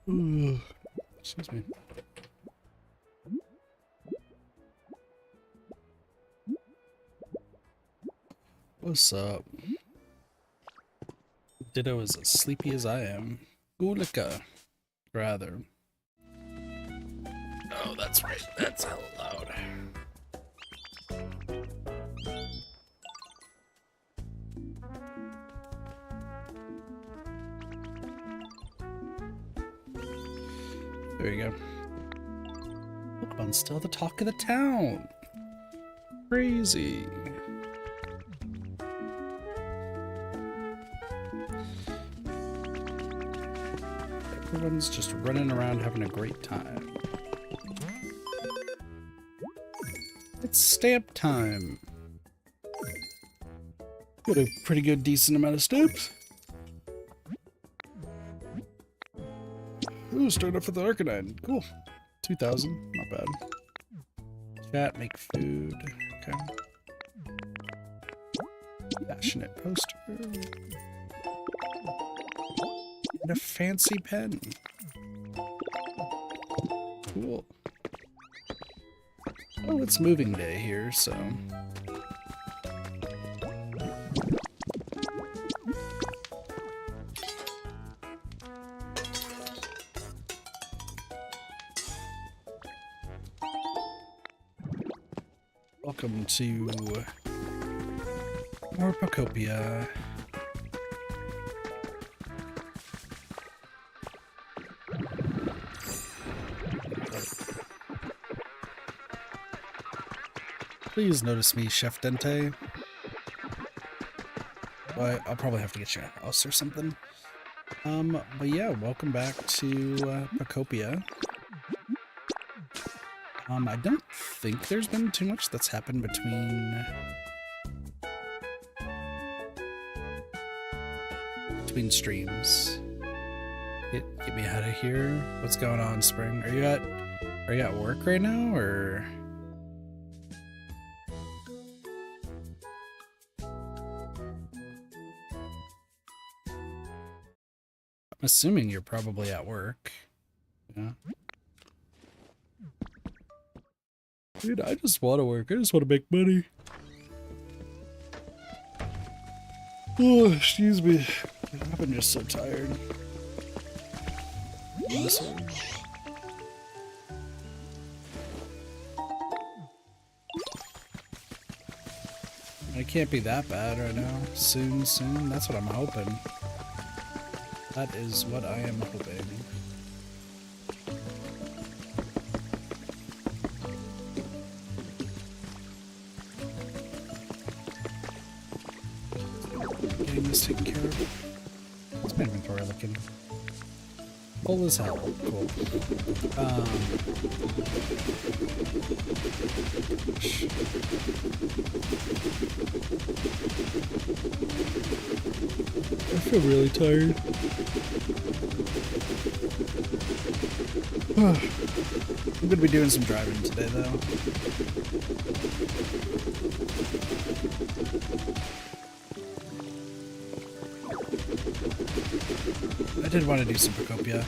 Ooh, excuse me. What's up? Ditto is as sleepy as I am. Gulika, rather. Oh, that's right. That's hella loud. There you go. Pokemon's still the talk of the town. Crazy. Everyone's just running around having a great time. It's stamp time. Got a pretty good, decent amount of stamps. Ooh, start off with the Arcanine. Cool. 2,000. Not bad. Chat, make food. Okay. Passionate poster. And a fancy pen. Cool. Oh, it's moving day here, so... Welcome to more Pokopia. Please notice me, Chef Dente. But I'll probably have to get you a house or something. But yeah, welcome back to Pokopia. I don't think there's been too much that's happened between streams. Get me out of here. What's going on, Spring? Are you at work right now, or? I'm assuming you're probably at work. Yeah. Dude, I just want to work. I just want to make money. Oh, excuse me. I'm just so tired. Honestly. It can't be that bad right now. Soon. That's what I'm hoping. That is what I am hoping. Getting this taken care of. What's my inventory looking? Full as hell. Cool. I feel really tired. I'm gonna be doing some driving today, though. I did want to do some Pokopia.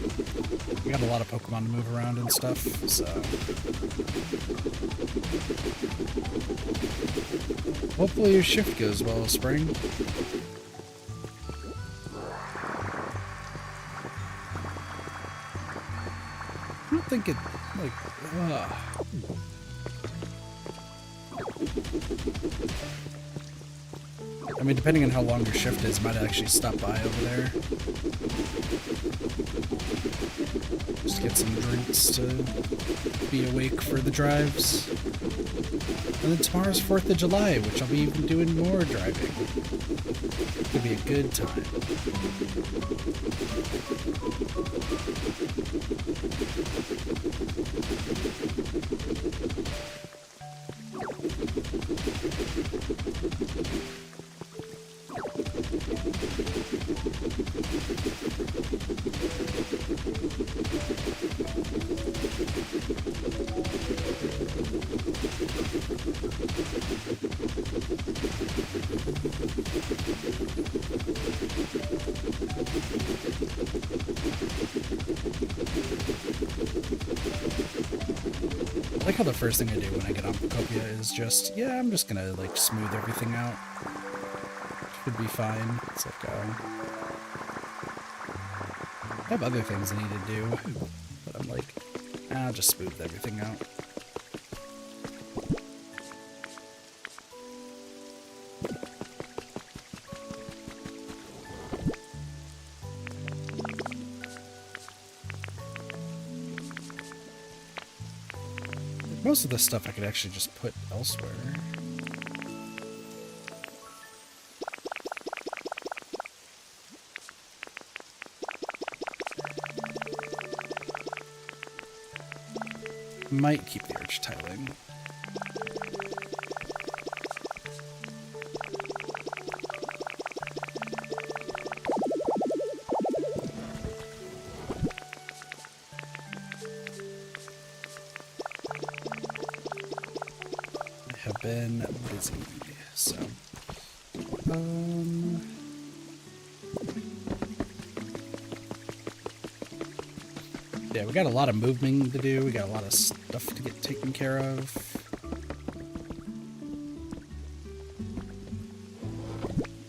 We got a lot of Pokemon to move around and stuff, so... Hopefully your shift goes well, Spring. I don't think it, like... I mean, depending on how long your shift is, might actually stop by over there. Just get some drinks to be awake for the drives. And then tomorrow's 4th of July, which I'll be even doing more driving. It'll be a good time. probably the first thing I do when I get on Pokopia is just, yeah, I'm just gonna like smooth everything out. Should be fine. It's like, I have other things I need to do, but I'm like, I'll just smooth everything out. Most of this stuff I could actually just put elsewhere. Might keep the arch tiling. Been busy, so yeah, we got a lot of moving to do. We got a lot of stuff to get taken care of.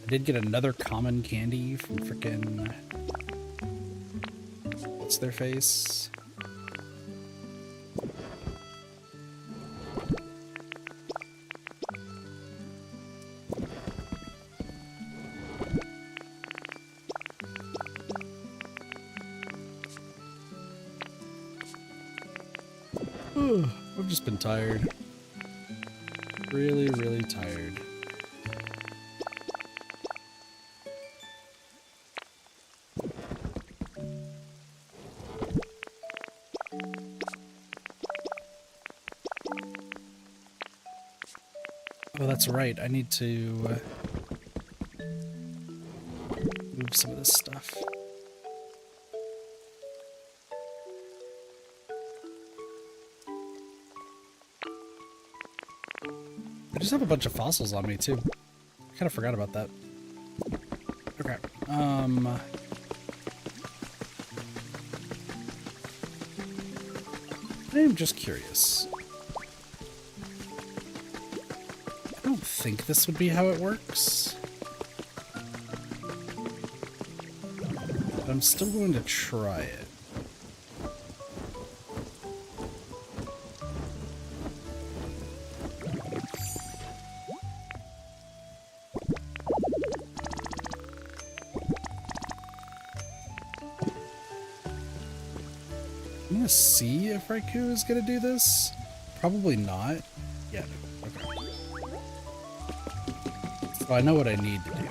I did get another common candy from frickin' what's their face? I've just been tired. Really, really tired. Oh, that's right. I need to move some of this stuff. I just have a bunch of fossils on me, too. I kind of forgot about that. Okay. I'm just curious. I don't think this would be how it works. But I'm still going to try it. I'm gonna see if Raikou is gonna do this. Probably not. Yeah, okay. So I know what I need to do.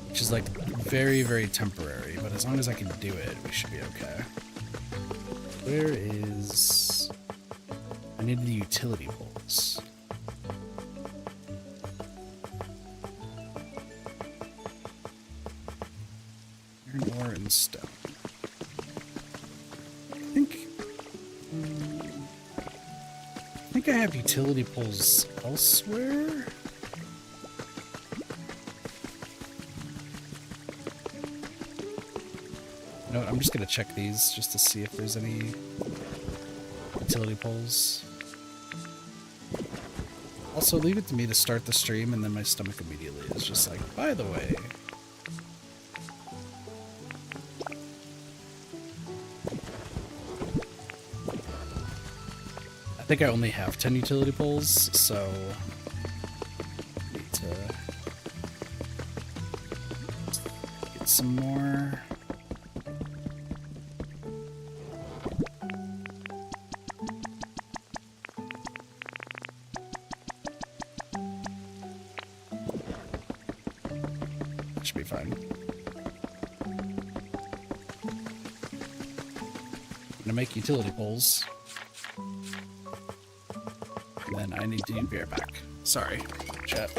Which is like very, very temporary, but as long as I can do it, we should be okay. Where is... I need the utility poles. Iron ore and stone. I think I have utility poles elsewhere. You know what, I'm just gonna check these just to see if there's any utility poles. Also, leave it to me to start the stream, and then my stomach immediately is just like, by the way. I think I only have 10 utility poles, so I need to get some more. That should be fine. I'm gonna make utility poles. And then I need to be right back. Sorry, chat.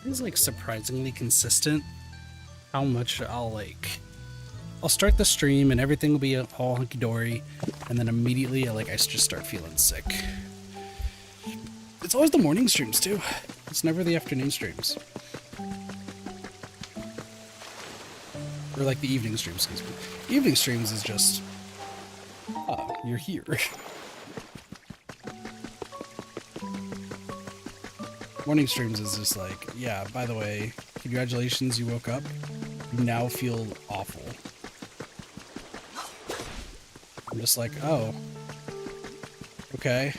It's like surprisingly consistent how much I'll start the stream and everything will be all hunky-dory, and then immediately I just start feeling sick. It's always the morning streams too. It's never the afternoon streams. Or like the evening streams, excuse me. Evening streams is just, oh, you're here. Morning streams is just like, yeah, by the way, congratulations, you woke up. You now feel awful. I'm just like, oh, okay.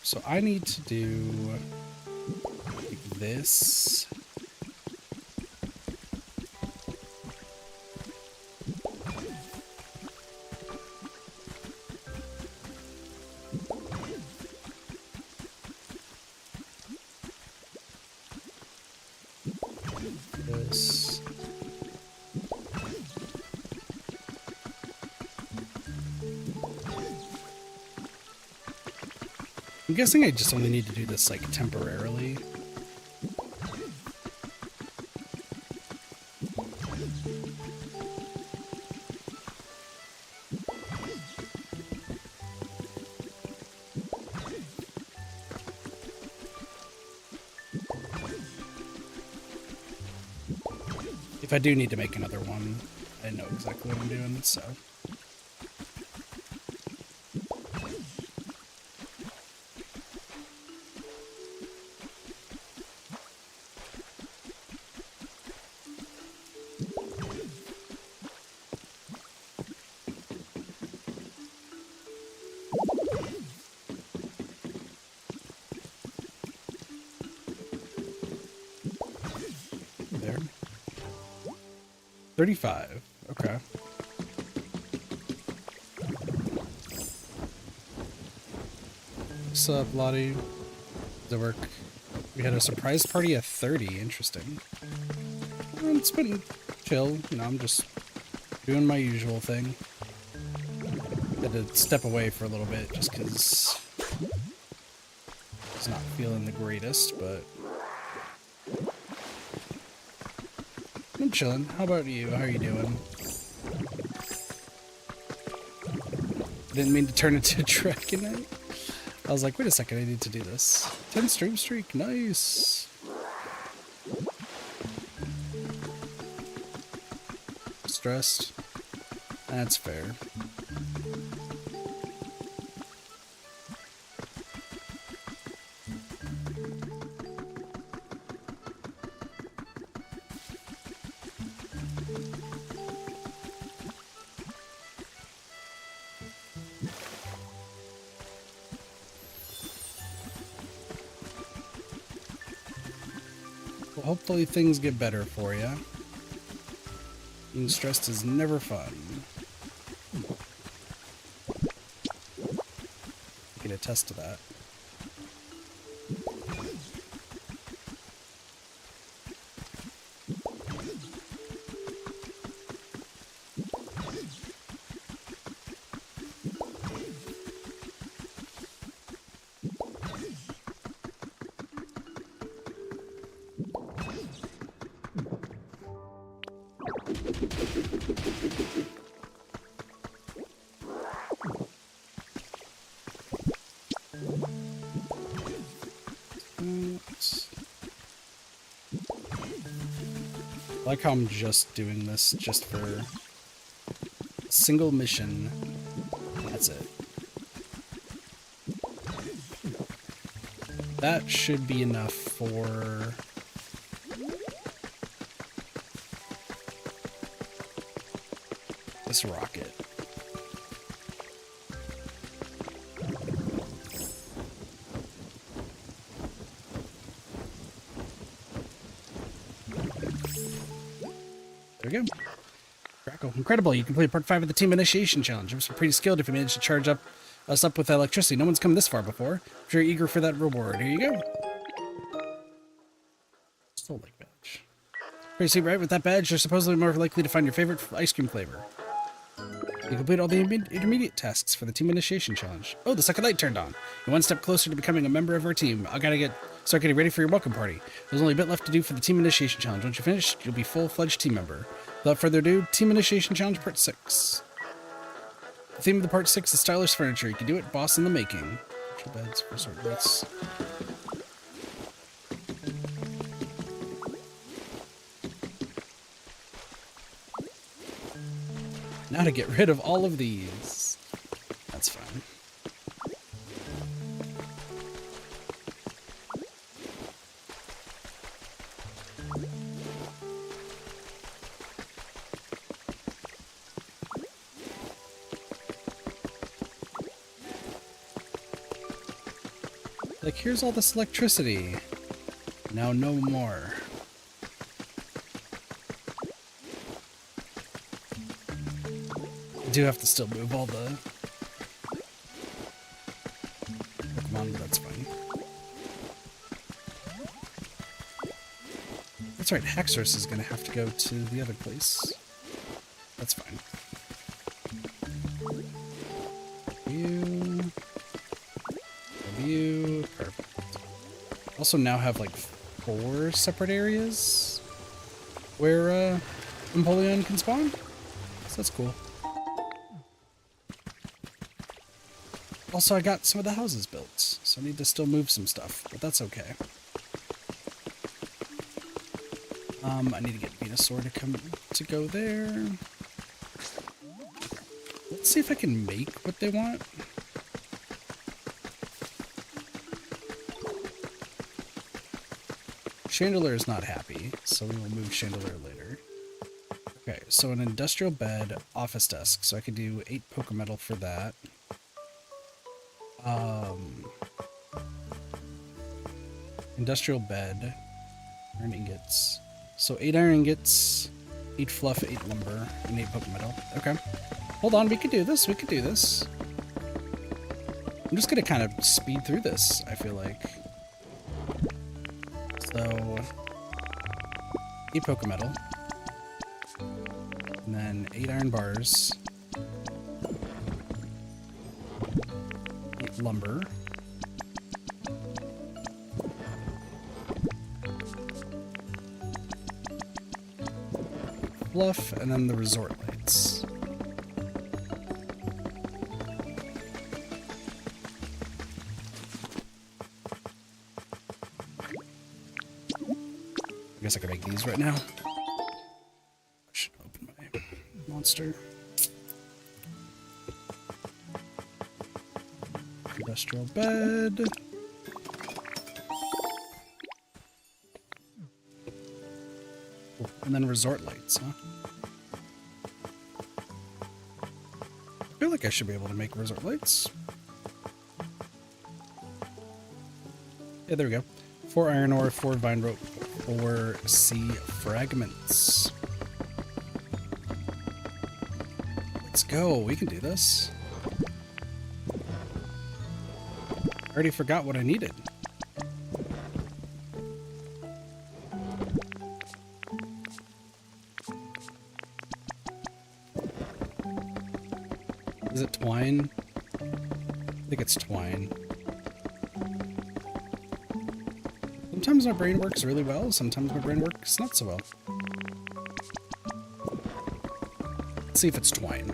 So I need to do this. This. I'm guessing I just only need to do this like temporarily. If I do need to make another one, I know exactly what I'm doing, so. There. 35. Okay. What's up, Lottie? Does it work? We had a surprise party at 30. Interesting. It's been chill. You know, I'm just doing my usual thing. Had to step away for a little bit just because I was not feeling the greatest, but I'm chilling. How about you? How are you doing? Didn't mean to turn into a Dragon Knight. I was like, wait a second, I need to do this. 10 stream streak, nice. Stressed? That's fair. Well, hopefully things get better for you. Being stressed is never fun. I can attest to that. I like how I'm just doing this just for a single mission. That's it. That should be enough for this rocket. There we go. Crackle. Incredible. You completed part 5 of the team initiation challenge. I'm pretty skilled if you managed to charge us up with electricity. No one's come this far before. I'm sure you're eager for that reward. Here you go. Soul Lake badge. Pretty sweet, right? With that badge, you're supposedly more likely to find your favorite ice cream flavor. You complete all the intermediate tasks for the team initiation challenge. Oh, the second light turned on. You're one step closer to becoming a member of our team. I gotta start getting ready for your welcome party. There's only a bit left to do for the team initiation challenge. Once you finish, you'll be full-fledged team member. Without further ado, team initiation challenge part 6. The theme of the part 6 is stylish furniture. You can do it, boss in the making. Beds, resort beds. Now to get rid of all of these. That's fine. Like, here's all this electricity. Now no more. I do have to still move all the Pokemon, but that's fine. That's right, Haxorus is gonna have to go to the other place. That's fine. You perfect. Also now have like 4 separate areas where Empoleon can spawn. So that's cool. Also, I got some of the houses built, so I need to still move some stuff, but that's okay. I need to get Venusaur to go there. Let's see if I can make what they want. Chandelier is not happy, so we will move Chandelier later. Okay, so an industrial bed, office desk, so I could do 8 Pokemetal for that. Industrial bed, iron ingots. So 8 iron ingots, 8 fluff, 8 lumber, and 8 Pokemetal. Okay. Hold on, we could do this, we could do this. I'm just gonna kind of speed through this, I feel like. So, 8 Pokemetal, and then 8 iron bars, 8 lumber, 8 fluff, and then the resort lights. I guess I can make these right now. I should open my monster. Industrial bed. And then resort lights, huh? I feel like I should be able to make resort lights. Yeah, there we go. 4 iron ore, 4 vine rope, 4 sea fragments. Let's go. We can do this. I already forgot what I needed. Is it twine? I think it's twine. Sometimes my brain works really well, sometimes my brain works not so well. Let's see if it's twine.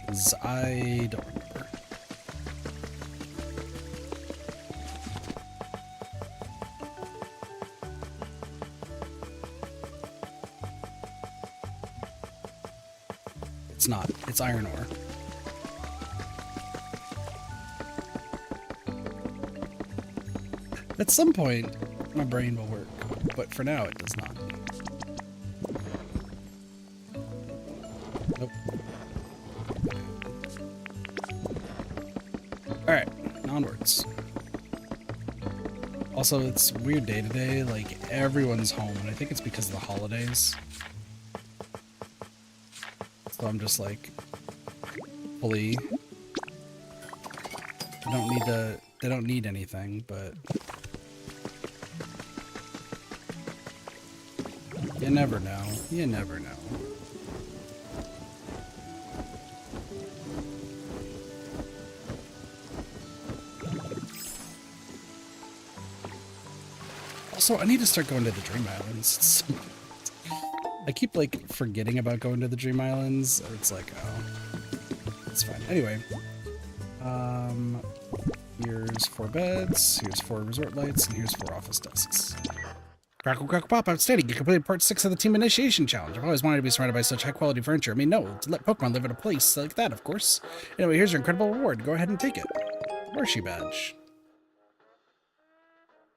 'Cause I don't remember. It's not. It's iron ore. At some point, my brain will work, but for now it does not. Nope. Alright, onwards. Also, it's a weird day today, like, everyone's home, and I think it's because of the holidays. So I'm just like, fully... They don't need anything, but... You never know. You never know. Also, I need to start going to the Dream Islands. I keep, like, forgetting about going to the Dream Islands. It's like, oh, it's fine. Anyway, here's 4 beds, here's 4 resort lights, and here's 4 office desks. Crackle, crackle, pop, outstanding. You completed part 6 of the Team Initiation Challenge. I've always wanted to be surrounded by such high-quality furniture. I mean, no, to let Pokemon live in a place like that, of course. Anyway, here's your incredible reward. Go ahead and take it. Marshi badge.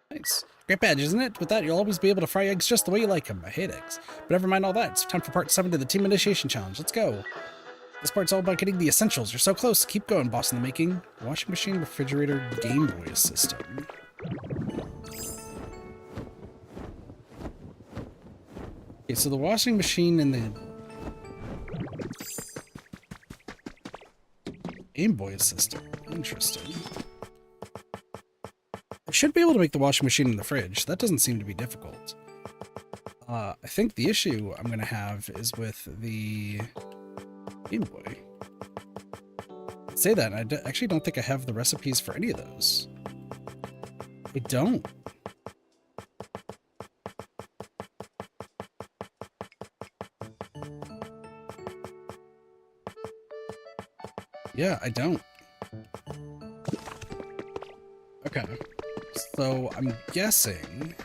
Nice. Great badge, isn't it? With that, you'll always be able to fry eggs just the way you like them. I hate eggs. But never mind all that. It's time for part 7 of the Team Initiation Challenge. Let's go. This part's all about getting the essentials. You're so close. Keep going, boss in the making. Washing machine, refrigerator, Game Boy system. Okay, so the washing machine and the Game Boy system. Interesting. I should be able to make the washing machine in the fridge. That doesn't seem to be difficult. I think the issue I'm going to have is with the Game Boy. I'd say that, and I actually don't think I have the recipes for any of those. I don't. Yeah, I don't. Okay. So, I'm guessing...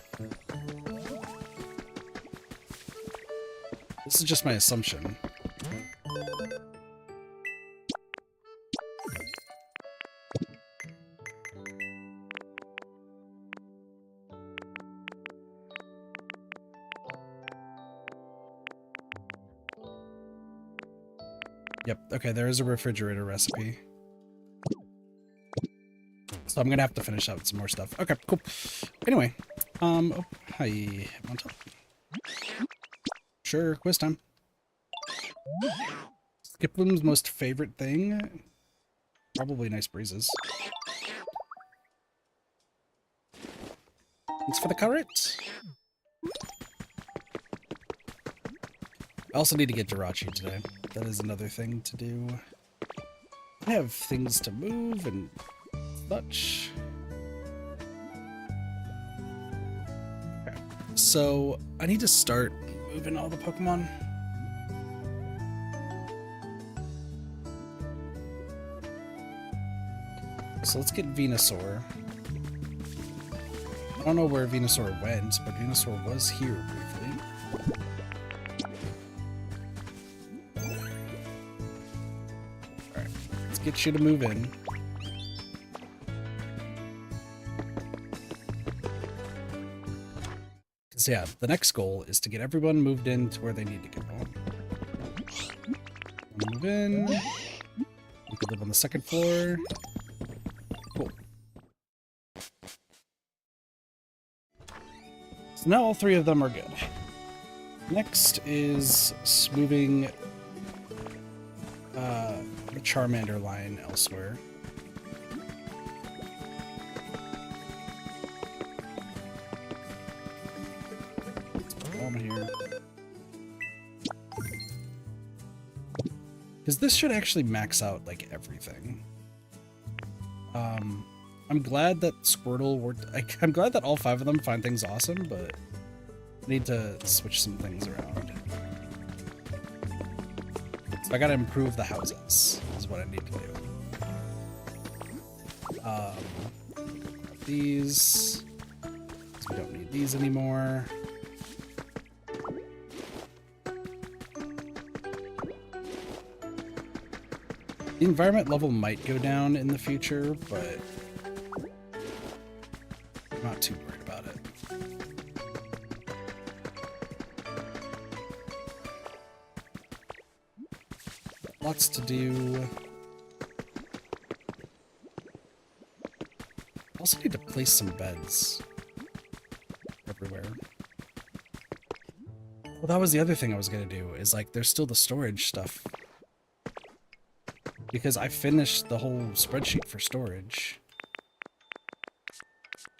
This is just my assumption. Yep, okay, there is a refrigerator recipe. So I'm gonna have to finish out some more stuff. Okay, cool. Anyway, oh, hi, on top. Sure, quiz time. Skiploom's most favorite thing? Probably nice breezes. Thanks for the carrot. I also need to get Jirachi today. That is another thing to do. I have things to move and such. Okay. So, I need to start moving all the Pokemon. So let's get Venusaur. I don't know where Venusaur went, but Venusaur was here briefly. Alright, let's get you to move in. Because, yeah, the next goal is to get everyone moved in to where they need to go. Move in. You can live on the 2nd floor. Cool. So now all 3 of them are good. Next is moving the Charmander line elsewhere. Let's put them here. Because this should actually max out, like, everything. I'm glad that Squirtle worked... I'm glad that all 5 of them find things awesome, but I need to switch some things around. So I gotta improve the houses, is what I need to do. These... We don't need these anymore. The environment level might go down in the future, but I'm not too worried about it. Lots to do. Also need to place some beds everywhere. Well, that was the other thing I was gonna do, is like there's still the storage stuff. Because I finished the whole spreadsheet for storage.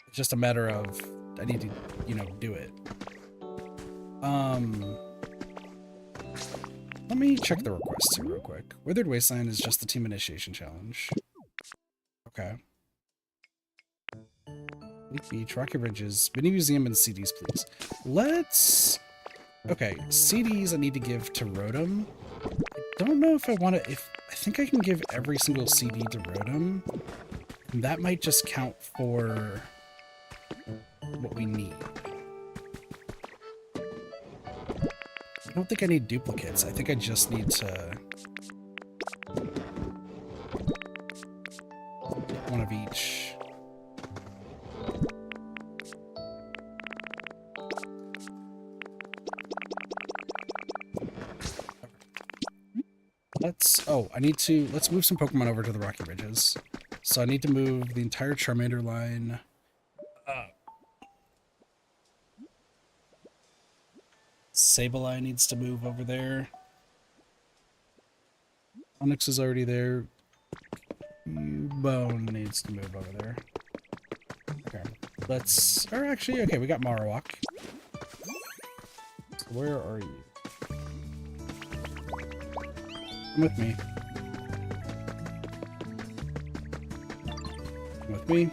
It's just a matter of I need to, you know, do it. Let me check the requests here real quick. Withered Wasteland is just the Team Initiation Challenge. Okay. Bleak Beach, Rocky Ridges, Mini Museum, and CDs, please. Let's... Okay, CDs I need to give to Rotom. I don't know if I want to... I think I can give every single CD to Rotom. And that might just count for what we need. I don't think I need duplicates. I think I just need to... one of each. Let's move some Pokemon over to the Rocky Ridges. So I need to move the entire Charmander line up. Sableye needs to move over there. Onyx is already there. Bone needs to move over there. Okay. Okay, we got Marowak. So where are you? Come with me. Come with me.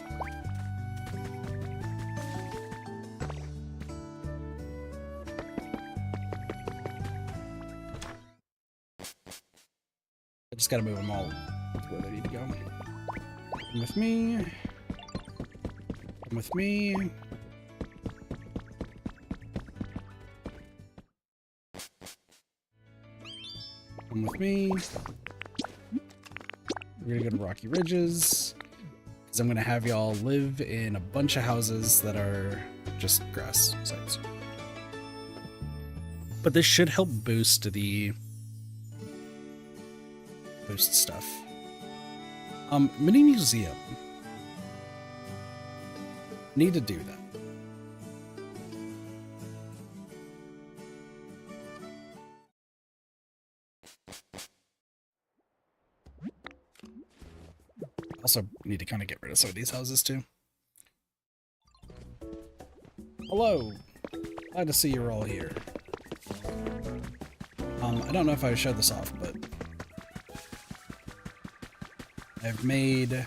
I just gotta move them all to where they need to go. Come with me. Come with me. Come with me. We're gonna go to Rocky Ridges, because I'm gonna have y'all live in a bunch of houses that are just grass sites. But this should help boost stuff. Mini Museum. Need to do that. Also need to kind of get rid of some of these houses too. Hello. Glad to see you're all here. I don't know if I showed this off, but I've made a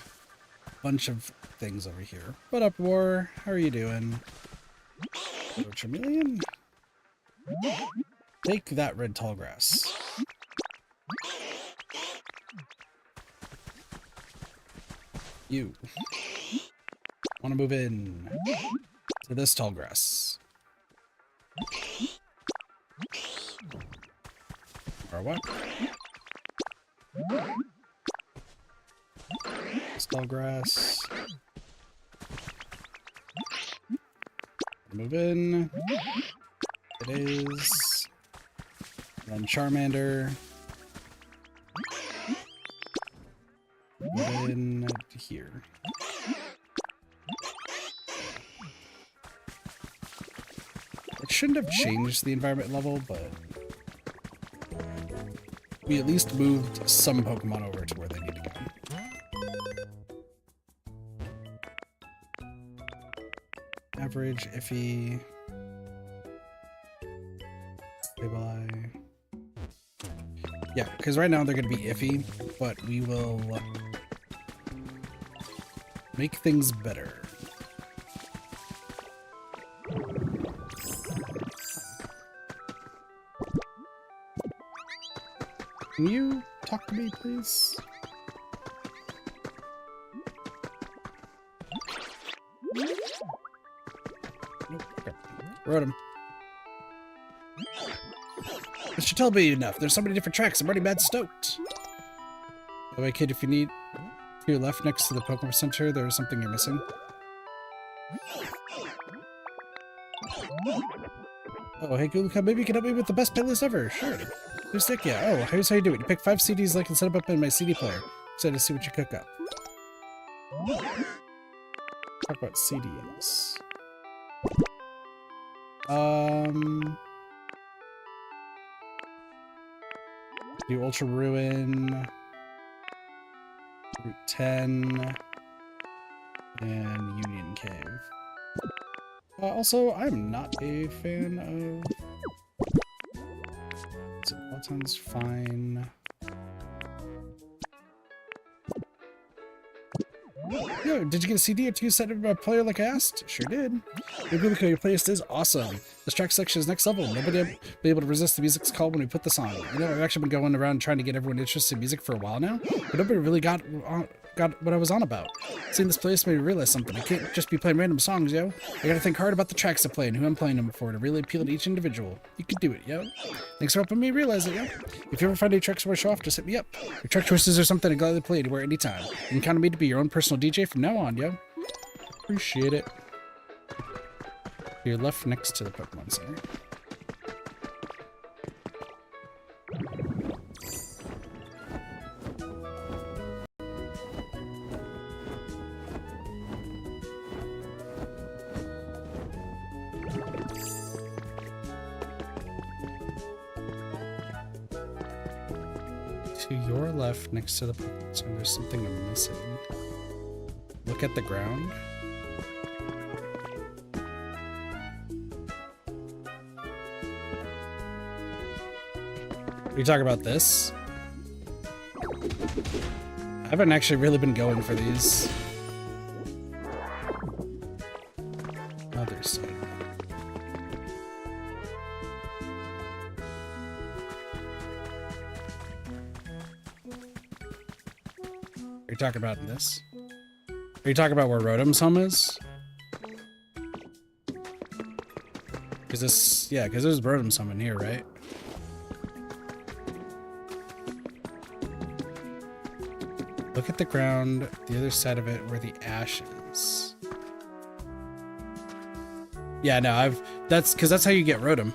bunch of things over here. What up, War? How are you doing? Hello, Charmeleon. Take that, red tall grass. You want to move in to this tall grass. Or what? This tall grass. Move in. It is. Then Charmander. Move in to here. It shouldn't have changed the environment level, but we at least moved some Pokemon over to where they need to go. Average, iffy. Sableye. Yeah, because right now they're going to be iffy, but we will make things better. Can you talk to me, please? Nope. Okay. Wrote him. This should tell me enough. There's so many different tracks. I'm already mad stoked. By the way, kid, if you need to your left next to the Pokemon Center, there's something you're missing. Oh, hey, Google, maybe you can help me with the best playlist ever. Sure. Who's sick? Yeah. Oh, here's how you do it. You pick 5 CDs I can set up in my CD player. Excited to see what you cook up. Talk about CDs. Do Ultra Ruin, Route 10, and Union Cave. Also, I'm not a fan of... That sounds fine. Yo, did you get a CD or two set up by a player like I asked? Sure did. Your playlist is awesome. This track selection is next level. Nobody will be able to resist the music's call when we put this on. You know, I've actually been going around trying to get everyone interested in music for a while now, but nobody really got what I was on about. Seeing this playlist made me realize something. I can't just be playing random songs, yo. I gotta think hard about the tracks I play and who I'm playing them for to really appeal to each individual. You can do it, yo. Thanks for helping me realize it, yo. If you ever find any tracks you want to show off, just hit me up. Your track choices are something I gladly play anywhere, anytime. You can count on me to be your own personal DJ from now on, yo. Appreciate it. You're left next to the Pokemon Center. To your left, next to the Pokemon Center, there's something I'm missing. Look at the ground. Are you talking about this? I haven't actually really been going for these. Other side. Are you talking about this? Are you talking about where Rotom's home is? Because this, yeah, because there's Rotom's home in here, right? Look at the ground, the other side of it, where the ash is. Yeah, no, that's because that's how you get Rotom.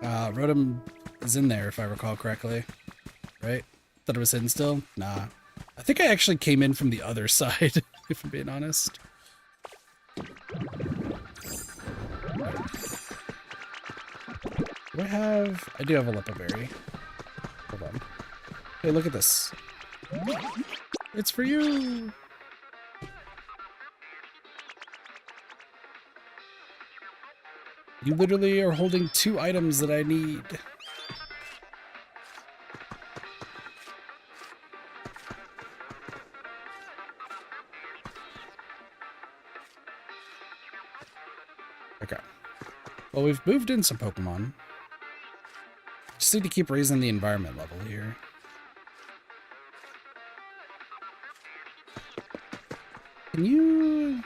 Rotom is in there, if I recall correctly. Right? Thought it was hidden still? Nah. I think I actually came in from the other side, if I'm being honest. Do I have... I do have a Leppa Berry. Hold on. Hey, look at this. It's for you! You literally are holding 2 items that I need. Okay. Well, we've moved in some Pokemon. Just need to keep raising the environment level here. Can you...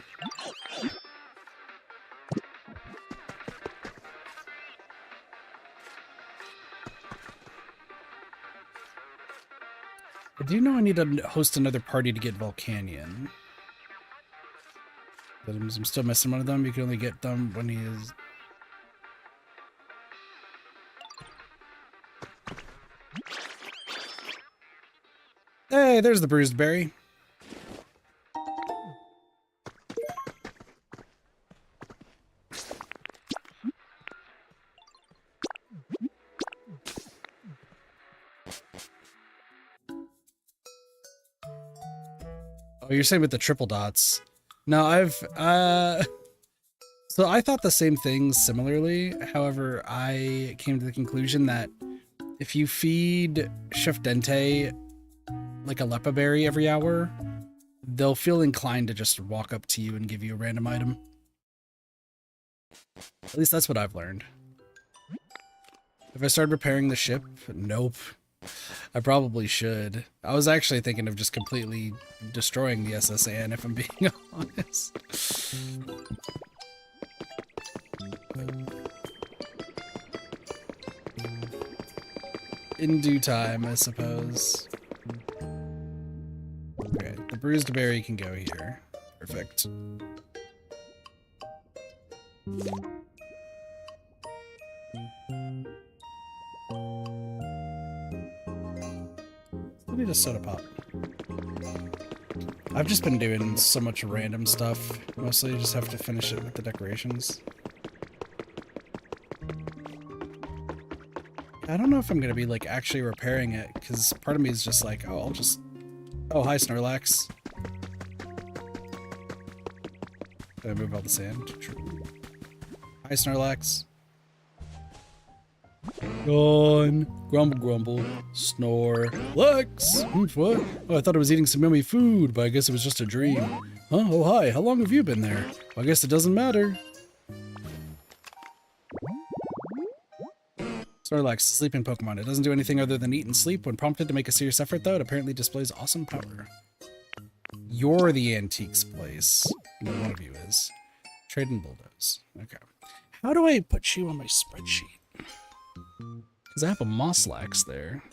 I do know I need to host another party to get Volcanion. But I'm still missing one of them. You can only get them when he is... Hey, there's the bruised berry. Oh, you're saying with the triple dots. No, so I thought the same thing similarly. However, I came to the conclusion that if you feed Chef Dente like a Leppa Berry every hour, they'll feel inclined to just walk up to you and give you a random item. At least that's what I've learned. Have I started repairing the ship? Nope. I probably should. I was actually thinking of just completely destroying the SSN, if I'm being honest. In due time, I suppose. Okay, the bruised berry can go here. Perfect. I need a soda pop. I've just been doing so much random stuff. Mostly you just have to finish it with the decorations. I don't know if I'm gonna be like actually repairing it, because part of me is just like, oh, I'll just... Oh, hi, Snorlax. Did I move all the sand? True. Hi, Snorlax. Yawn. Grumble, grumble. Snore. Lex! What? Oh, I thought I was eating some yummy food, but I guess it was just a dream. Huh? Oh, hi. How long have you been there? Well, I guess it doesn't matter. Snorlax, sleeping Pokemon. It doesn't do anything other than eat and sleep. When prompted to make a serious effort, though, it apparently displays awesome power. You're the antiques place. One of you is. Trade and bulldoze. Okay. How do I put you on my spreadsheet? Because I have a Mosslax there.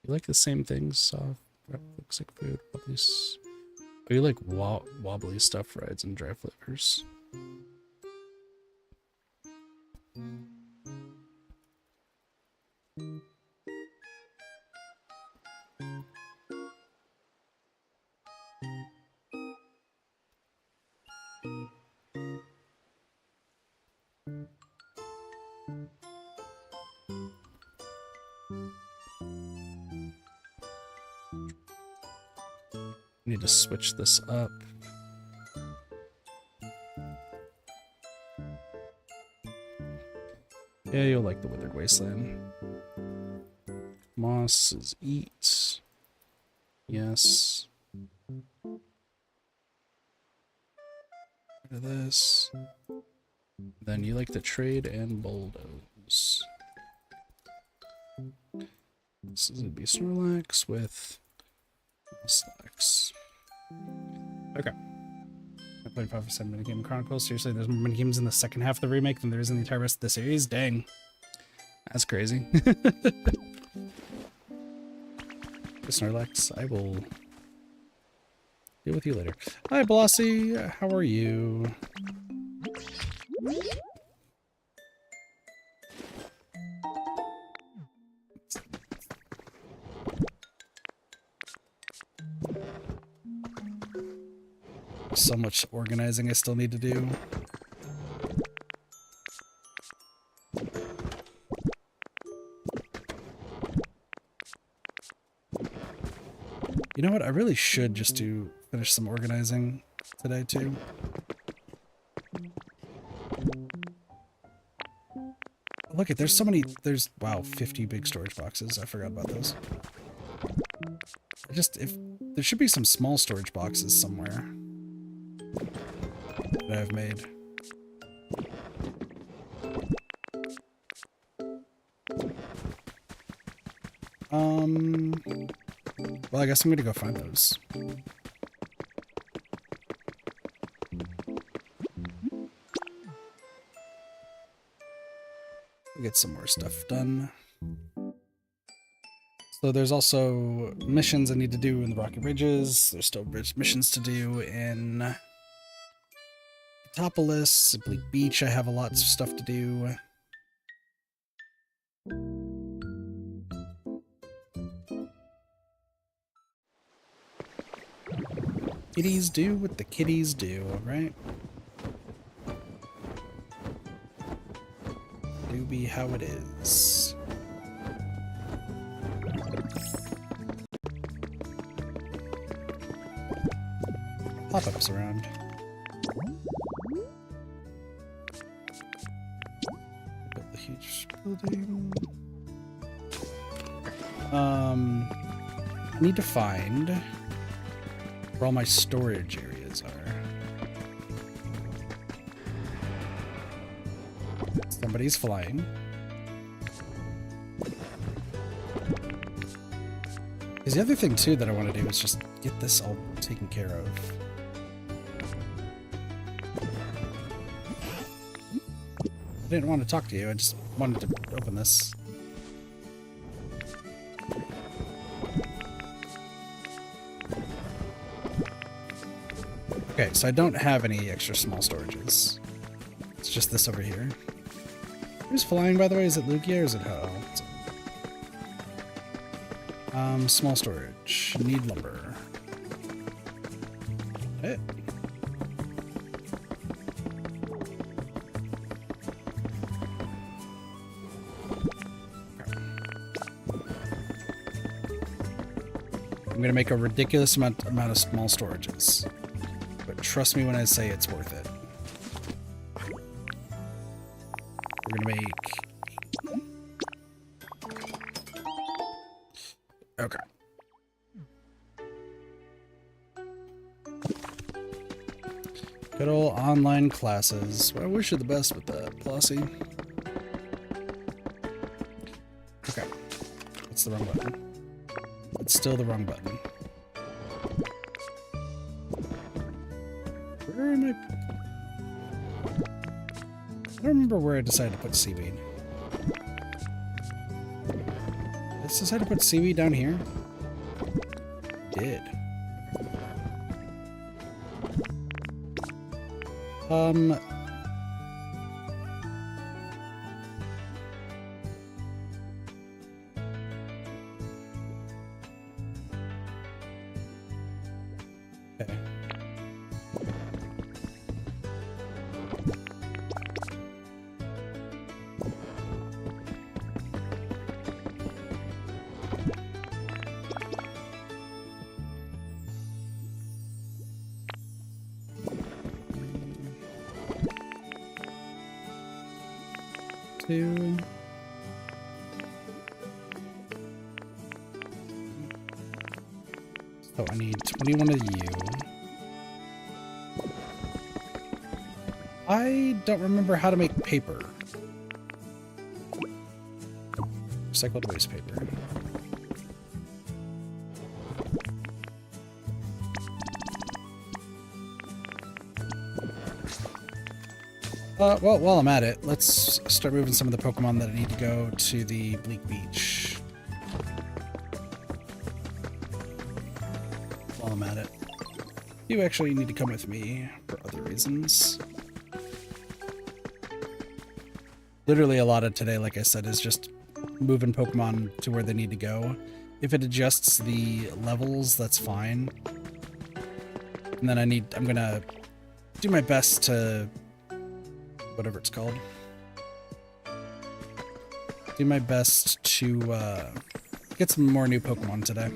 You like the same things? Soft, looks like food, wobbly. Oh, you like wobbly stuff rides and dry flavors. Need to switch this up. Yeah, you'll like the Withered Wasteland. Moss is eat. Yes. Rid of this. Then you like the trade and bulldoze. This is gonna be Snorlax with Snorlax. Okay. I played 5% minigame Chronicles. Seriously, there's more minigames in the second half of the remake than there is in the entire rest of the series? Dang. That's crazy. Snorlax, I will deal with you later. Hi, Blossy. How are you? So much organizing I still need to do. You know what? I really should just finish some organizing today too. Look at there's so many. Wow, 50 big storage boxes. I forgot about those. If there should be some small storage boxes somewhere that I've made. Well, I guess I'm gonna go find those. We'll get some more stuff done. So there's also missions I need to do in the Rocky Ridges. There's still missions to do in Topolis, Bleak Beach. I have a lot of stuff to do. Kitties do what the kitties do, alright? Do be how it is. Pop-ups around. Build the huge building. I need to find where all my storage areas are. Somebody's flying. Because the other thing too that I want to do is just get this all taken care of. I didn't want to talk to you, I just wanted to open this. Okay, so I don't have any extra small storages. It's just this over here. Who's flying, by the way? Is it Lugia or is it Ho? Small storage. Need lumber. Okay. I'm gonna make a ridiculous amount of small storages. But trust me when I say it's worth it. We're gonna make... Okay. Good old online classes. Well, I wish you the best with that, Plossie. Okay. That's the wrong button. It's still the wrong button. Where am I? I don't remember where I decided to put seaweed. Let's decide to put seaweed down here. Did. Okay. Two. So I need 21 of you. I don't remember how to make paper. Recycled waste paper. Well, while I'm at it, let's start moving some of the Pokemon that need to go to the Bleak Beach. While I'm at it. You actually need to come with me for other reasons. Literally a lot of today, like I said, is just moving Pokemon to where they need to go. If it adjusts the levels, that's fine. And then I'm gonna do my best to... whatever it's called. Do my best to get some more new Pokemon today.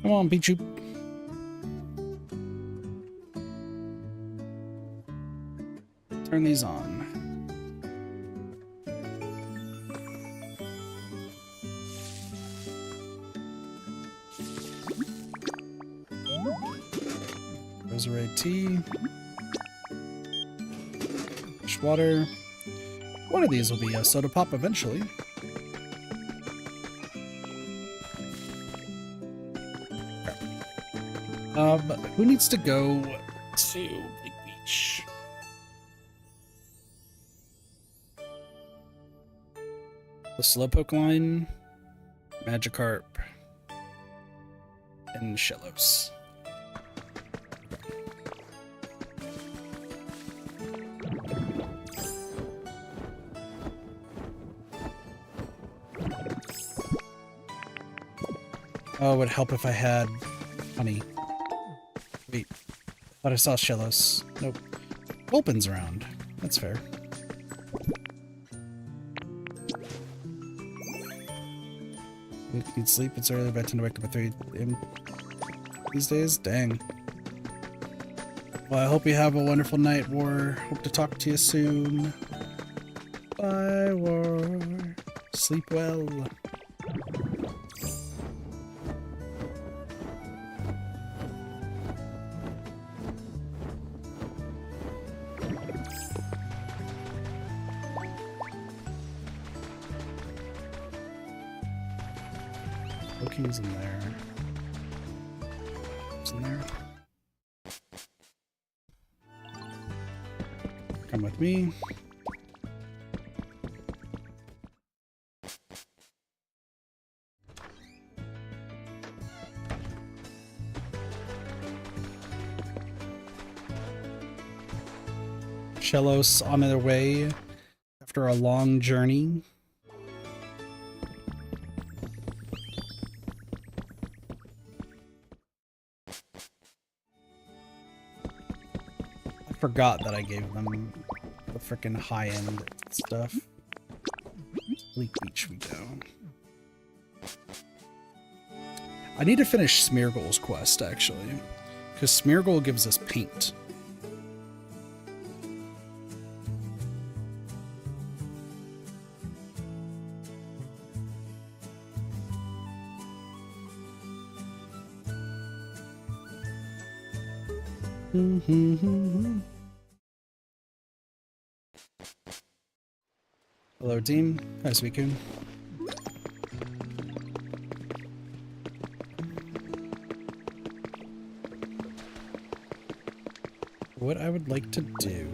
Come on, Pichu. Turn these on. Roserade tea. Fresh water. One of these will be a soda pop eventually. Who needs to go to Bleak Beach? The Slowpoke line, Magikarp, and Shellos. Oh, it would help if I had honey. Wait, I thought I saw Shellos. Nope. Vulpin's around. That's fair. Need sleep. It's early, but I tend to wake up at 3 a.m. these days. Dang. Well, I hope you have a wonderful night, War. Hope to talk to you soon. Bye, War. Sleep well. Loki's in there. Who's in there? Come with me. Shellos on their way after a long journey. forgot that I gave them the frickin' high-end stuff. Bleak Beach we go. I need to finish Smeargle's quest, actually. Because Smeargle gives us paint. Hello, team. Hi, Suicune. What I would like to do...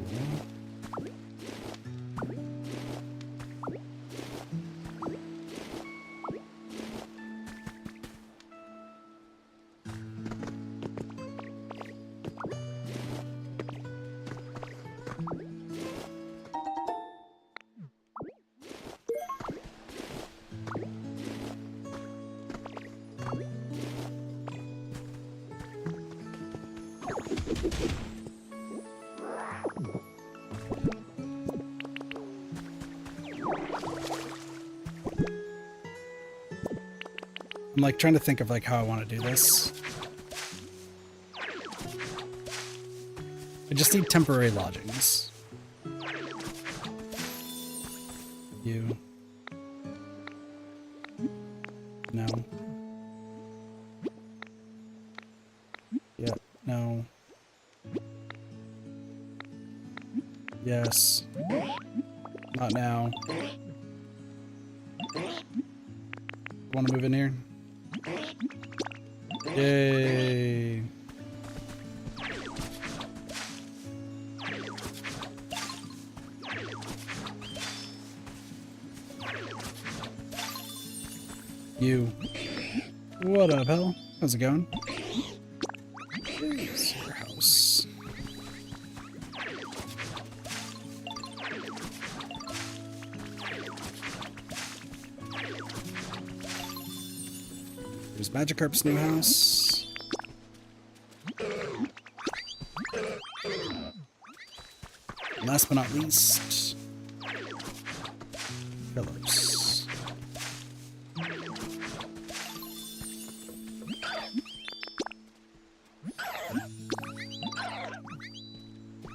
I'm like trying to think of like how I want to do this. I just need temporary lodgings. You. No. Yeah, no. Yes. Not now. Want to move in here? Yay. You. What up, hell? How's it going? Here's your house. There's Magikarp's new house. And last but not least, Phillips.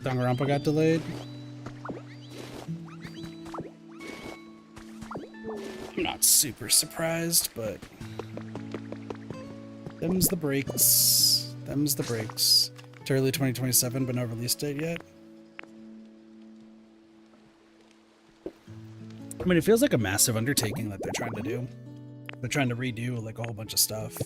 Danganronpa got delayed. I'm not super surprised, but them's the breaks. Them's the breaks. To early 2027, but no release date yet. I mean, it feels like a massive undertaking that they're trying to do. They're trying to redo like a whole bunch of stuff.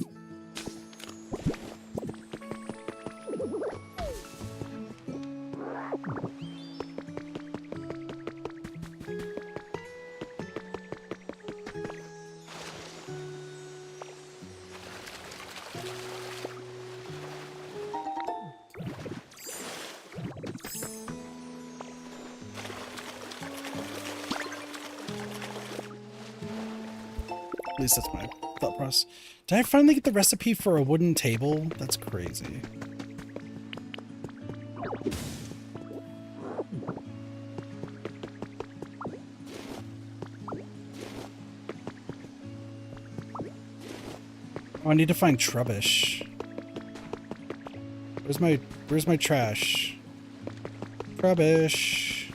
At least that's my thought process. Did I finally get the recipe for a wooden table? That's crazy. Oh, I need to find Trubbish. Where's my trash? Trubbish.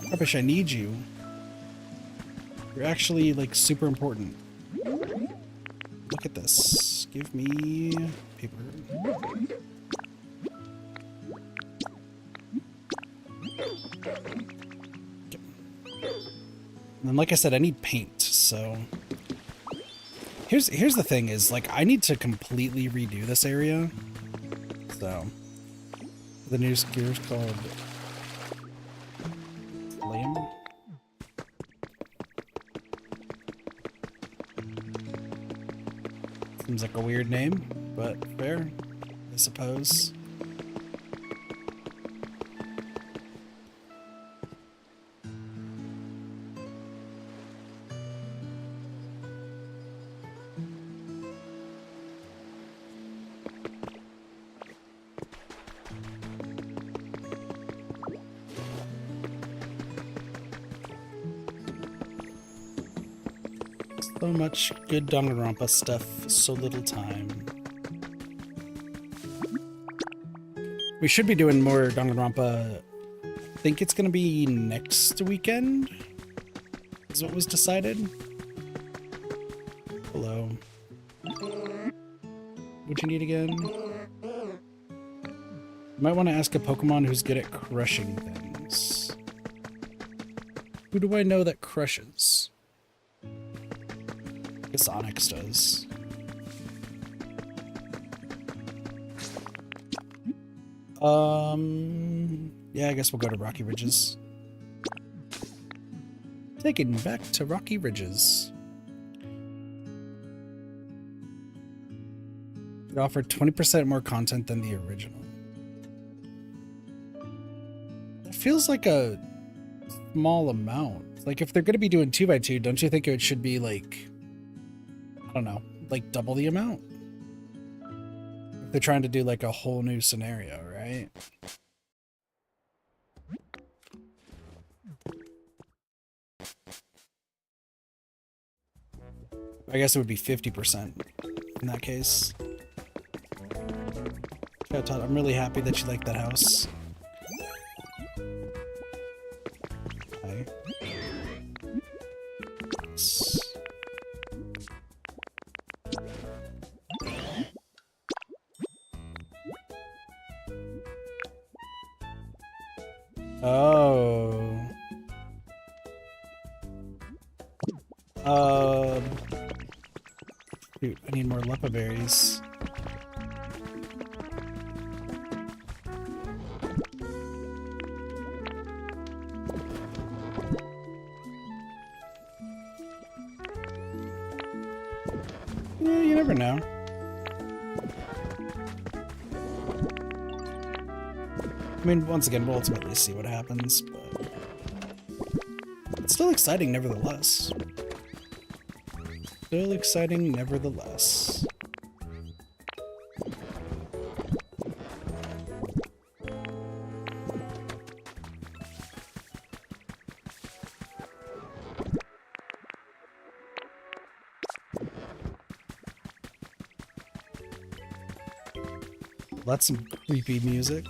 Trubbish, I need you. You're actually, like, super important. Look at this. Give me paper. Okay. And then, like I said, I need paint, so... Here's the thing is, like, I need to completely redo this area. So... The new gear is called... Liam? Seems like a weird name, but fair, I suppose. So much good Danganronpa stuff, so little time. We should be doing more Danganronpa. I think it's going to be next weekend, is what was decided. Hello. What'd you need again? You might want to ask a Pokemon who's good at crushing things. Who do I know that crushes? I guess Onyx does. Yeah, I guess we'll go to Rocky Ridges. Taken back to Rocky Ridges. It offered 20% more content than the original. It feels like a small amount. Like, if they're going to be doing 2x2, don't you think it should be like, I don't know, like double the amount? If they're trying to do like a whole new scenario, right? I guess it would be 50% in that case. Yeah, Todd, I'm really happy that you like that house. Hi. Yes. Oh. Shoot, I need more Leppa berries. Yeah, you never know. I mean, once again, we'll ultimately see what happens, but it's still exciting nevertheless. Still exciting nevertheless. That's some creepy music.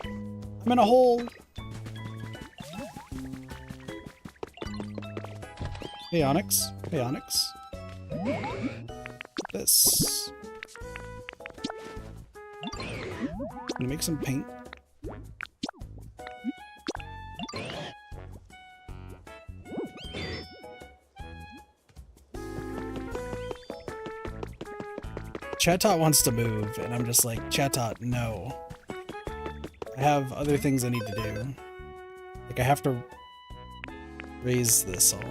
I'm in a hole. Hey, Onyx. Hey, Onyx. This. Gonna make some paint. Chatot wants to move, and I'm just like, Chatot, no. I have other things I need to do. Like, I have to raise this all.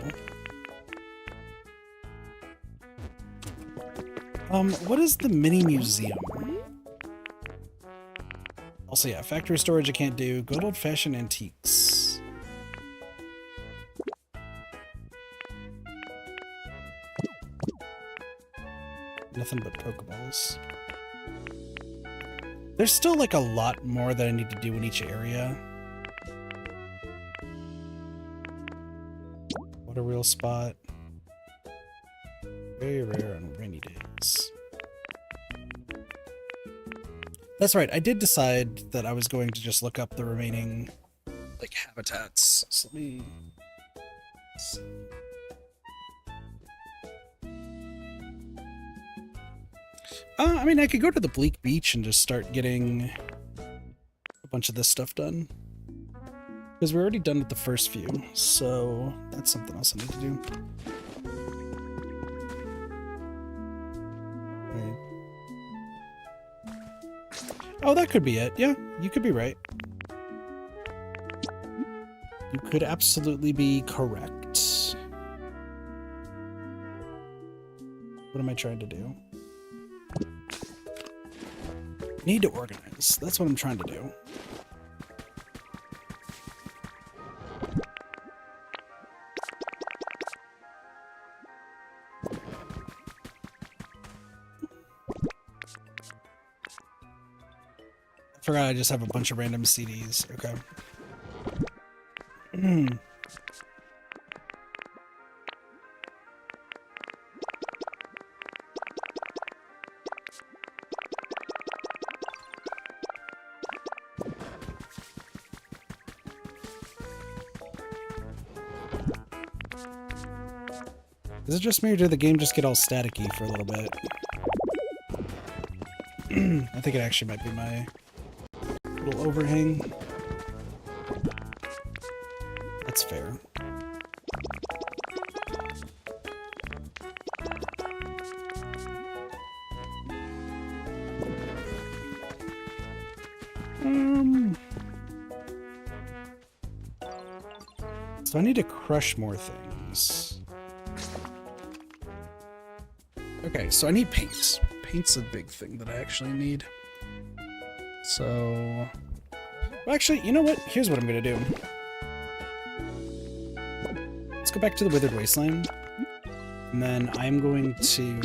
What is the mini museum? Also, yeah, factory storage I can't do. Good old-fashioned antiques. Nothing but Pokeballs. There's still like a lot more that I need to do in each area. What a real spot. Very rare on rainy days. That's right, I did decide that I was going to just look up the remaining like habitats. So let me see. I mean, I could go to the Bleak Beach and just start getting a bunch of this stuff done. Because we're already done with the first few, so that's something else I need to do. Right. Oh, that could be it. Yeah, you could be right. You could absolutely be correct. What am I trying to do? Need to organize. That's what I'm trying to do. I forgot I just have a bunch of random CDs. Okay. Is it just me or did the game just get all staticky for a little bit? I think it actually might be my little overhang. That's fair. So I need to crush more things. Okay, so I need paint. Paint's a big thing that I actually need. So... Well, actually, you know what? Here's what I'm gonna do. Let's go back to the Withered Wasteland. And then I'm going to...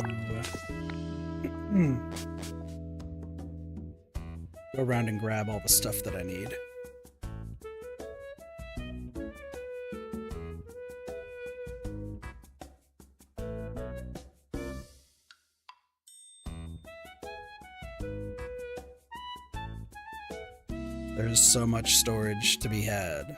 go around and grab all the stuff that I need. There's so much storage to be had.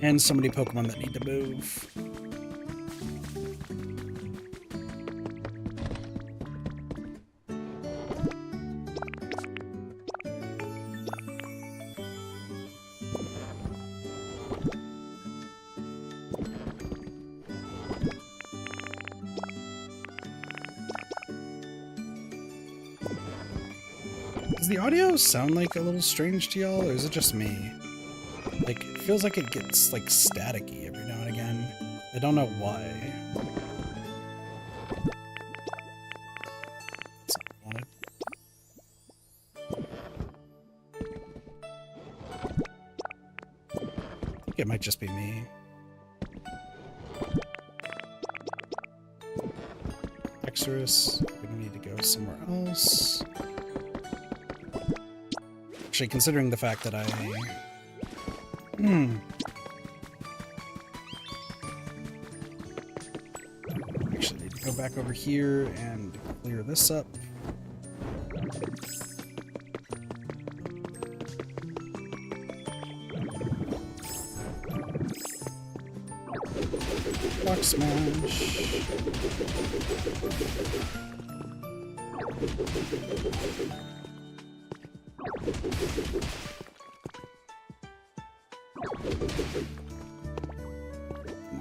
And so many Pokemon that need to move. Does the audio sound like a little strange to y'all, or is it just me? Like, it feels like it gets, like, staticky every now and again. I don't know why. That's not what I wanted. I think it might just be me. Exorus, we need to go somewhere else. Actually, considering the fact that I... Actually, need to go back over here and clear this up. Rock smash.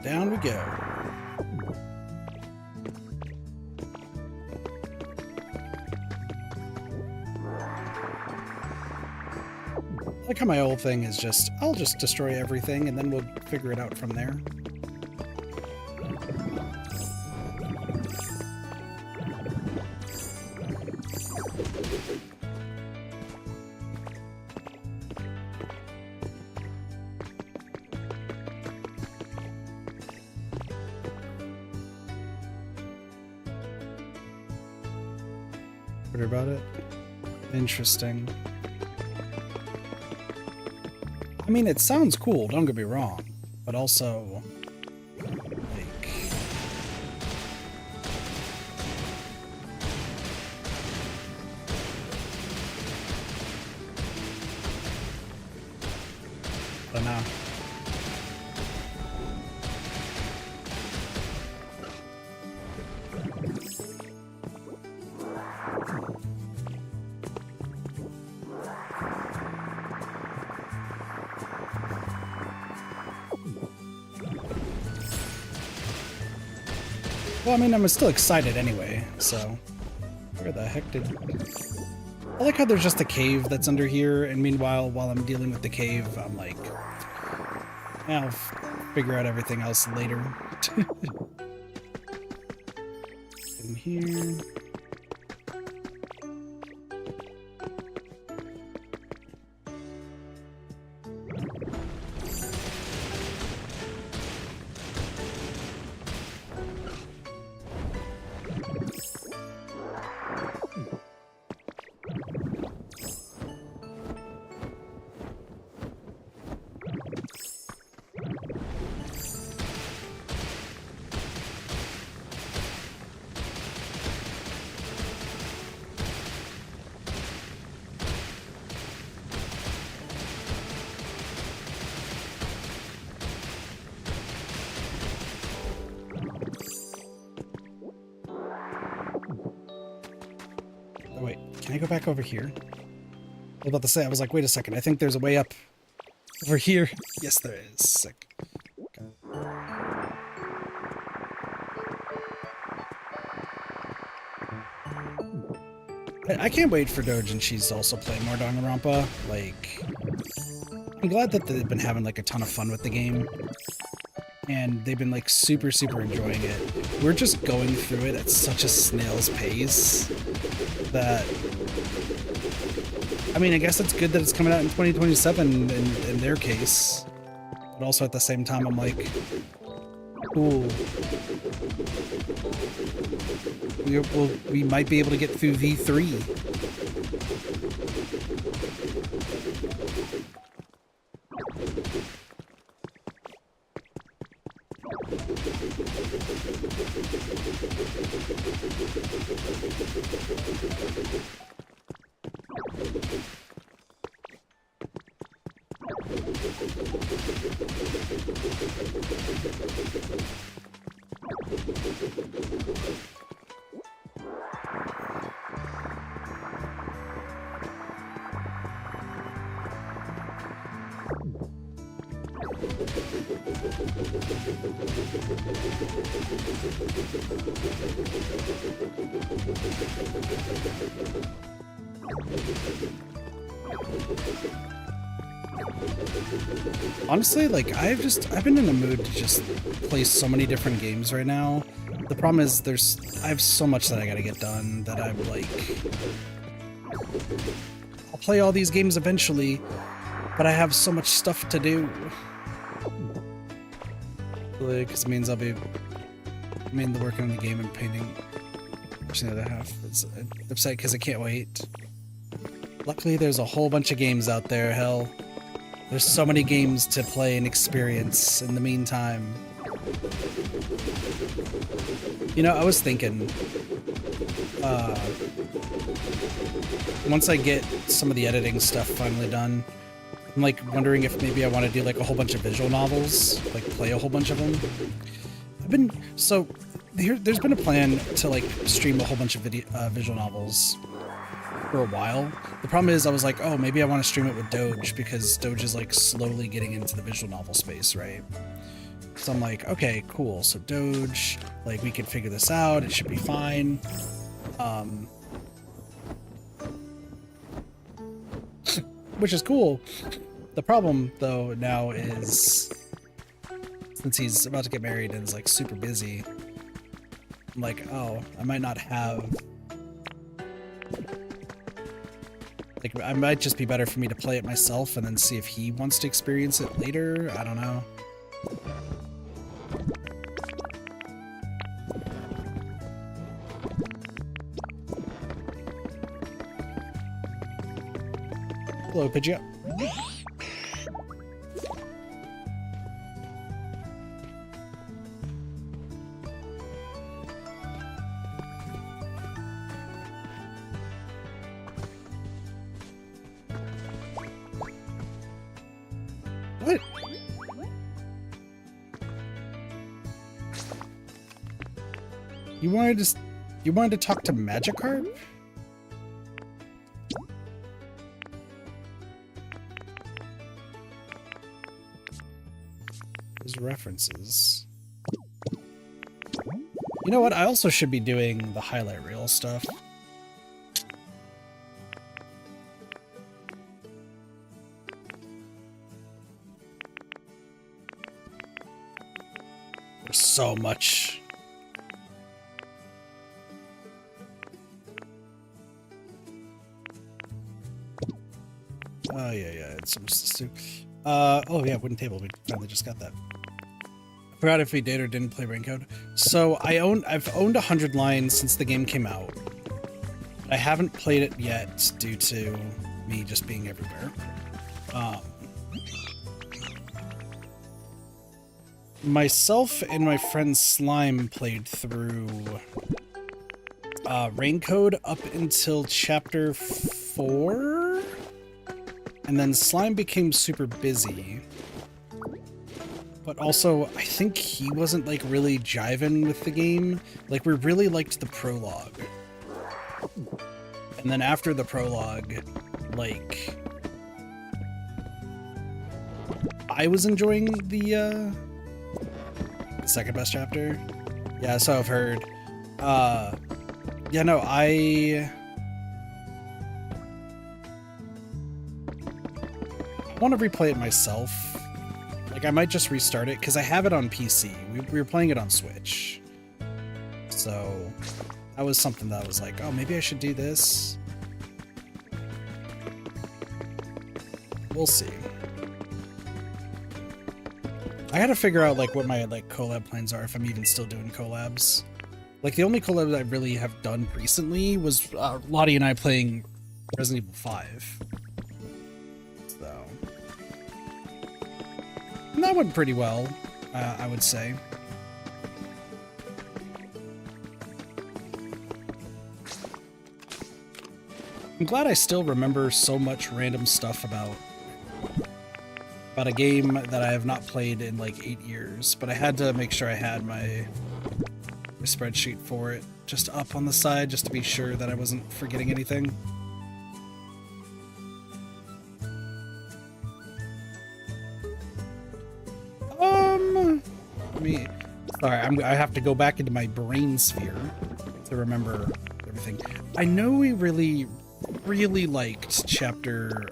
Down we go. I like how my old thing is just, I'll just destroy everything and then we'll figure it out from there. About it. Interesting. I mean, it sounds cool, don't get me wrong, but also, like... I don't know. Well, I mean, I'm still excited anyway, so... Where the heck did... I like how there's just a cave that's under here, and meanwhile, while I'm dealing with the cave, I'm like... I'll figure out everything else later. In here... can I go back over here? I was about to say, I was like, wait a second, I think there's a way up over here. Yes, there is. Sick. Okay. I can't wait for Doge and Cheese to also play more Danganronpa. Like, I'm glad that they've been having like a ton of fun with the game. And they've been like super, super enjoying it. We're just going through it at such a snail's pace that, I mean, I guess it's good that it's coming out in 2027 in their case. But also at the same time, I'm like, cool. We might be able to get through V3. Honestly, like, I've been in the mood to just play so many different games right now. The problem is I have so much that I gotta get done that I'm like, I'll play all these games eventually, but I have so much stuff to do. Because it means I'll be mainly working on the game and painting the other half. It's upset because I can't wait. Luckily, there's a whole bunch of games out there, hell. There's so many games to play and experience in the meantime. You know, I was thinking, once I get some of the editing stuff finally done, I'm like wondering if maybe I want to do like a whole bunch of visual novels, like play a whole bunch of them. There's been a plan to like stream a whole bunch of visual novels for a while. The problem is I was like, oh, maybe I want to stream it with Doge because Doge is like slowly getting into the visual novel space, right? So I'm like, okay, cool. So Doge, like we can figure this out. It should be fine. Which is cool. The problem though now is since he's about to get married and is like super busy, I'm like, oh, I might not have. Like, it might just be better for me to play it myself and then see if he wants to experience it later. I don't know. Hello, Pidgeot. What? You wanted to talk to Magikarp? Those references. You know what? I also should be doing the highlight reel stuff. There's so much. Oh yeah, it's some stew. Oh yeah, wooden table. We finally just got that. I forgot if we did or didn't play Raincode. So I've owned 100 lines since the game came out. I haven't played it yet due to me just being everywhere. Myself and my friend Slime played through Raincode up until chapter 4, and then Slime became super busy. But also, I think he wasn't like really jiving with the game. Like, we really liked the prologue. And then after the prologue, like, I was enjoying the second best chapter. Yeah, so I've heard. Yeah, no, I want to replay it myself. Like, I might just restart it because I have it on PC. We were playing it on Switch. So that was something that I was like, oh, maybe I should do this. We'll see. I gotta figure out like what my like collab plans are, if I'm even still doing collabs. Like the only collab I really have done recently was Lottie and I playing Resident Evil 5. So, and that went pretty well, I would say. I'm glad I still remember so much random stuff about a game that I have not played in like 8 years, but I had to make sure I had my spreadsheet for it just up on the side just to be sure that I wasn't forgetting anything. Sorry, I have to go back into my brain sphere to remember everything. I know we really liked chapter,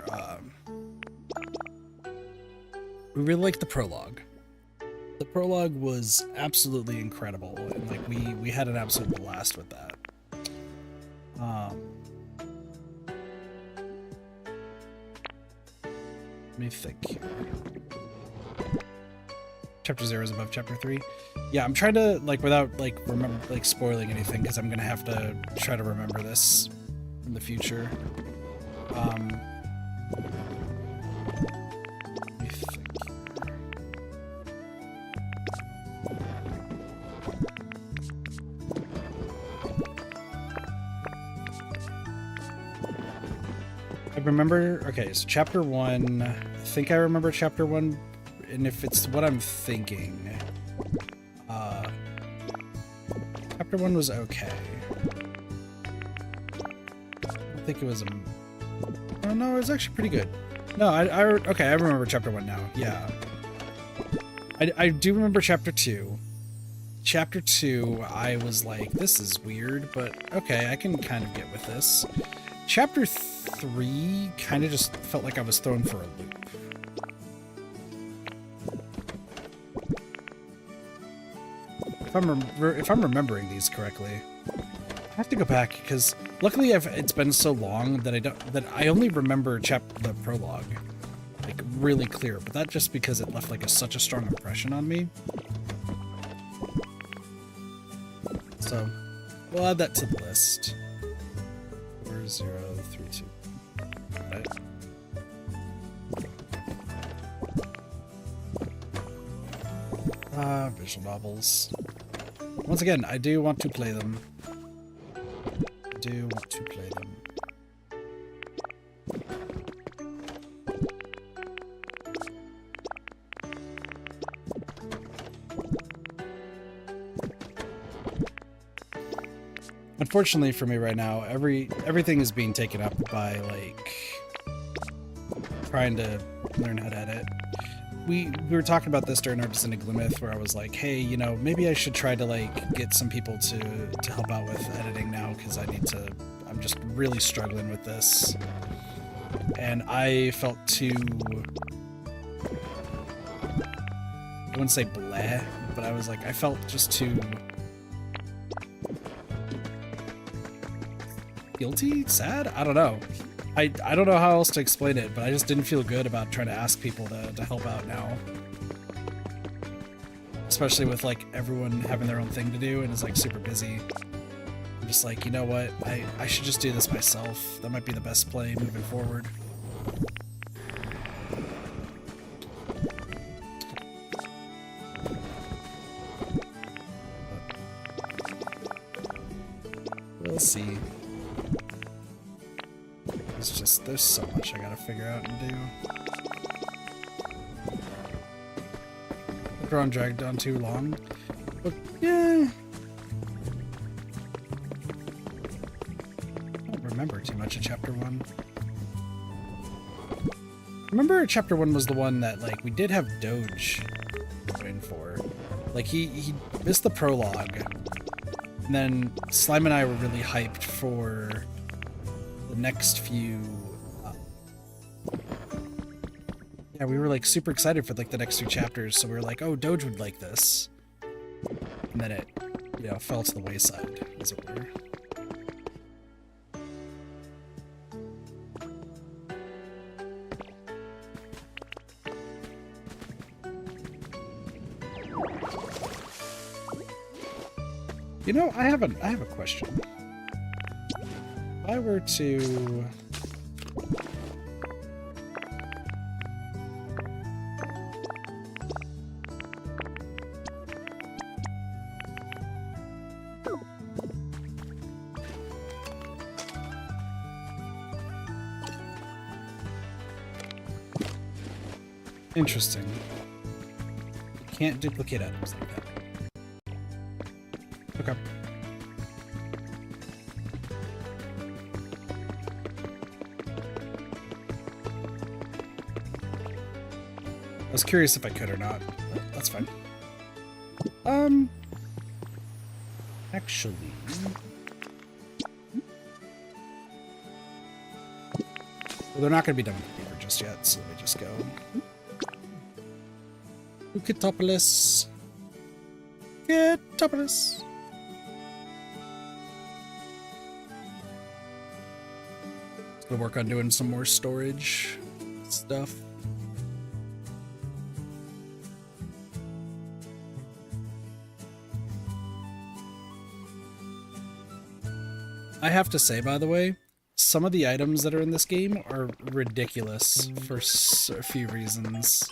we really liked the prologue. The prologue was absolutely incredible, and like we had an absolute blast with that. Let me think here. Chapter 0 is above chapter 3. Yeah, I'm trying to, like, without like spoiling anything, because I'm gonna have to try to remember this in the future. Let me think. I remember, okay, so chapter 1, I think I remember chapter 1, and if it's what I'm thinking, chapter 1 was okay. I don't think it was oh no, it was actually pretty good. No, okay, I remember chapter 1 now, yeah. I do remember chapter 2. Chapter 2, I was like, this is weird, but okay, I can kind of get with this. Chapter 3 kind of just felt like I was thrown for a loop. If I'm remembering these correctly, I have to go back because luckily it's been so long that I only remember the prologue like really clear, but that just because it left like such a strong impression on me. So we'll add that to the list. 4032. Right. Visual novels. Once again, I do want to play them. I do want to play them. Unfortunately for me right now, everything is being taken up by like trying to learn how to edit. We were talking about this during our visit to Glimeth, where I was like, hey, you know, maybe I should try to like get some people to help out with editing now, because I'm just really struggling with this. And I felt too, I wouldn't say bleh, but I was like, I felt just too guilty, sad? I don't know. I don't know how else to explain it, but I just didn't feel good about trying to ask people to help out now. Especially with like everyone having their own thing to do and it's like super busy. I'm just like, you know what? I should just do this myself. That might be the best play moving forward. We'll see. It's just, there's so much I gotta figure out and do. The drone dragged on too long. But, yeah. I don't remember too much of chapter 1. I remember chapter 1 was the one that, like, we did have Doge in for. Like, he missed the prologue. And then Slime and I were really hyped for the next few... yeah, we were, like, super excited for, like, the next 2 chapters, so we were like, oh, Doge would like this. And then it, you know, fell to the wayside, as it were. You know, I have a question. If I were to... Interesting. You can't duplicate items like that. Okay. I was curious if I could or not, but that's fine. Actually... well, they're not going to be done with the paper just yet, so let me just go. Ukitopolis. Ukitopolis. Gonna work on doing some more storage stuff. I have to say, by the way, some of the items that are in this game are ridiculous for a few reasons.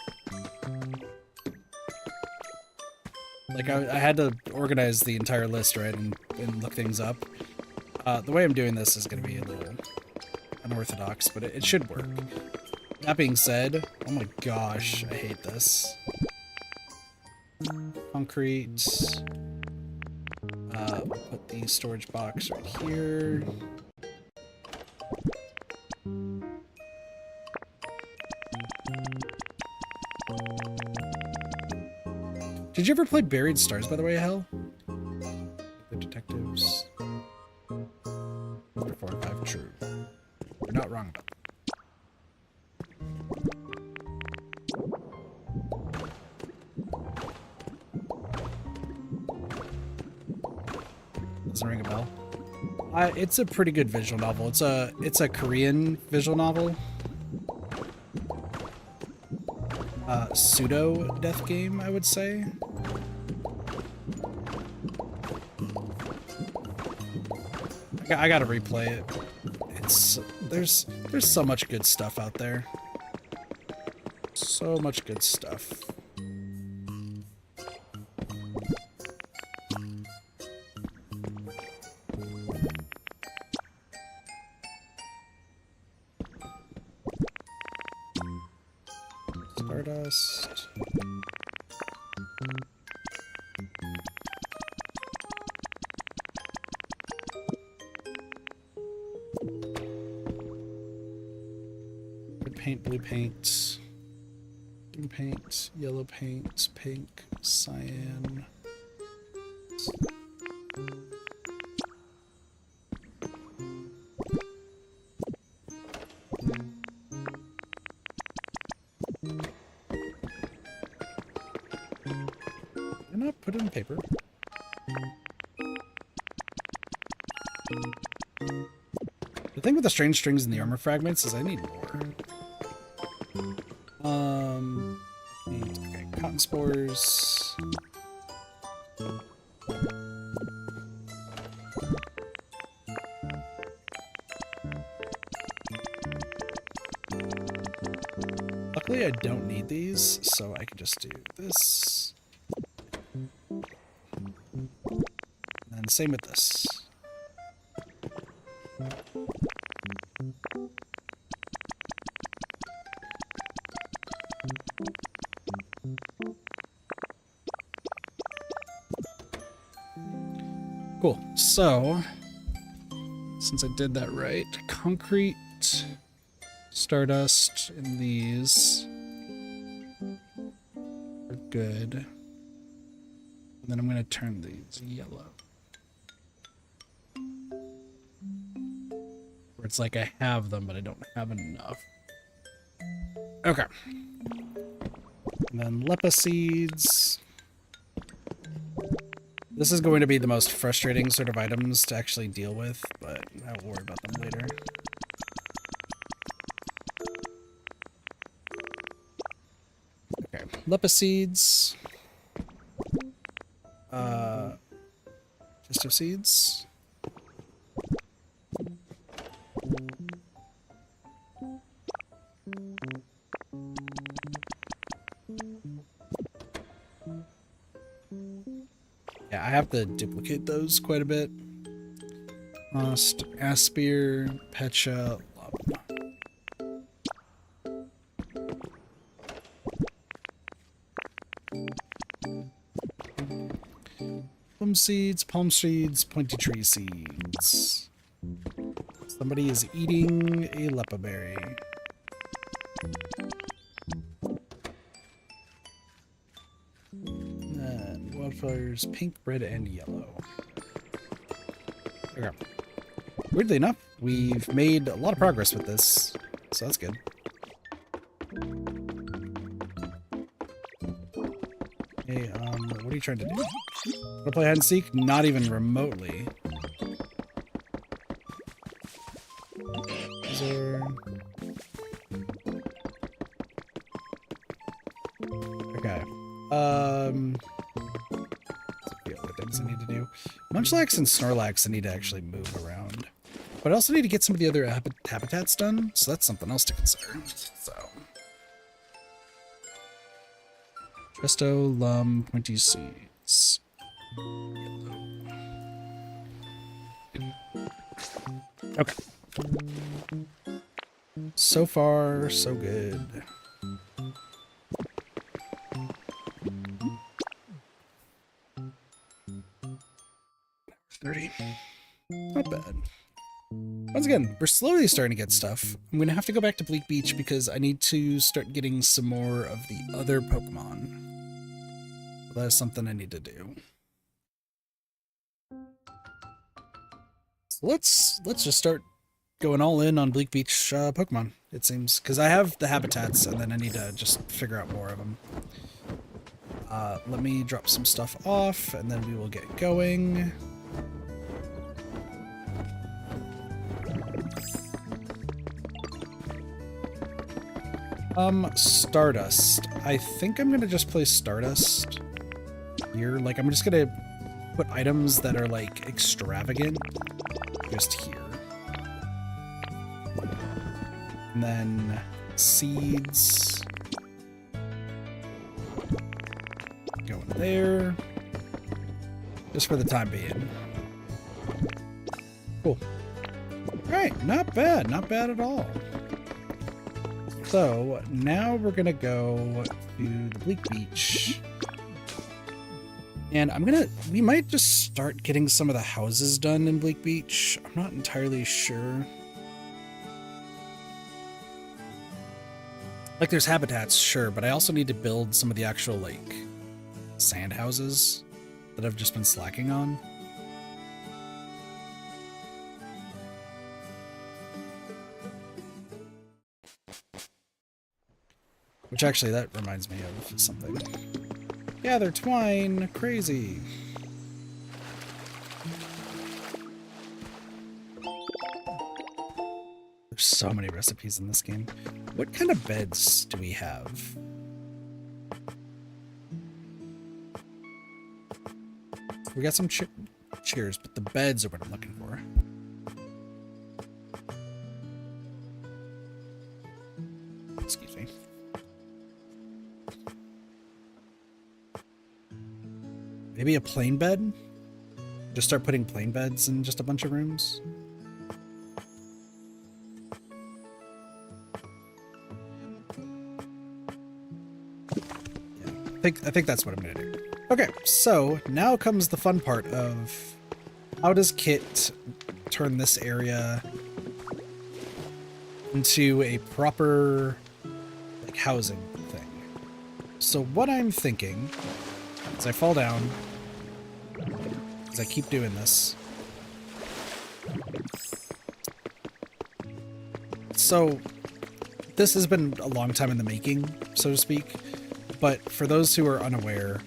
Like, I had to organize the entire list, right, and look things up. The way I'm doing this is going to be a little unorthodox, but it should work. That being said, oh my gosh, I hate this. Concrete. We'll put the storage box right here. Did you ever play Buried Stars, by the way, Hell? The detectives. 4 and 5, true. You're not wrong about that. Doesn't ring a bell. It's a pretty good visual novel. It's a Korean visual novel. Pseudo death game, I would say. I gotta replay it. There's so much good stuff out there. So much good stuff. Stardust. Red paint, blue paint, green paint, yellow paint, pink, cyan. Put it in paper. The thing with the strange strings and the armor fragments is I need more. Okay, cotton spores. Luckily I don't need these, so I can just do this. And same with this. Cool. So, since I did that right. Concrete, stardust in these are good. And then I'm going to turn these yellow. Where it's like I have them, but I don't have enough. Okay. And then lepa seeds. This is going to be the most frustrating sort of items to actually deal with, but I'll worry about them later. Okay, lepa seeds. Gesto seeds. Yeah, I have to duplicate those quite a bit. Lost, Aspir, Pecha, palm seeds, pointy tree seeds. Somebody is eating a lepa berry. And wildflowers, pink, red, and yellow. Okay. Weirdly enough, we've made a lot of progress with this, so that's good. Hey, what are you trying to do? Wanna play hide and seek? Not even remotely. These are... Okay. The other things I need to do. Munchlax and Snorlax I need to actually move around. But I also need to get some of the other habitats done, so that's something else to consider. So... Presto, Lum, Pointy Seeds. Yellow. Okay. So far, so good. $30. Not bad. Once again, we're slowly starting to get stuff. I'm going to have to go back to Bleak Beach because I need to start getting some more of the other Pokemon. That's something I need to do. So let's just start going all in on Bleak Beach Pokemon, it seems. Because I have the habitats, and then I need to just figure out more of them. Let me drop some stuff off, and then we will get going. Stardust. I think I'm gonna just place Stardust here. Like, I'm just gonna put items that are, like, extravagant just here. And then seeds. Going there. Just for the time being. Cool. Alright, not bad. Not bad at all. So, now we're gonna go to the Bleak Beach. And we might just start getting some of the houses done in Bleak Beach. I'm not entirely sure. Like, there's habitats, sure, but I also need to build some of the actual, like, sand houses that I've just been slacking on. Which actually, that reminds me of something. Gather twine, crazy. There's so many recipes in this game. What kind of beds do we have? We got some chairs, but the beds are what I'm looking for. Excuse me. Maybe a plain bed? Just start putting plain beds in just a bunch of rooms? Yeah, I think that's what I'm gonna do. Okay, so now comes the fun part of how does Kit turn this area into a proper like housing thing. So what I'm thinking is I fall down, as I keep doing this. So this has been a long time in the making, so to speak, but for those who are unaware,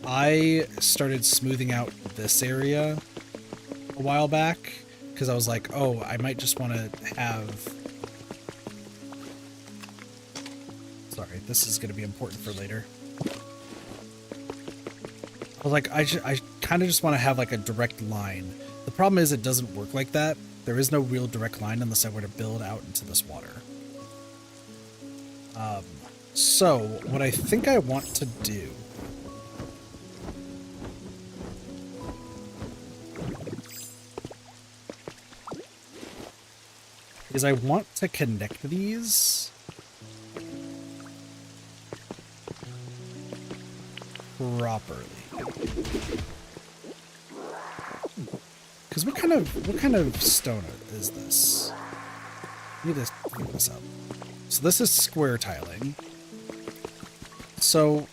I started smoothing out this area a while back because I was like, oh, I might just want to have... Sorry, this is going to be important for later. I was like, I kind of just want to have like a direct line. The problem is it doesn't work like that. There is no real direct line unless I were to build out into this water. So what I think I want to do is I want to connect these properly. Because what kind of stone is this? I need to figure this out. So this is square tiling. So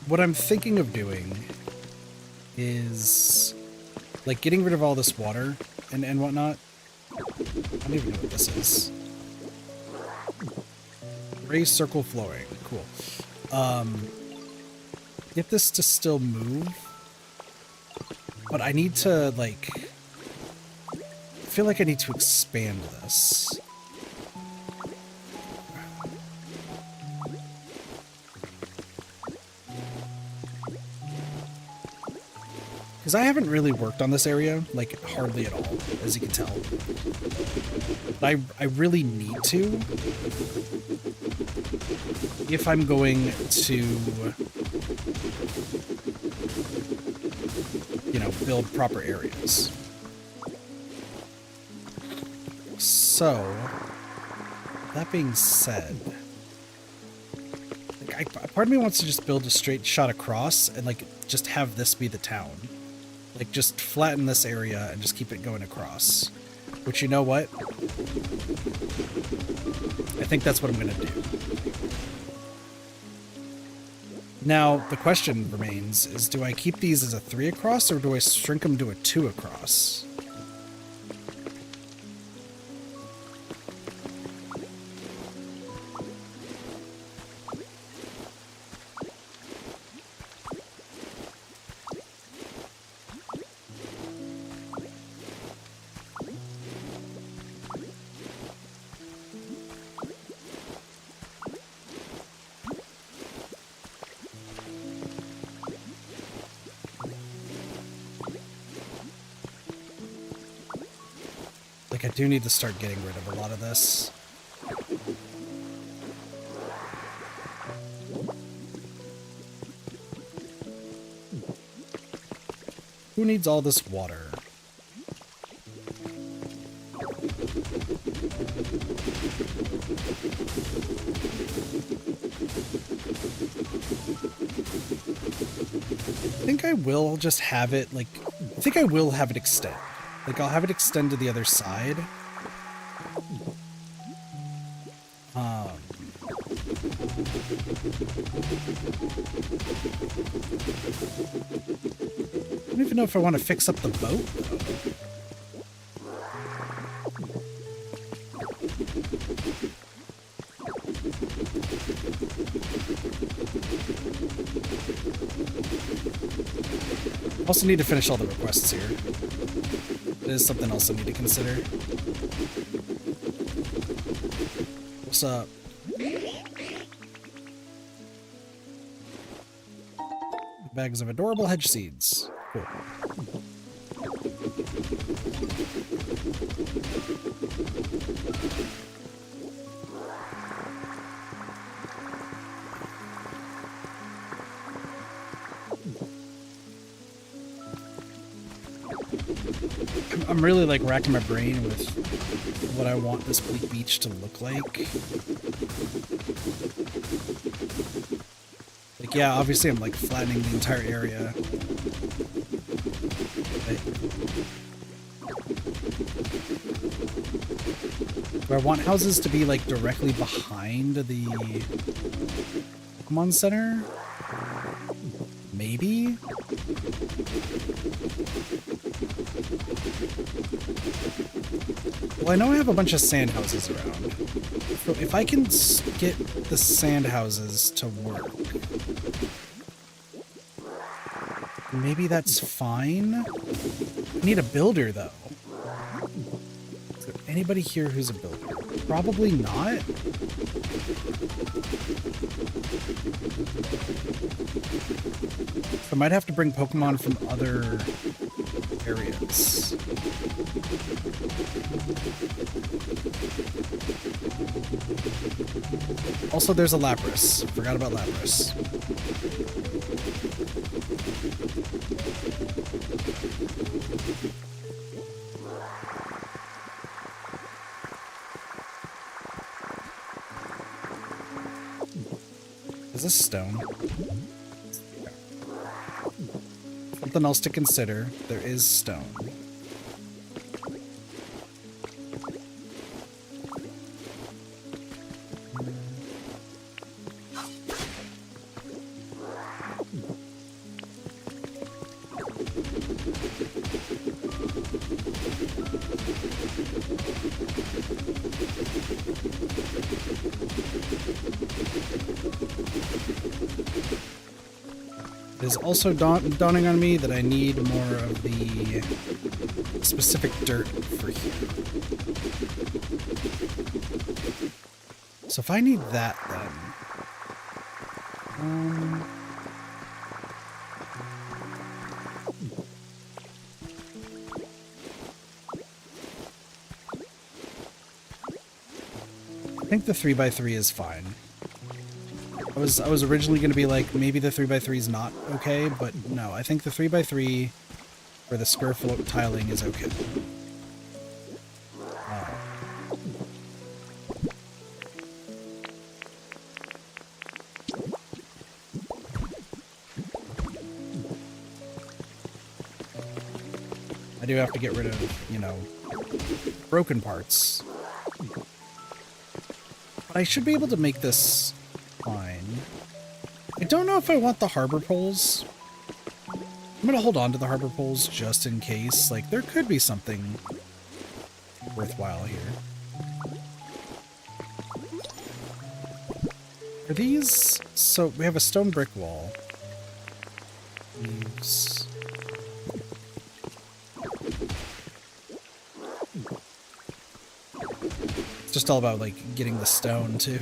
what I'm thinking of doing is like getting rid of all this water and whatnot. I don't even know what this is. Raised circle flooring. Cool. Get this to still move. But I need to, like... I feel like I need to expand this. Because I haven't really worked on this area, like, hardly at all, as you can tell. But I really need to, if I'm going to, you know, build proper areas. So, that being said, like, part of me wants to just build a straight shot across and, like, just have this be the town. Like, just flatten this area and just keep it going across. Which, you know what? I think that's what I'm going to do. Now, the question remains is, do I keep these as a 3 across, or do I shrink them to a 2 across? I do need to start getting rid of a lot of this. Who needs all this water? I think I will just have it, like, I think I will have it extend. Like, I'll have it extend to the other side. I don't even know if I want to fix up the boat. Also need to finish all the requests here. Is something else I need to consider. What's up? Bags of adorable hedge seeds. Cool. I'm really like racking my brain with what I want this Bleak beach to look like. Like, yeah, obviously I'm like flattening the entire area. Do I want houses to be like directly behind the Pokemon Center? Maybe? Well, I know I have a bunch of sand houses around. So if I can get the sand houses to work, maybe that's fine. I need a builder, though. Is there anybody here who's a builder? Probably not. So I might have to bring Pokemon from other areas. Also, there's a Lapras. Forgot about Lapras. Is this stone? Something else to consider. There is stone. It is also dawning on me that I need more of the specific dirt for here. So if I need that, then... I think the 3x3 is fine. I was originally going to be like, maybe the 3x3 is not okay, but no, I think the 3x3 for the square float tiling is okay. I do have to get rid of, you know, broken parts. But I should be able to make this fine. I don't know if I want the harbor poles. I'm gonna hold on to the harbor poles just in case. Like, there could be something worthwhile here. Are these... So, we have a stone brick wall. Leaves... It's just all about, like, getting the stone, too.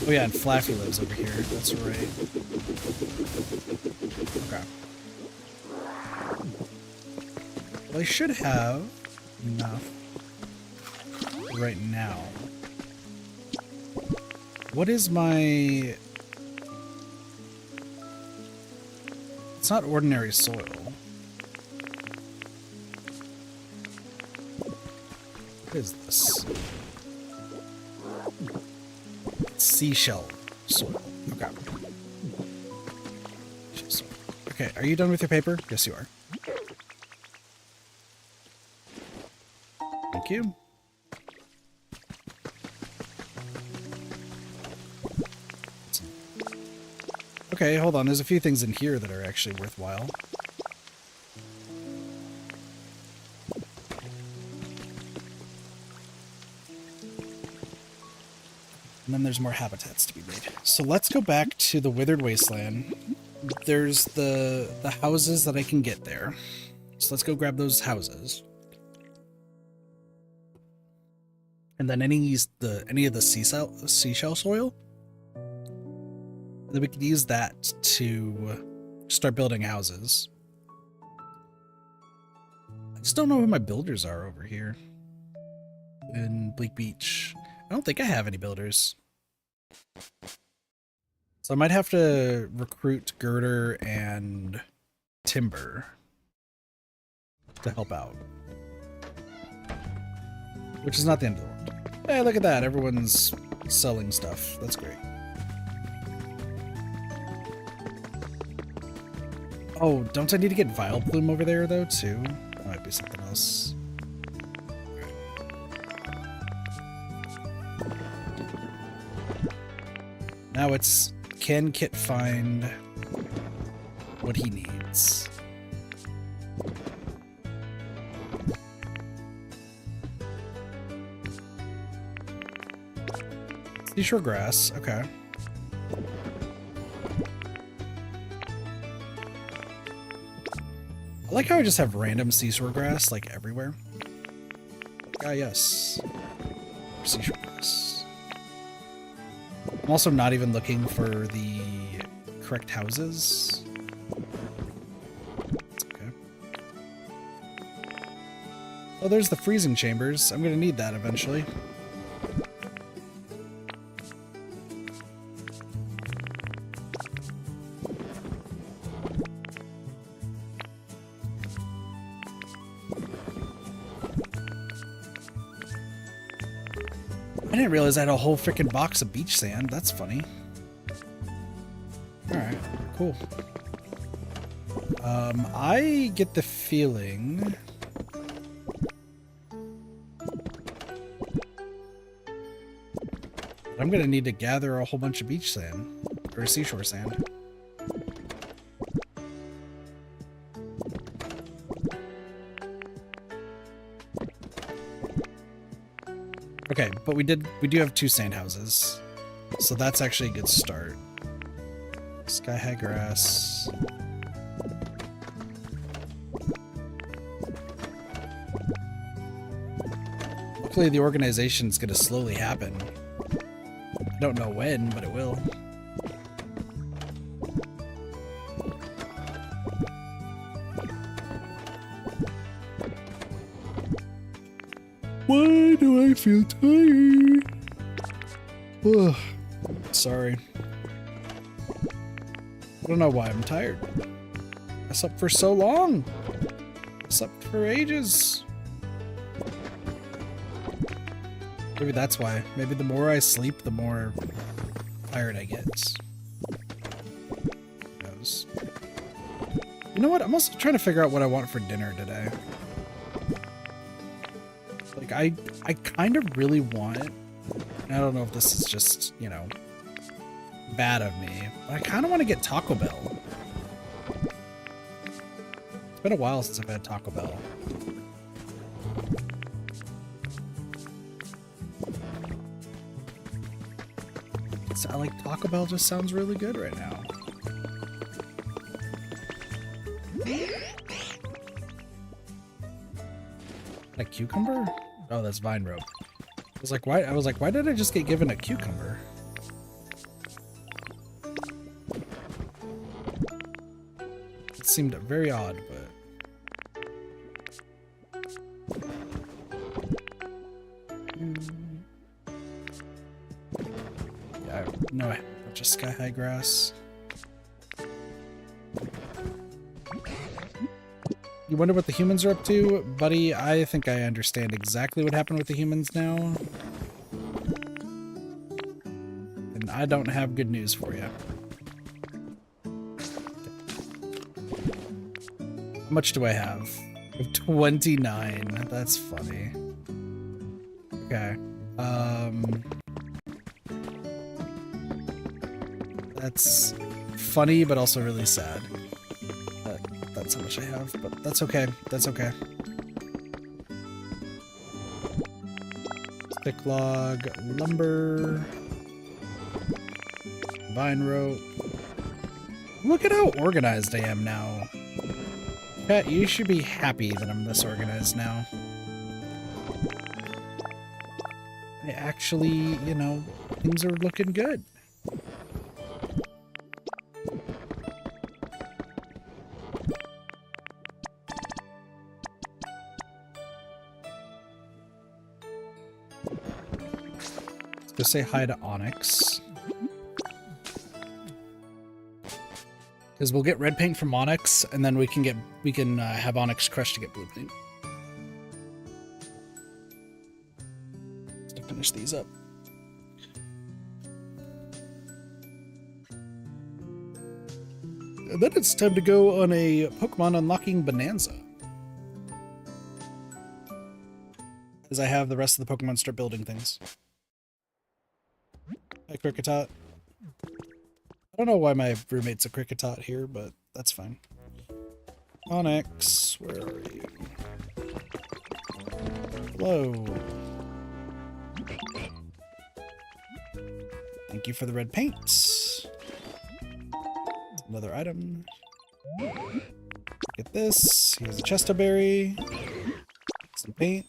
Oh yeah, and Flaffy lives over here. That's right. Okay. Well, I should have enough right now. What is my... It's not ordinary soil. What is this? Seashell soil. Okay. Okay, are you done with your paper? Yes, you are. Thank you. Okay, hold on. There's a few things in here that are actually worthwhile. And then there's more habitats to be made. So let's go back to the Withered Wasteland. There's the houses that I can get there. So let's go grab those houses. And then any of the seashell soil. And then we can use that to start building houses. I just don't know who my builders are over here. In Bleak Beach. I don't think I have any builders. So I might have to recruit Girder and Timber to help out. Which is not the end of the world. Hey, look at that. Everyone's selling stuff. That's great. Oh, don't I need to get Vile Plume over there, though, too? That might be something else. Now it's, can Kit find what he needs? Seashore grass, okay. I like how I just have random seashore grass, like, everywhere. Ah, yes. Seashore grass. I'm also not even looking for the correct houses. Okay. Oh, there's the freezing chambers. I'm gonna need that eventually. I didn't realize I had a whole freaking box of beach sand. That's funny. Alright, cool. I get the feeling... I'm gonna need to gather a whole bunch of beach sand. Or seashore sand. Okay, but we do have 2 sand houses. So that's actually a good start. Sky high grass. Hopefully the organization's gonna slowly happen. I don't know when, but it will. Why do I feel tired? Ugh. Sorry. I don't know why I'm tired. I slept for so long. I slept for ages. Maybe that's why. Maybe the more I sleep, the more tired I get. Who knows? You know what? I'm also trying to figure out what I want for dinner today. Like, I kind of really want it. I don't know if this is just, you know, bad of me, but I kind of want to get Taco Bell. It's been a while since I've had Taco Bell. So, like, Taco Bell just sounds really good right now. A cucumber? Oh, that's vine rope. I was like, why did I just get given a cucumber? It seemed very odd, but... Yeah, no, just sky high grass. You wonder what the humans are up to? Buddy, I think I understand exactly what happened with the humans now. And I don't have good news for you. How much do I have? I have 29. That's funny. Okay. That's funny, but also really sad. That's how much I have, but that's okay. That's okay. Stick log, lumber, vine rope. Look at how organized I am now. Pat, you should be happy that I'm this organized now. I actually, you know, things are looking good. Go say hi to Onyx. Because we'll get red paint from Onyx, and then we can have Onyx Crush to get blue paint. Let's finish these up. And then it's time to go on a Pokemon unlocking bonanza. As I have the rest of the Pokemon start building things. Hi, Cricketot. I don't know why my roommate's a Cricketot here, but that's fine. Onyx, where are you? Hello. Thank you for the red paint. Another item. Get this. Here's a Chesto Berry. Some paint.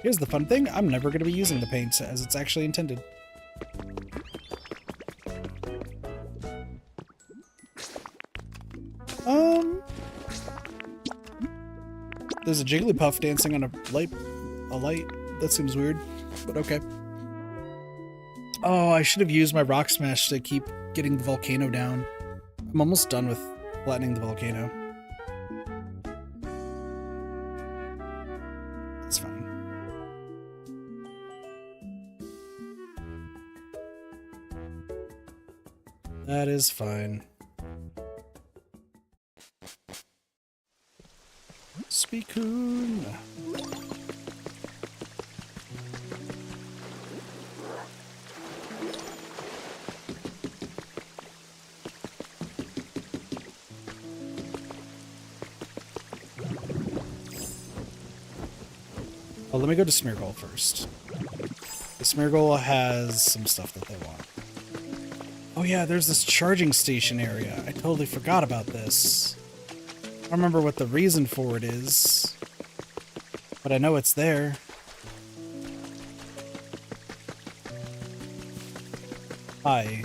Here's the fun thing. I'm never going to be using the paint as it's actually intended. There's a Jigglypuff dancing on a light. That seems weird, but okay. Oh, I should have used my Rock Smash to keep getting the volcano down. I'm almost done with flattening the volcano. That's fine. That is fine. Speakoon. Well, let me go to Smeargle first. The Smeargle has some stuff that they want. Oh yeah, there's this charging station area. I totally forgot about this. I don't remember what the reason for it is, but I know it's there. Hi.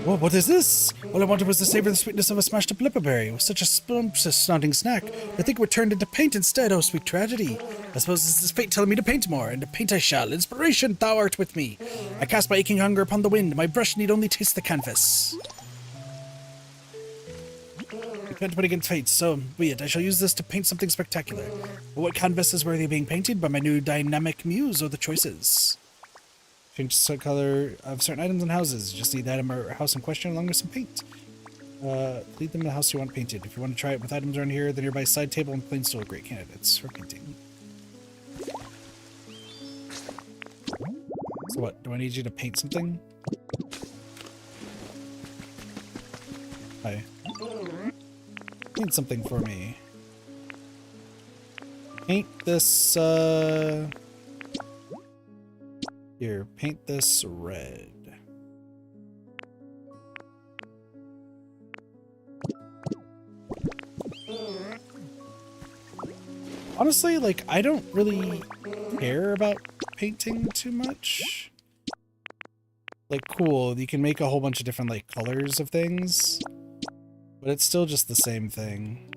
Whoa, what is this? All I wanted was to savor the sweetness of a smashed up Lipperberry. It was such a stunting snack. I think it turned into paint instead. Oh, sweet tragedy. I suppose this is fate telling me to paint more, and to paint I shall. Inspiration, thou art with me. I cast my aching hunger upon the wind. My brush need only taste the canvas. I can't put against fate, so be it. I shall use this to paint something spectacular. But what canvas is worthy of being painted by my new dynamic muse or the choices? Change the color of certain items and houses. You just need the item or house in question along with some paint. Lead them to the house you want painted. If you want to try it with items around here, the nearby side table and plain stool are great candidates for painting. So what? Do I need you to paint something? Hi. Paint something for me. Paint this, Here, paint this red. Honestly, like, I don't really care about painting too much. Like, cool, you can make a whole bunch of different, like, colors of things, but it's still just the same thing.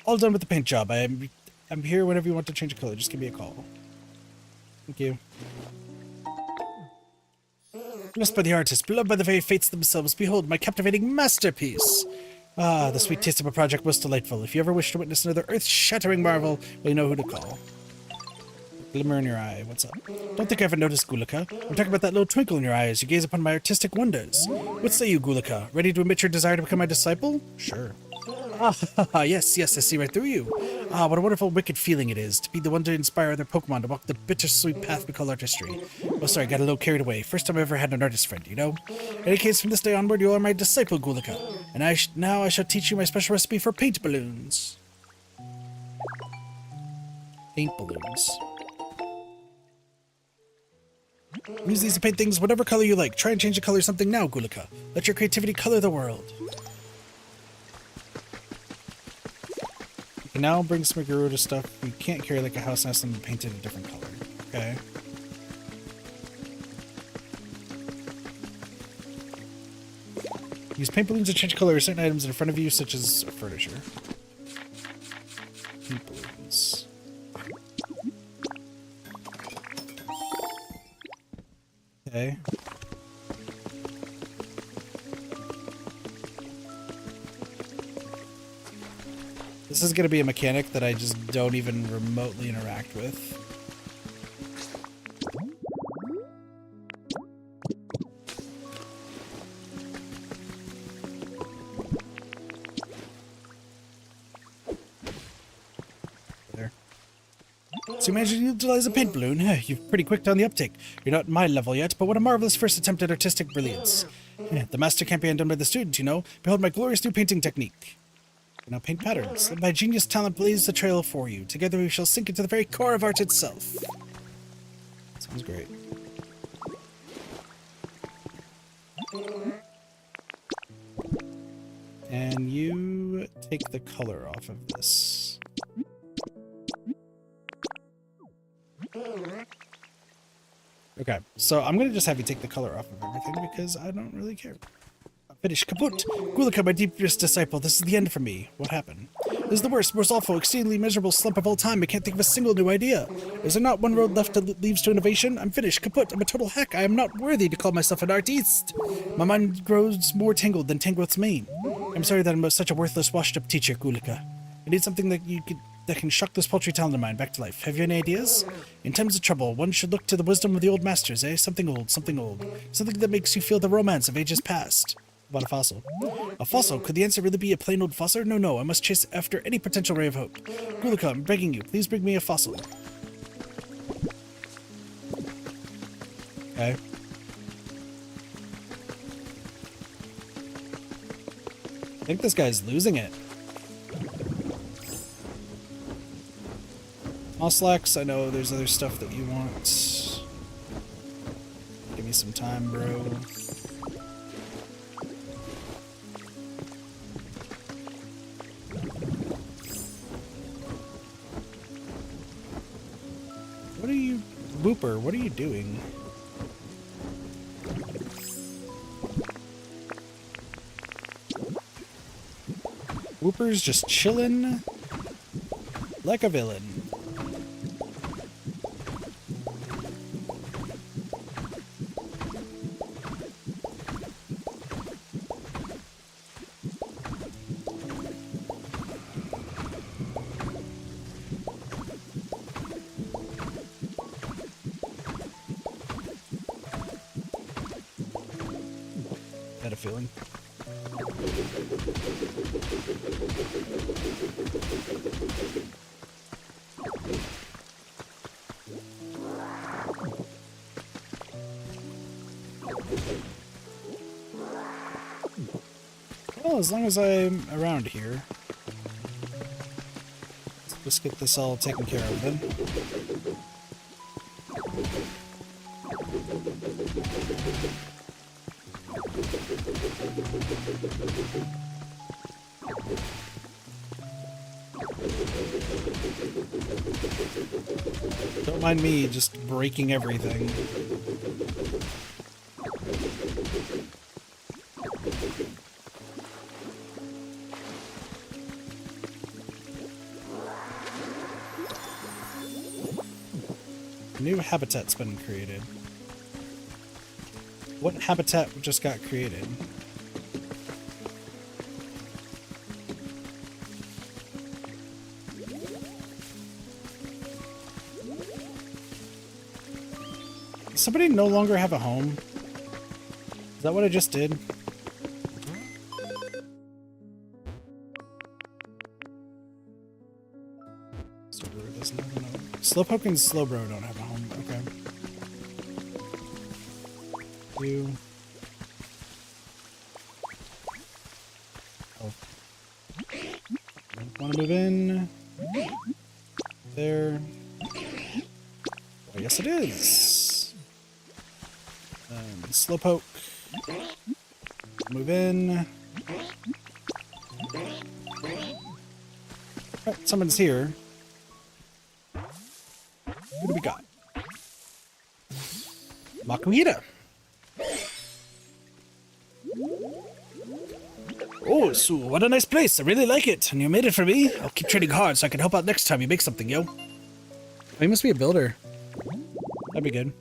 All done with the paint job. I'm here whenever you want to change a color. Just give me a call. Thank you. Blessed by the artist, beloved by the very fates themselves, behold my captivating masterpiece. Ah, the sweet taste of a project was delightful. If you ever wish to witness another earth-shattering marvel, well, you know who to call. Glimmer in your eye. What's up? Don't think I haven't noticed, Gulika. I'm talking about that little twinkle in your eye as you gaze upon my artistic wonders. What say you, Gulika? Ready to admit your desire to become my disciple? Sure. Ah, yes, I see right through you. Ah, what a wonderful, wicked feeling it is to be the one to inspire other Pokemon to walk the bittersweet path we call artistry. Oh, sorry, got a little carried away. First time I ever had an artist friend, you know? In any case, from this day onward, you are my disciple, Gulika. And now I shall teach you my special recipe for paint balloons. Paint balloons. Use these to paint things whatever color you like. Try and change the color of something now, Gulika. Let your creativity color the world. You can now bring some Garuda stuff. You can't carry like a house nest and paint it a different color. Okay. Use paint balloons to change color of certain items in front of you, such as furniture. Paint balloons. Okay. This is going to be a mechanic that I just don't even remotely interact with. There. So you managed to utilize a paint balloon? You're pretty quick on the uptake. You're not my level yet, but what a marvelous first attempt at artistic brilliance. The master can't be undone by the student, you know. Behold my glorious new painting technique. Now paint patterns. Let my genius talent blaze the trail for you. Together we shall sink into the very core of art itself. Sounds great. And you take the color off of this. Okay, so I'm gonna just have you take the color off of everything because I don't really care. Finished. Kaput! Gulika, my deepest disciple, this is the end for me. What happened? This is the worst, most awful, exceedingly miserable slump of all time. I can't think of a single new idea. Is there not one road left that leads to innovation? I'm finished. Kaput! I'm a total hack. I am not worthy to call myself an artiste. My mind grows more tangled than Tangrowth's mane. I'm sorry that I'm such a worthless, washed-up teacher, Gulika. I need something that can shock this paltry talent of mine back to life. Have you any ideas? In times of trouble, one should look to the wisdom of the old masters, eh? Something old, something old. Something that makes you feel the romance of ages past. About a fossil. A fossil? Could the answer really be a plain old fossil? No, I must chase after any potential ray of hope. Gulika, I'm begging you, please bring me a fossil. Okay. I think this guy's losing it. Moslax, I know there's other stuff that you want. Give me some time, bro. What are you... Whooper, what are you doing? Whooper's just chillin' like a villain. Had a feeling. Well, as long as I'm around here. Let's get this all taken care of then. Don't mind me just breaking everything. New habitat's been created. What habitat just got created? Does somebody no longer have a home? Is that what I just did? Slowpoke and Slowbro don't have a home. Okay. You. Oh. Want to move in? There. Oh, yes, it is. Slowpoke. Move in. Alright, someone's here. What do we got? Makuhita. Oh, so what a nice place. I really like it. And you made it for me. I'll keep training hard so I can help out next time you make something, yo. Oh, he must be a builder. That'd be good.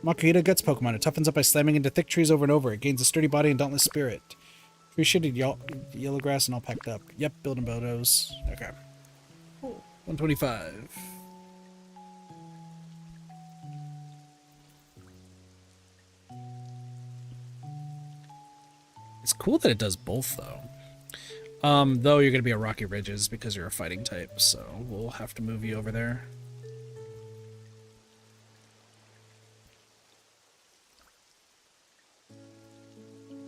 Makuhita Guts Pokemon. It toughens up by slamming into thick trees over and over. It gains a sturdy body and dauntless spirit. We should have yellow grass and all packed up. Yep, building bodos. Okay. 125. It's cool that it does both, though. Though you're gonna be at Rocky Ridges because you're a fighting type, so we'll have to move you over there.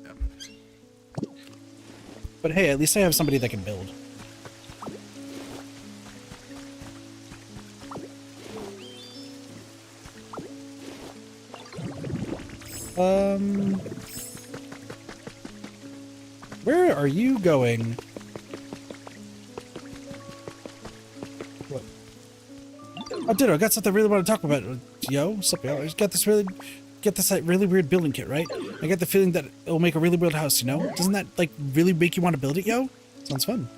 Yeah. But hey, at least I have somebody that can build. Where are you going? What? Oh, dude, I got something I really want to talk about. Yo, what's up, yo? I just got this really weird building kit, right? I get the feeling that it'll make a really weird house, you know? Doesn't that, like, really make you want to build it, yo? Sounds fun.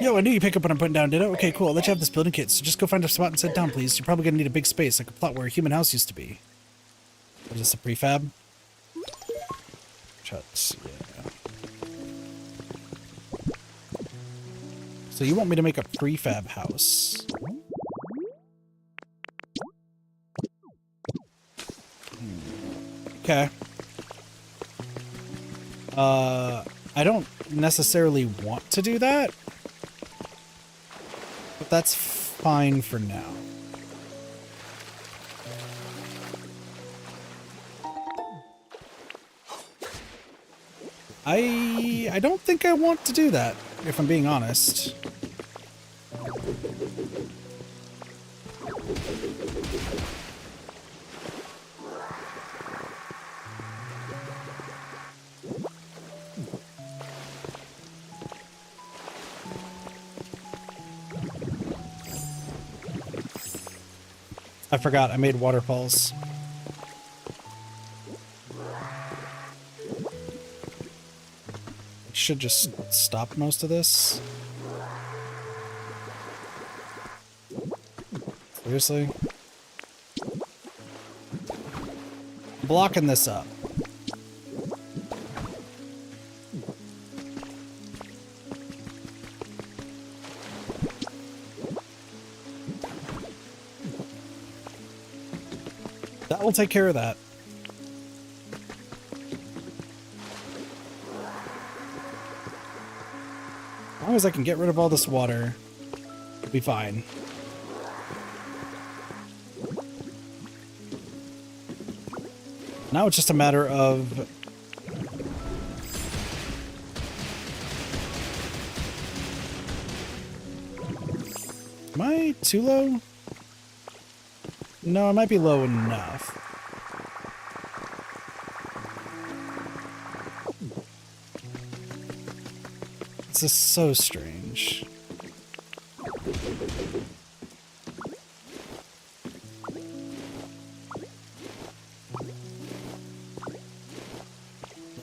Yo, I knew you pick up what I'm putting down, did I? Okay, cool. I'll let you have this building kit, so just go find a spot and sit down, please. You're probably gonna need a big space, like a plot where a human house used to be. Is this a prefab? Chuts, yeah. So you want me to make a prefab house? Okay. I don't necessarily want to do that, but that's fine for now. I don't think I want to do that, if I'm being honest. I forgot, I made waterfalls. Should just stop most of this. Seriously? I'm blocking this up. That will take care of that. As long as I can get rid of all this water, it'll be fine. Now it's just a matter of... Am I too low? No, I might be low enough. This is so strange.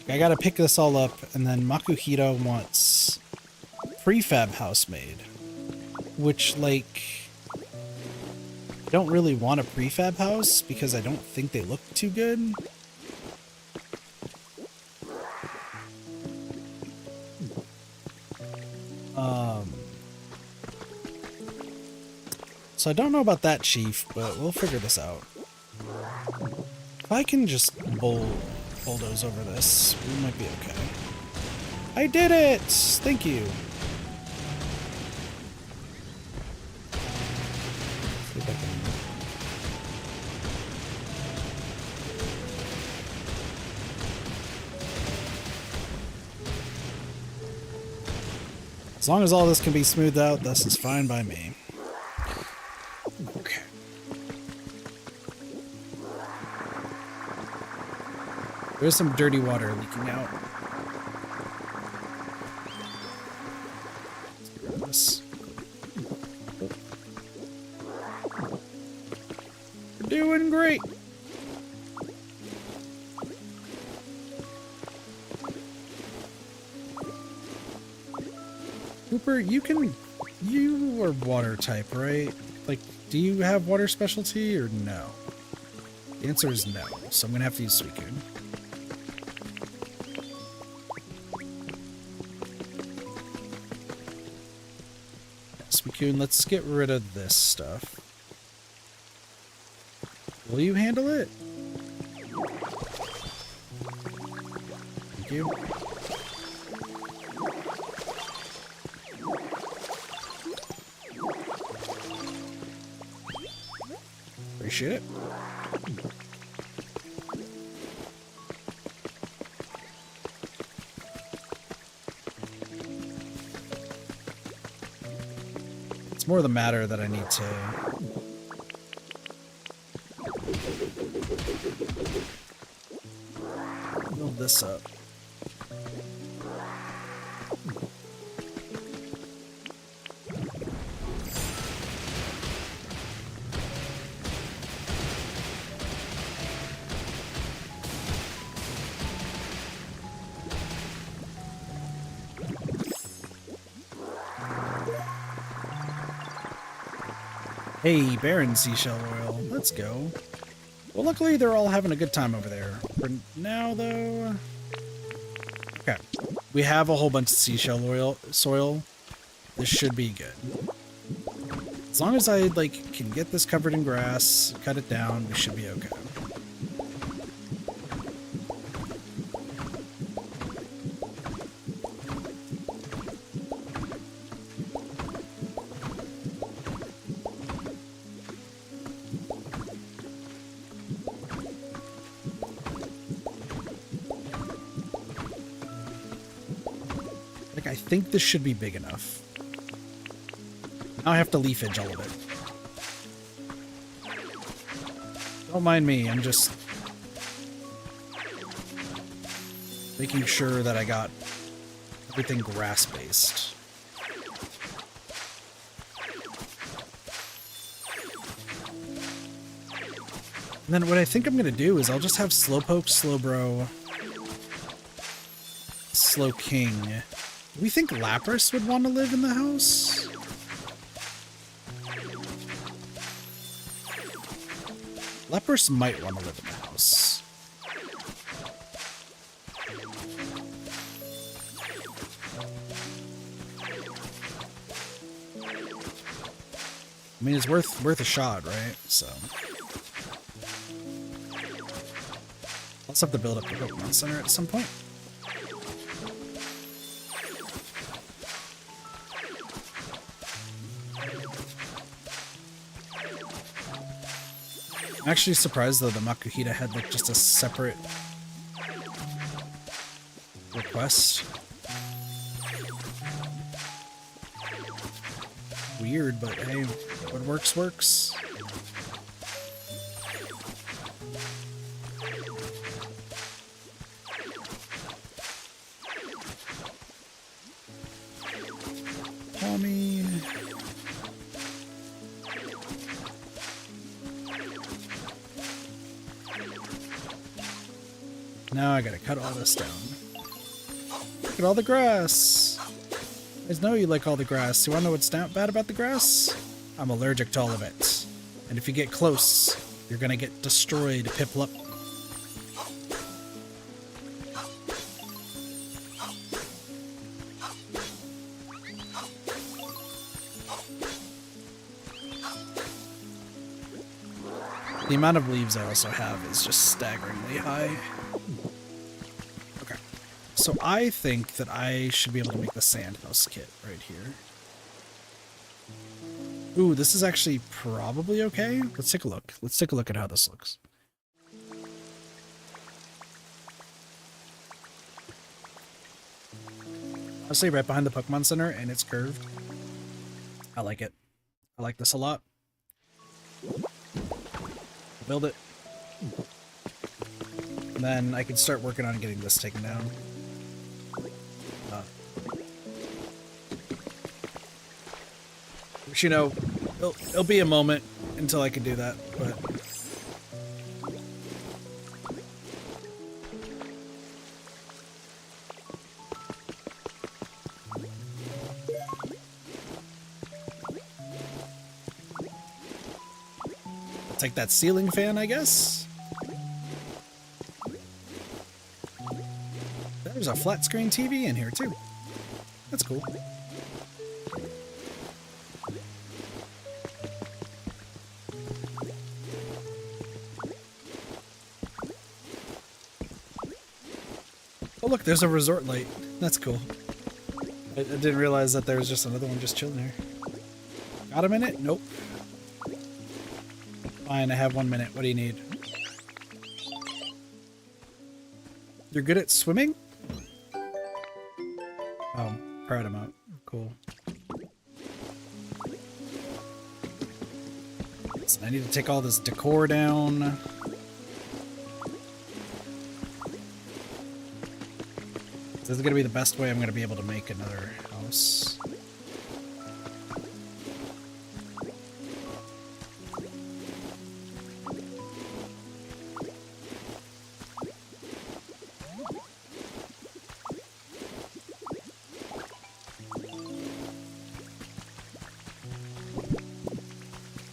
I gotta pick this all up, and then Makuhito wants prefab house made. Which, like, I don't really want a prefab house because I don't think they look too good. So I don't know about that, Chief, but we'll figure this out. If I can just bulldoze over this, we might be okay. I did it! Thank you. See if I can... As long as all this can be smoothed out, this is fine by me. Okay. There's some dirty water leaking out. Let's get rid of this. We're doing great. Cooper, you are water type, right? Like, do you have water specialty or no? The answer is no, so I'm gonna have to use Suicune. Suicune, let's get rid of this stuff. Will you handle it? Thank you. Appreciate it. It's more the matter that I need to build this up. Hey, Baron Seashell Oil. Let's go. Well, luckily they're all having a good time over there. For now, though... Okay. We have a whole bunch of seashell soil. This should be good. As long as I, like, can get this covered in grass, cut it down, we should be okay. I think this should be big enough. Now I have to leafage all of it. Don't mind me, I'm just making sure that I got everything grass-based. And then what I think I'm going to do is I'll just have Slowpoke, Slowbro, Slowking. Do we think Lapras would want to live in the house? Lapras might want to live in the house. I mean, it's worth a shot, right? So I'll just have to build up the Pokemon Center at some point. I'm actually surprised though the Makuhita had like just a separate request. Weird, but hey, what works works. Tommy. Now I gotta cut all this down. Look at all the grass. I know you like all the grass. You wanna know what's bad about the grass? I'm allergic to all of it. And if you get close, you're gonna get destroyed, Piplup. The amount of leaves I also have is just staggeringly high. Okay. So I think that I should be able to make the sand house kit right here. Ooh, this is actually probably okay. Let's take a look. Let's take a look at how this looks. I'll say right behind the Pokemon Center, and it's curved. I like it. I like this a lot. Build it. And then I can start working on getting this taken down. Which, you know, it'll be a moment until I can do that, but... Take that ceiling fan, I guess. There's a flat screen TV in here too. That's cool. Oh look, there's a resort light. That's cool. I didn't realize that there was just another one just chilling here. Got a minute? Nope. Fine, I have 1 minute. What do you need? You're good at swimming? Oh, proud amount. Cool. So I need to take all this decor down. This is going to be the best way I'm going to be able to make another house.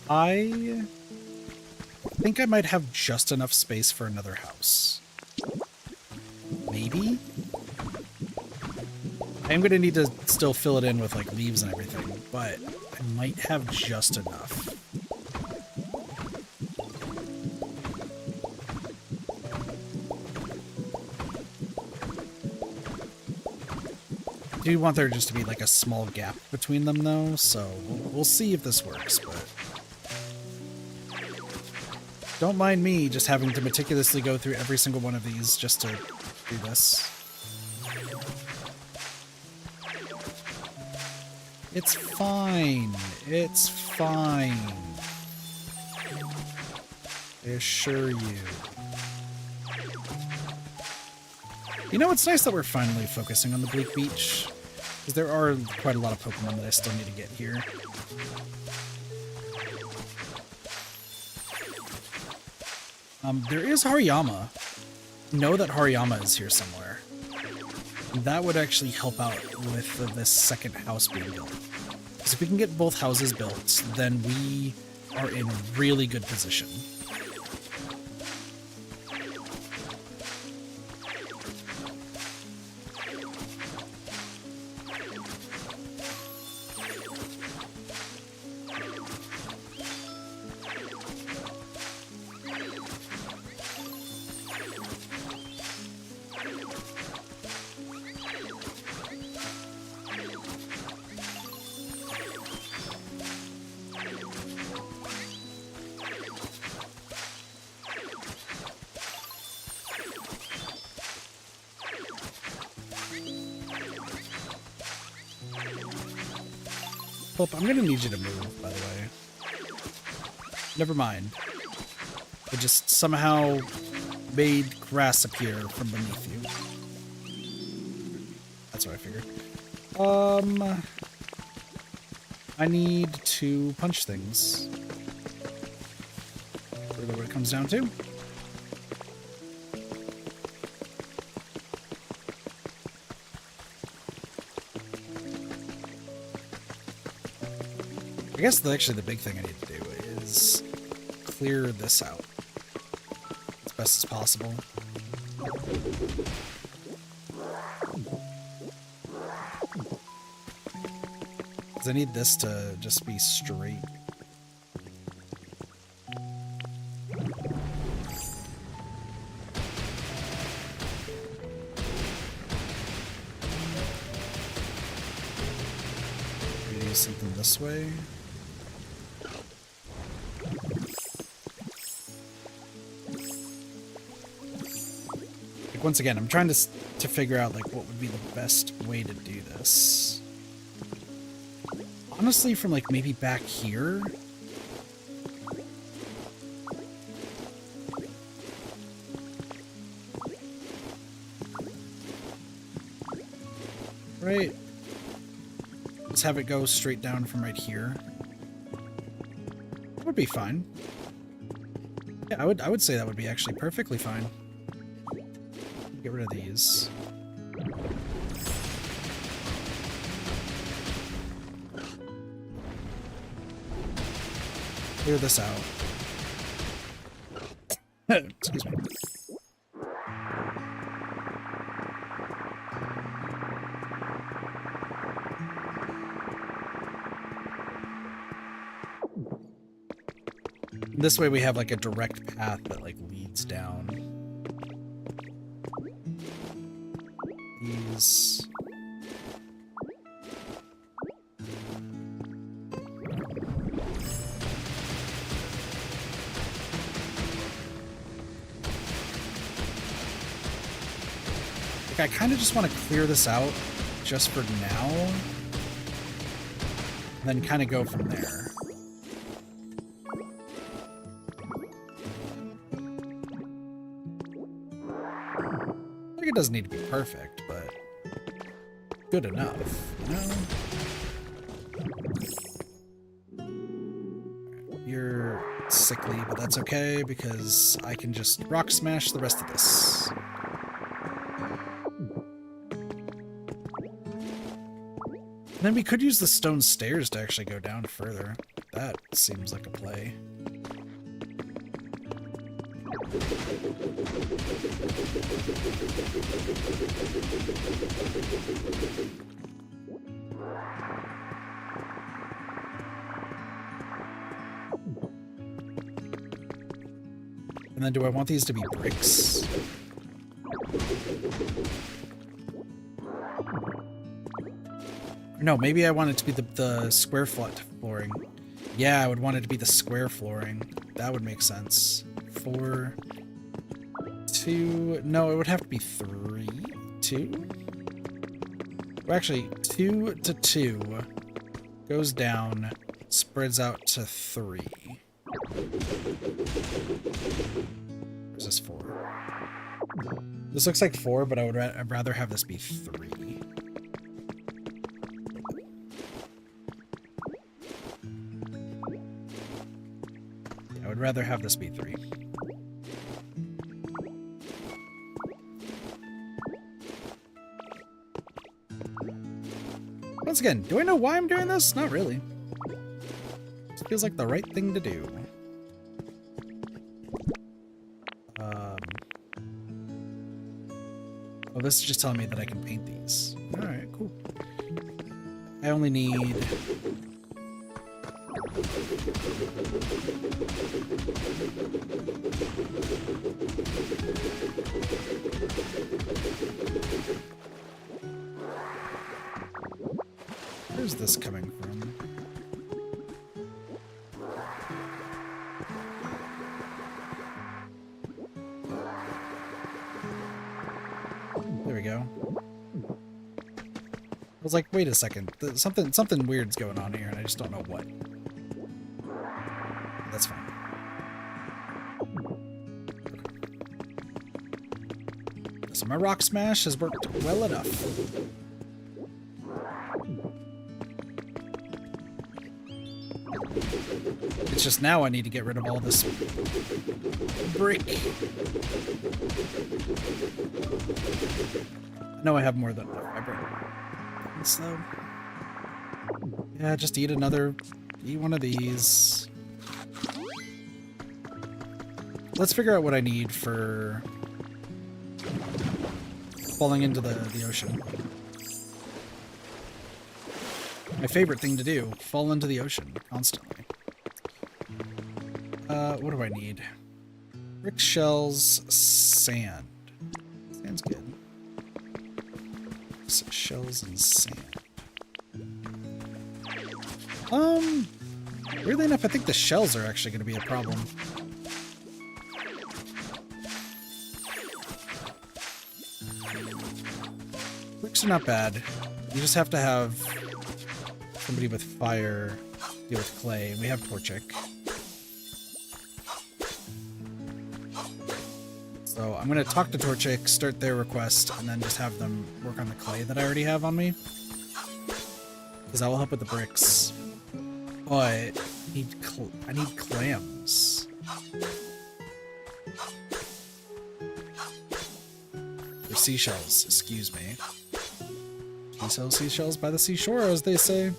I think I might have just enough space for another house. Maybe? I'm going to need to still fill it in with like leaves and everything, but I might have just enough. I do want there just to be like a small gap between them though, so we'll see if this works, but don't mind me just having to meticulously go through every single one of these just to do this. It's fine. It's fine. I assure you. You know, it's nice that we're finally focusing on the Bleak Beach, because there are quite a lot of Pokemon that I still need to get here. There is Hariyama. Know that Hariyama is here somewhere. That would actually help out with this second house being built. Because if we can get both houses built, then we are in really good position. Pulp, I'm gonna need you to move, by the way. Never mind. I just somehow made grass appear from beneath you. That's what I figured. I need to punch things. Really what it comes down to. I guess actually the big thing I need to do is clear this out as best as possible. Because I need this to just be straight. Maybe something this way. Once again, I'm trying to figure out like what would be the best way to do this. Honestly, from like maybe back here. Right. Let's have it go straight down from right here. That would be fine. Yeah, I would say that would be actually perfectly fine. Get rid of these. Clear this out. Excuse me. This way we have like a direct path that like leads down. these. Like, I kind of just want to clear this out just for now, and then kind of go from there. Like, it doesn't need to be perfect, but good enough, you know? You're sickly, but that's okay, because I can just rock smash the rest of this. Then we could use the stone stairs to actually go down further. That seems like a play. And then do I want these to be bricks? No, maybe I want it to be the square flooring. Yeah, I would want it to be the square flooring. That would make sense. 4, 2... No, it would have to be 3, 2? Well, actually, 2 to 2 goes down, spreads out to 3. Or is this 4? This looks like 4, but I'd rather have this be 3. I would rather have this be 3. Once again, do I know why I'm doing this? Not really. This feels like the right thing to do. Oh, this is just telling me that I can paint these. Alright, cool. I only need... Where's this coming from? There we go. I was like, wait a second. Something weird's going on here, and I just don't know what. That's fine. So my rock smash has worked well enough. It's just now I need to get rid of all this brick. I know I have more than enough brick. So, yeah, just eat one of these. Let's figure out what I need for falling into the ocean. My favorite thing to do, fall into the ocean constantly. What do I need? Brick, shells, sand. Sand's good. So shells and sand. Weirdly enough, I think the shells are actually going to be a problem. Bricks are not bad. You just have to have somebody with fire deal with clay. We have Torchic. So I'm going to talk to Torchic, start their request, and then just have them work on the clay that I already have on me. Because that will help with the bricks. But I need clams. Or seashells, excuse me. We sell seashells by the seashore, as they say.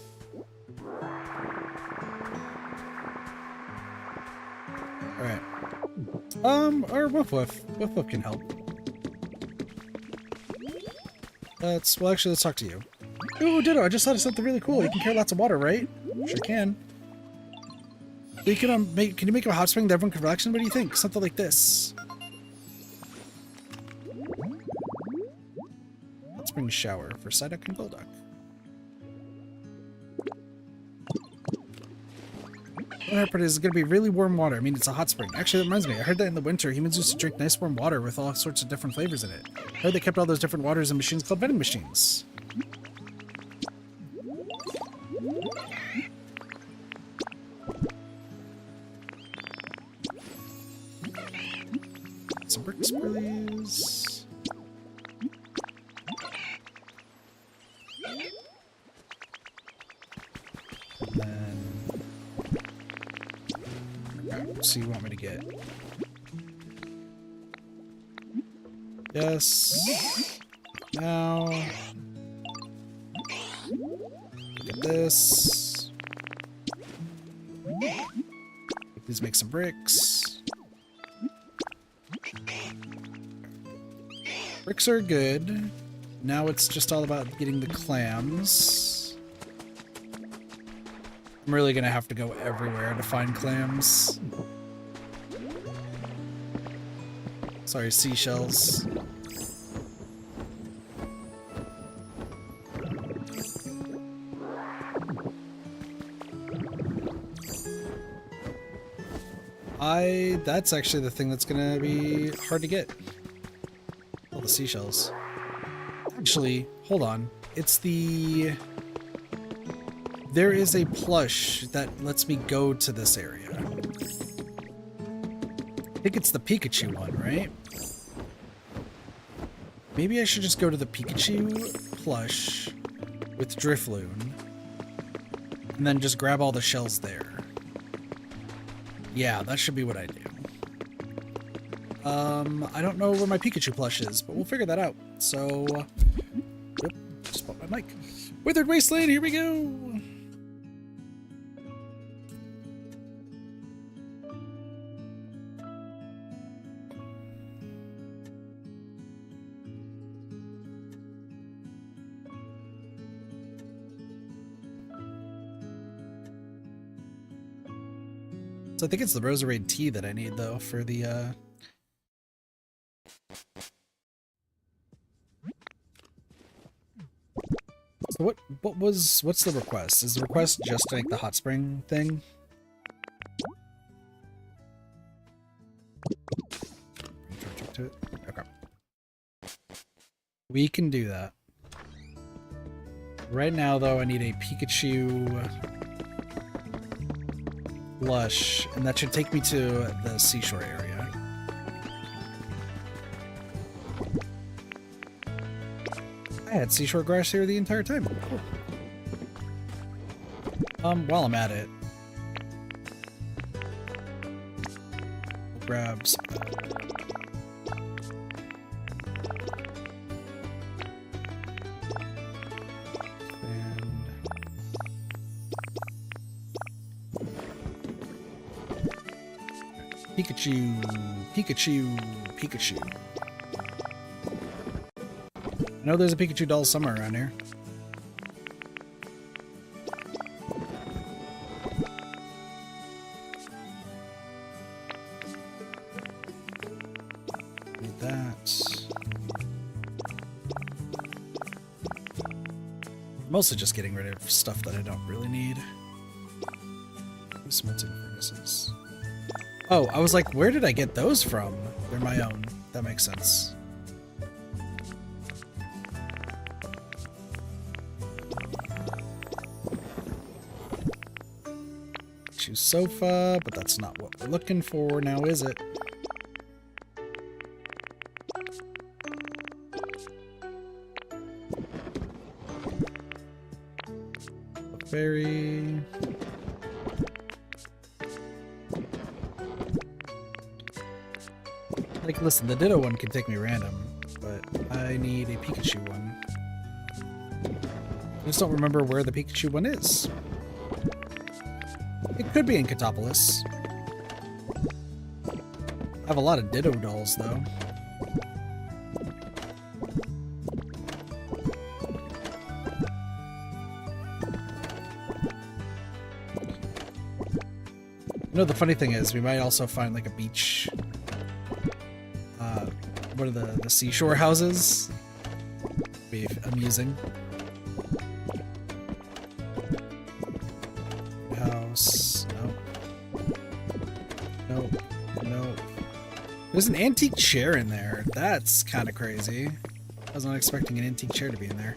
Alright. Or Woof Woof. Woof Woof can help. Well, actually, let's talk to you. Ooh, Ditto, I just thought of something really cool. You can carry lots of water, right? Sure can. You can, can you make a hot spring that everyone can relax in? What do you think? Something like this. That's spring shower for Psyduck and Golduck. One hard part is it's going to be really warm water. I mean, it's a hot spring. Actually, that reminds me. I heard that in the winter, humans used to drink nice warm water with all sorts of different flavors in it. I heard they kept all those different waters in machines called vending machines. Some bricks, please. And then... So you want me to get? Yes. Now. Get this. Please make some bricks. Bricks are good. Now it's just all about getting the clams. I'm really gonna have to go everywhere to find clams. Sorry, seashells. That's actually the thing that's gonna be hard to get. All the seashells. Actually, hold on. It's the... There is a plush that lets me go to this area. I think it's the Pikachu one, right? Maybe I should just go to the Pikachu plush with Drifloon and then just grab all the shells there. Yeah, that should be what I do. I don't know where my Pikachu plush is, but we'll figure that out. So, yep, just bought my mic. Withered Wasteland, here we go! So I think it's the Roserade tea that I need, though, for the, So what's the request? Is the request just to make the hot spring thing? To it? Okay. We can do that. Right now, though, I need a Pikachu Lush, and that should take me to the seashore area. I had seashore grass here the entire time. Cool. While I'm at it, we'll grab some. Pikachu, Pikachu, Pikachu. I know there's a Pikachu doll somewhere around here. Need that. Mostly just getting rid of stuff that I don't really need. Smelting furnaces. Oh, I was like, where did I get those from? They're my own. That makes sense. Choose sofa, but that's not what we're looking for now, is it? Berry. Like, listen, the Ditto one can take me random, but I need a Pikachu one. I just don't remember where the Pikachu one is. It could be in Katopolis. I have a lot of Ditto dolls, though. You know, the funny thing is, we might also find, like, a beach... what are the seashore houses? be amusing. House. Nope. Nope. There's an antique chair in there. That's kind of crazy. I was not expecting an antique chair to be in there.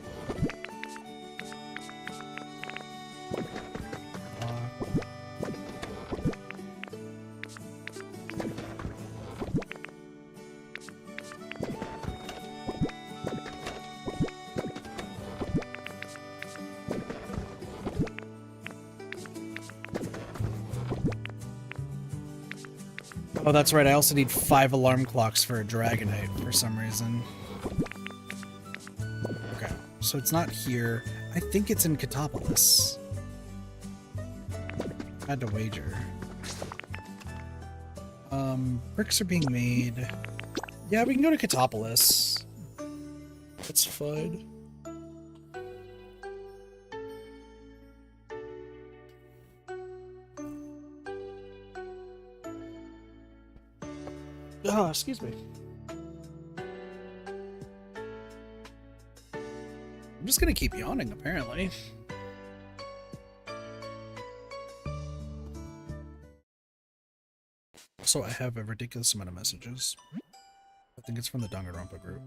Oh, that's right. I also need 5 alarm clocks for a Dragonite for some reason. Okay, so it's not here. I think it's in Katopolis. I had to wager. Bricks are being made. Yeah, we can go to Katopolis. That's fine. Oh, excuse me. I'm just gonna keep yawning, apparently. So I have a ridiculous amount of messages. I think it's from the Danganronpa group.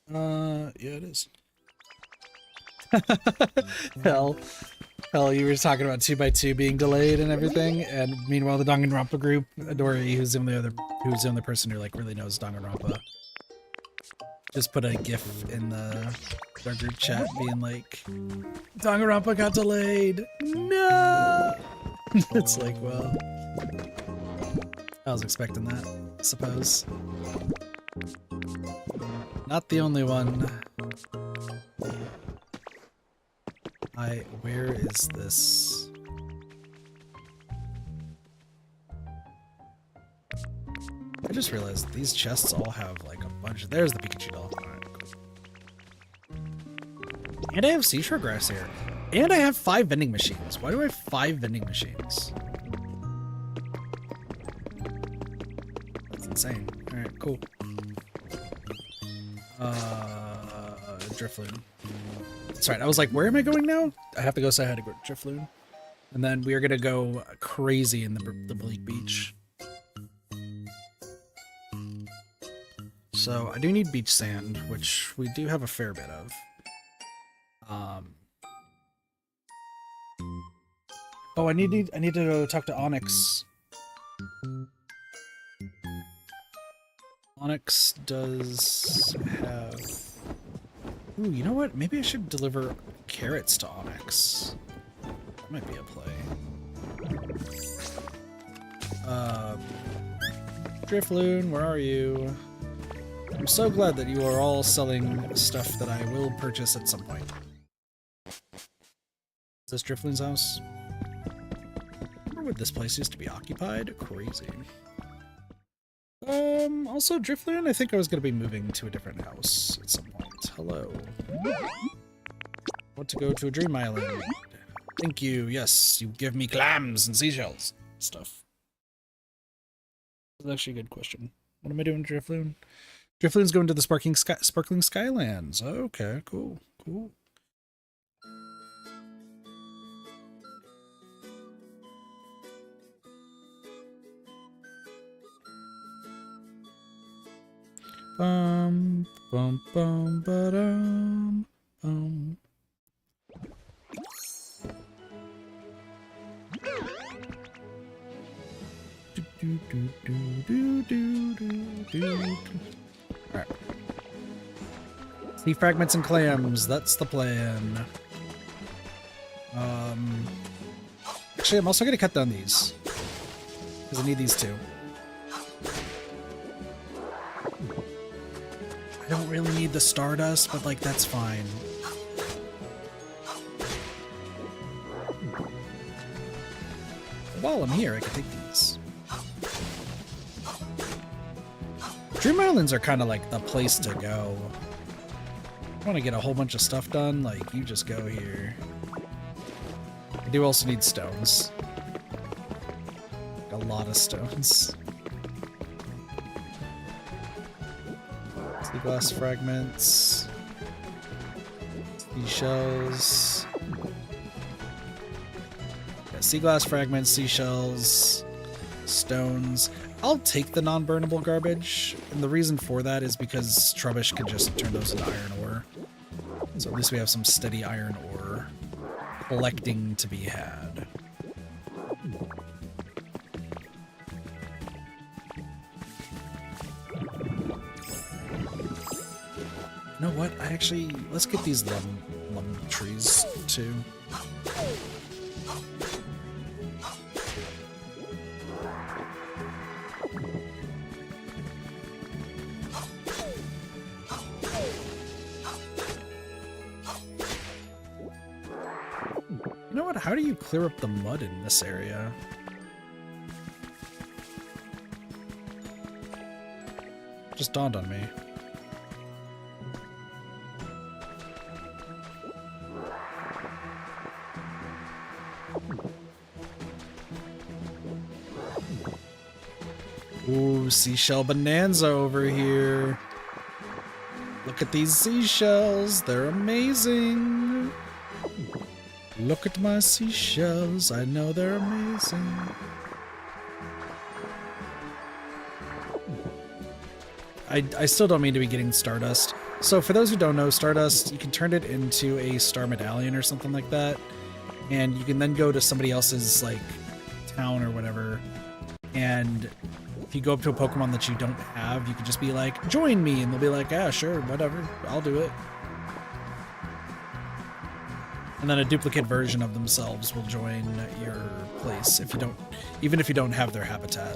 Yeah, it is. Hell, you were talking about 2x2 being delayed and everything, and meanwhile the Danganronpa group, Dory, who's the only person who like really knows Danganronpa, just put a GIF in our group chat being like, Danganronpa got delayed. No. It's like, well, I was expecting that, I suppose. Not the only one. Where is this? I just realized these chests all have like a bunch of... There's the Pikachu doll. Alright, cool. And I have seashore grass here. And I have 5 vending machines. Why do I have 5 vending machines? That's insane. Alright, cool. Drifloon. That's right. I was like, where am I going now? I have to go say hi to Drifloon. And then we are going to go crazy in the Bleak Beach. So I do need beach sand, which we do have a fair bit of. Oh, I need to go talk to Onyx. Onyx does have... Ooh, you know what? Maybe I should deliver carrots to Onyx. That might be a play. Drifloon, where are you? I'm so glad that you are all selling stuff that I will purchase at some point. Is this Drifloon's house? Remember when this place used to be occupied? Crazy. Also Drifloon, I think I was going to be moving to a different house at some point. Hello. Want to go to a dream island. Thank you. Yes, you give me clams and seashells. Stuff. That's actually a good question. What am I doing, Drifloon? Drifloon's going to the sparkling Skylands. Okay, cool. Cool. Bum bum bum ba-dum bum. Do do do do do do do. All right. Sea fragments and clams. That's the plan. Actually, I'm also gonna cut down these because I need these too. I don't really need the stardust, but like that's fine. While I'm here, I can take these. Dream Islands are kind of like the place to go. I want to get a whole bunch of stuff done, like you just go here. I do also need stones. A lot of stones. Sea glass fragments. Seashells. Yeah, sea glass fragments, seashells, stones. I'll take the non-burnable garbage, and the reason for that is because Trubbish can just turn those into iron ore. So at least we have some steady iron ore collecting to be had. You know what? Let's get these lum trees too. You know what? How do you clear up the mud in this area? Just dawned on me. Ooh, seashell bonanza over here. Look at these seashells. They're amazing. Look at my seashells. I know they're amazing. I still don't mean to be getting Stardust. So for those who don't know, Stardust, you can turn it into a star medallion or something like that. And you can then go to somebody else's, like, town or whatever. And if you go up to a Pokemon that you don't have, you can just be like, join me. And they'll be like, yeah, sure, whatever. I'll do it. And then a duplicate version of themselves will join your place even if you don't have their habitat.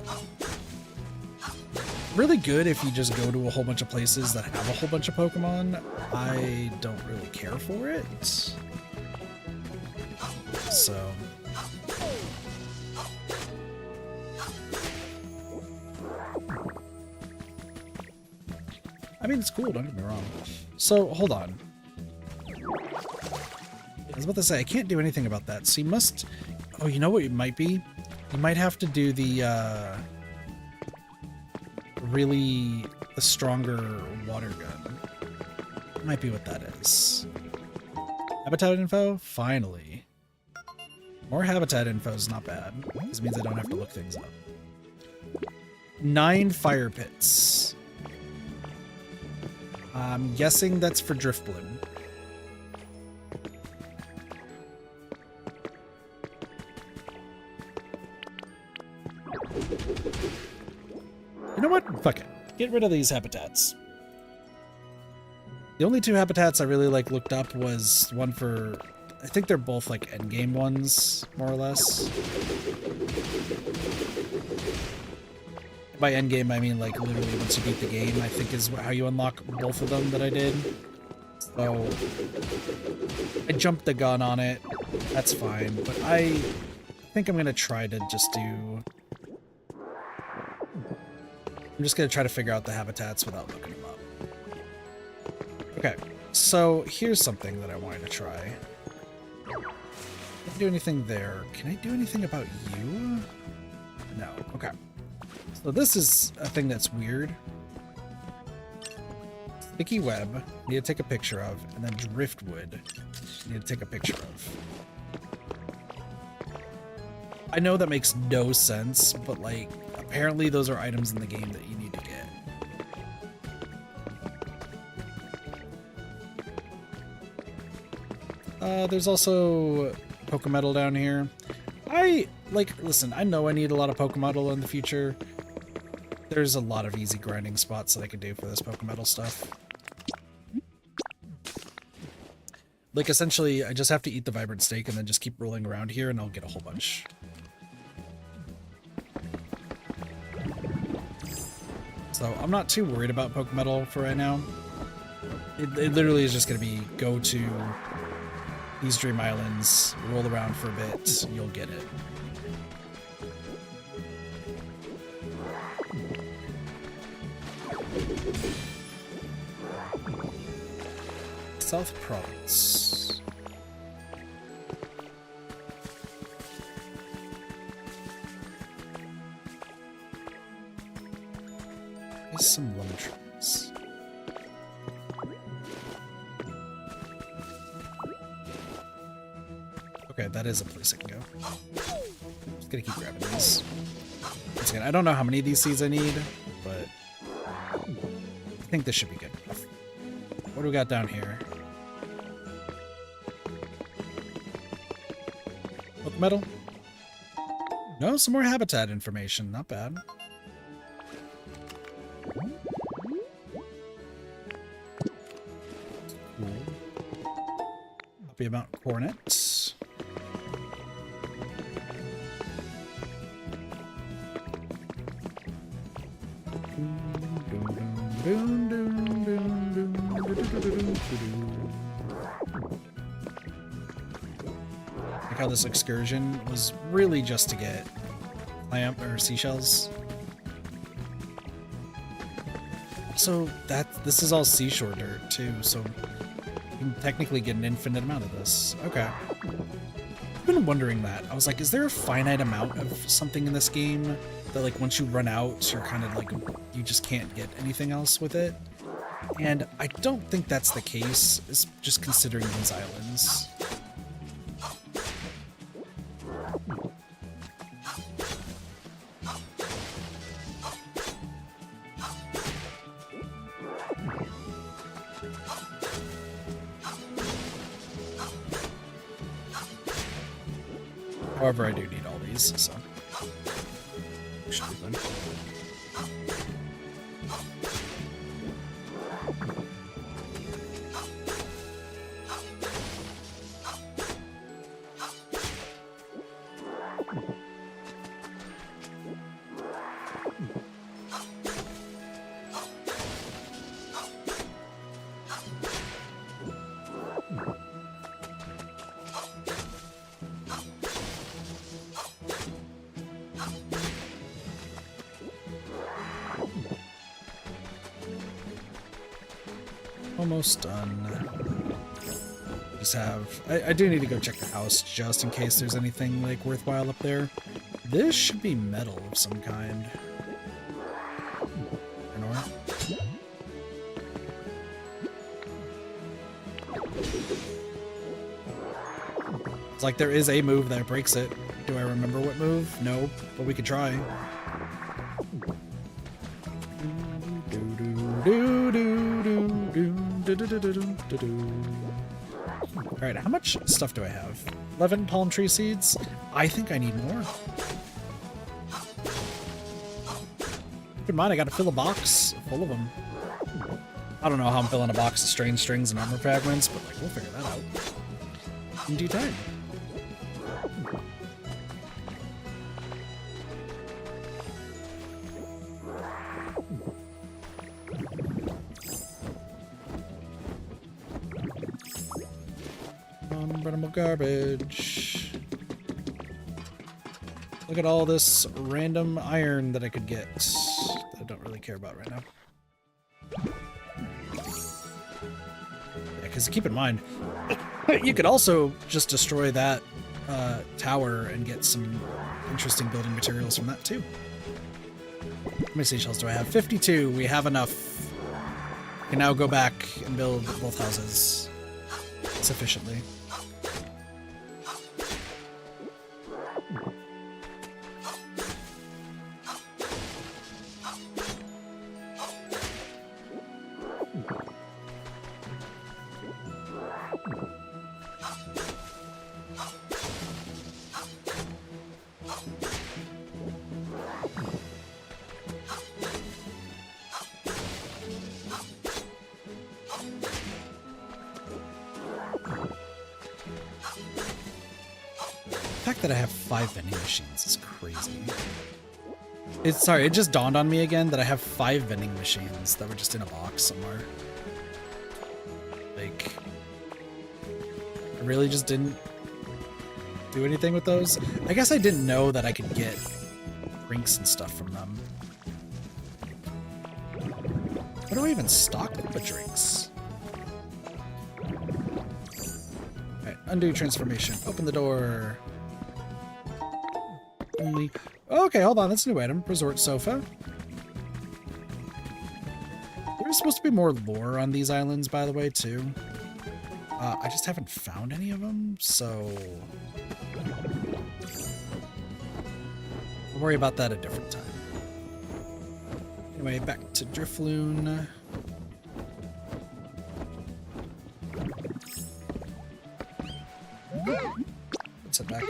Really good if you just go to a whole bunch of places that have a whole bunch of Pokemon. I don't really care for it. So... I mean, it's cool, don't get me wrong. So, hold on. I was about to say, I can't do anything about that. So you must... Oh, you know what it might be? You might have to do the, really... the stronger water gun. That might be what that is. Habitat info? Finally. More habitat info is not bad. This means I don't have to look things up. 9 fire pits. I'm guessing that's for Driftbloom. You know what? Fuck it. Get rid of these habitats. The only 2 habitats I really looked up was one for... I think they're both like endgame ones, more or less. By endgame, I mean like literally once you beat the game, I think is how you unlock both of them that I did. So I jumped the gun on it. That's fine, but I think I'm gonna try to just do... I'm just gonna try to figure out the habitats without looking them up. Okay, so here's something that I wanted to try. Can't do anything there. Can I do anything about you? No. Okay. So this is a thing that's weird. Sticky web, need to take a picture of, and then driftwood, need to take a picture of. I know that makes no sense, but like, apparently those are items in the game that you need to get. There's also Pokemetal down here. Listen, I know I need a lot of Pokemetal in the future. There's a lot of easy grinding spots that I can do for this Pokemetal stuff. Like, essentially, I just have to eat the Vibrant Steak and then just keep rolling around here and I'll get a whole bunch. So, I'm not too worried about Pokemetal for right now. It literally is just going to be go to these Dream Islands, roll around for a bit, you'll get it. South Province. Okay, that is a place I can go. Just gonna keep grabbing these. Once again, I don't know how many of these seeds I need, but I think this should be good enough. What do we got down here? Book metal? No, some more habitat information. Not bad. Happy about cornets. Like how this excursion was really just to get clam or seashells. So this is all seashore dirt too, so you can technically get an infinite amount of this. Okay. I've been wondering that. I was like, is there a finite amount of something in this game that like once you run out, you're kind of like, you just can't get anything else with it? And I don't think that's the case, it's just considering these islands. However, I do need all these, so should be fun. Almost done. Just have... I do need to go check the house just in case there's anything like worthwhile up there. This should be metal of some kind. It's like there is a move that breaks it. Do I remember what move? No, but we could try. Alright, how much stuff do I have? 11 palm tree seeds? I think I need more. Keep in mind, I gotta fill a box full of them. I don't know how I'm filling a box of strange strings and armor fragments, but like, we'll figure that out in due time. Unburnable garbage. Look at all this random iron that I could get that I don't really care about right now. Yeah, because keep in mind, you could also just destroy that tower and get some interesting building materials from that too. How many seashells do I have? 52. We have enough. We can now go back and build both houses sufficiently. The fact that I have 5 vending machines is crazy. Sorry, it just dawned on me again that I have 5 vending machines that were just in a box somewhere. Like, I really just didn't do anything with those. I guess I didn't know that I could get drinks and stuff from them. What do I even stock with drinks? Alright, undo transformation. Open the door. Only... Okay, hold on, that's a new item. Resort sofa. There's supposed to be more lore on these islands, by the way, too. I just haven't found any of them, so we'll worry about that a different time. Anyway, back to Drifloon. Let's head back.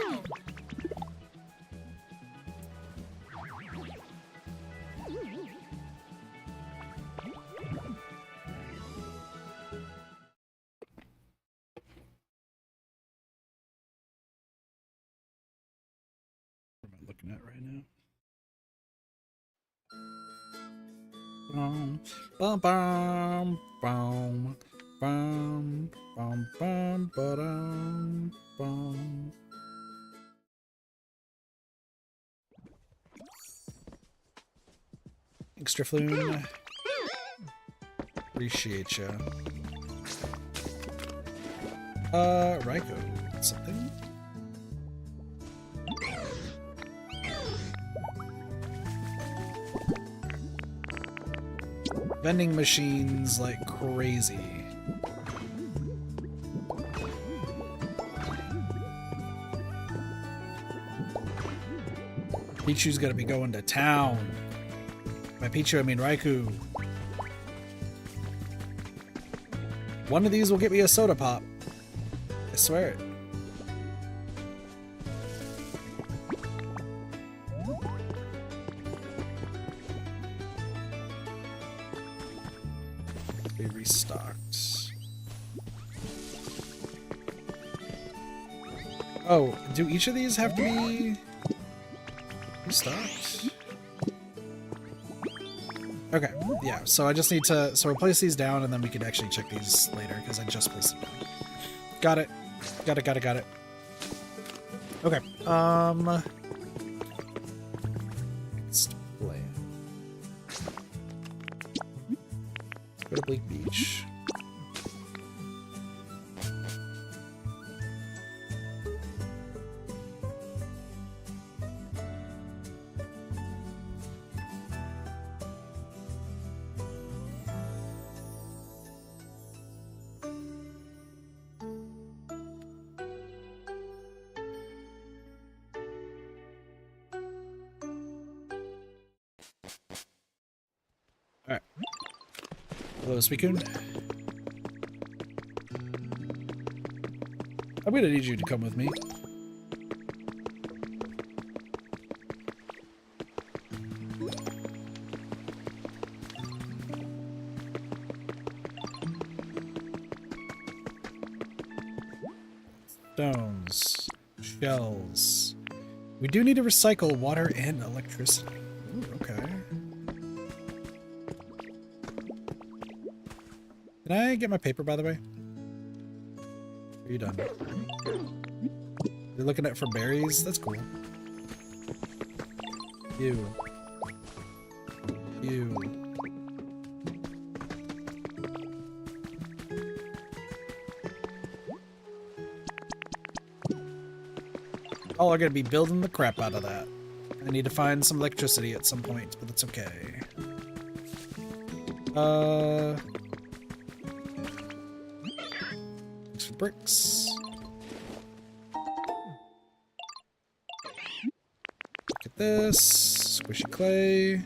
Looking at right now. Bum bum bum bum bum bum bum bum. Thanks, Drifloon. Appreciate ya. Raiko, something? Vending machines like crazy. Pichu's gonna be going to town. By Pichu, I mean Raikou. One of these will get me a soda pop. I swear it. Be restocked. Oh, do each of these have to be restocked? Okay, yeah, so I just need to we'll place these down and then we can actually check these later because I just placed them down. Got it. Got it. Okay, next plan. Let's go to Bleak Beach. Alright. Hello, Suicune. I'm gonna need you to come with me. Stones. Shells. We do need to recycle water and electricity. Ooh, okay. Can I get my paper, by the way? Are you done? You're looking at for berries? That's cool. You. Oh, I'm gonna be building the crap out of that. I need to find some electricity at some point, but that's okay. Thanks for bricks. Look at this. Squishy clay.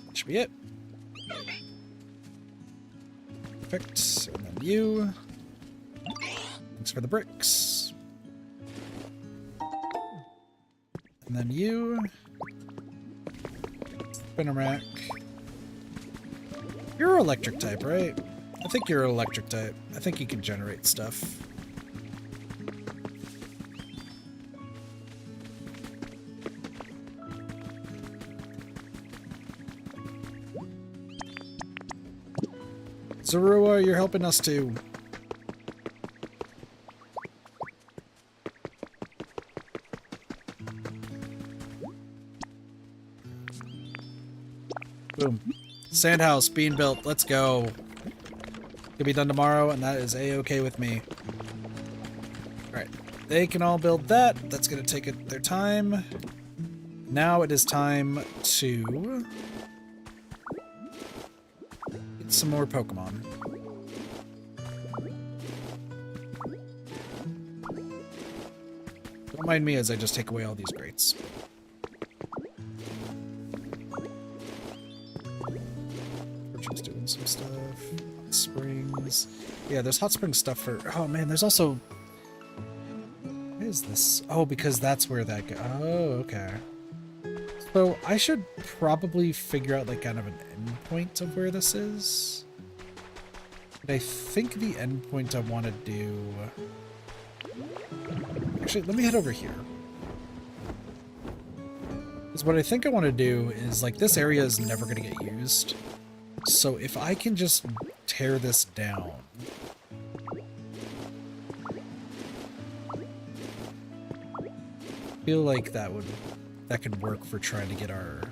That should be it. Perfect. And then you. Thanks for the bricks. And then you. Spinner rack. You're electric type, right? I think you're electric type. I think you can generate stuff. Zorua, you're helping us too. Boom. Sandhouse being built. Let's go. Could be done tomorrow, and that is a-okay with me. Alright. They can all build that. That's going to take their time. Now it is time to some more Pokemon. Don't mind me as I just take away all these grates. We're just doing some stuff. Hot springs. Yeah, there's hot spring stuff for... Oh man, there's also... What is this? Oh, because that's where that go... Oh, okay. So I should probably figure out like kind of an endpoint of where this is. But I think the endpoint I want to do... Actually, let me head over here. Because what I think I want to do is, like, this area is never going to get used. So if I can just tear this down... I feel like that could work for trying to get our...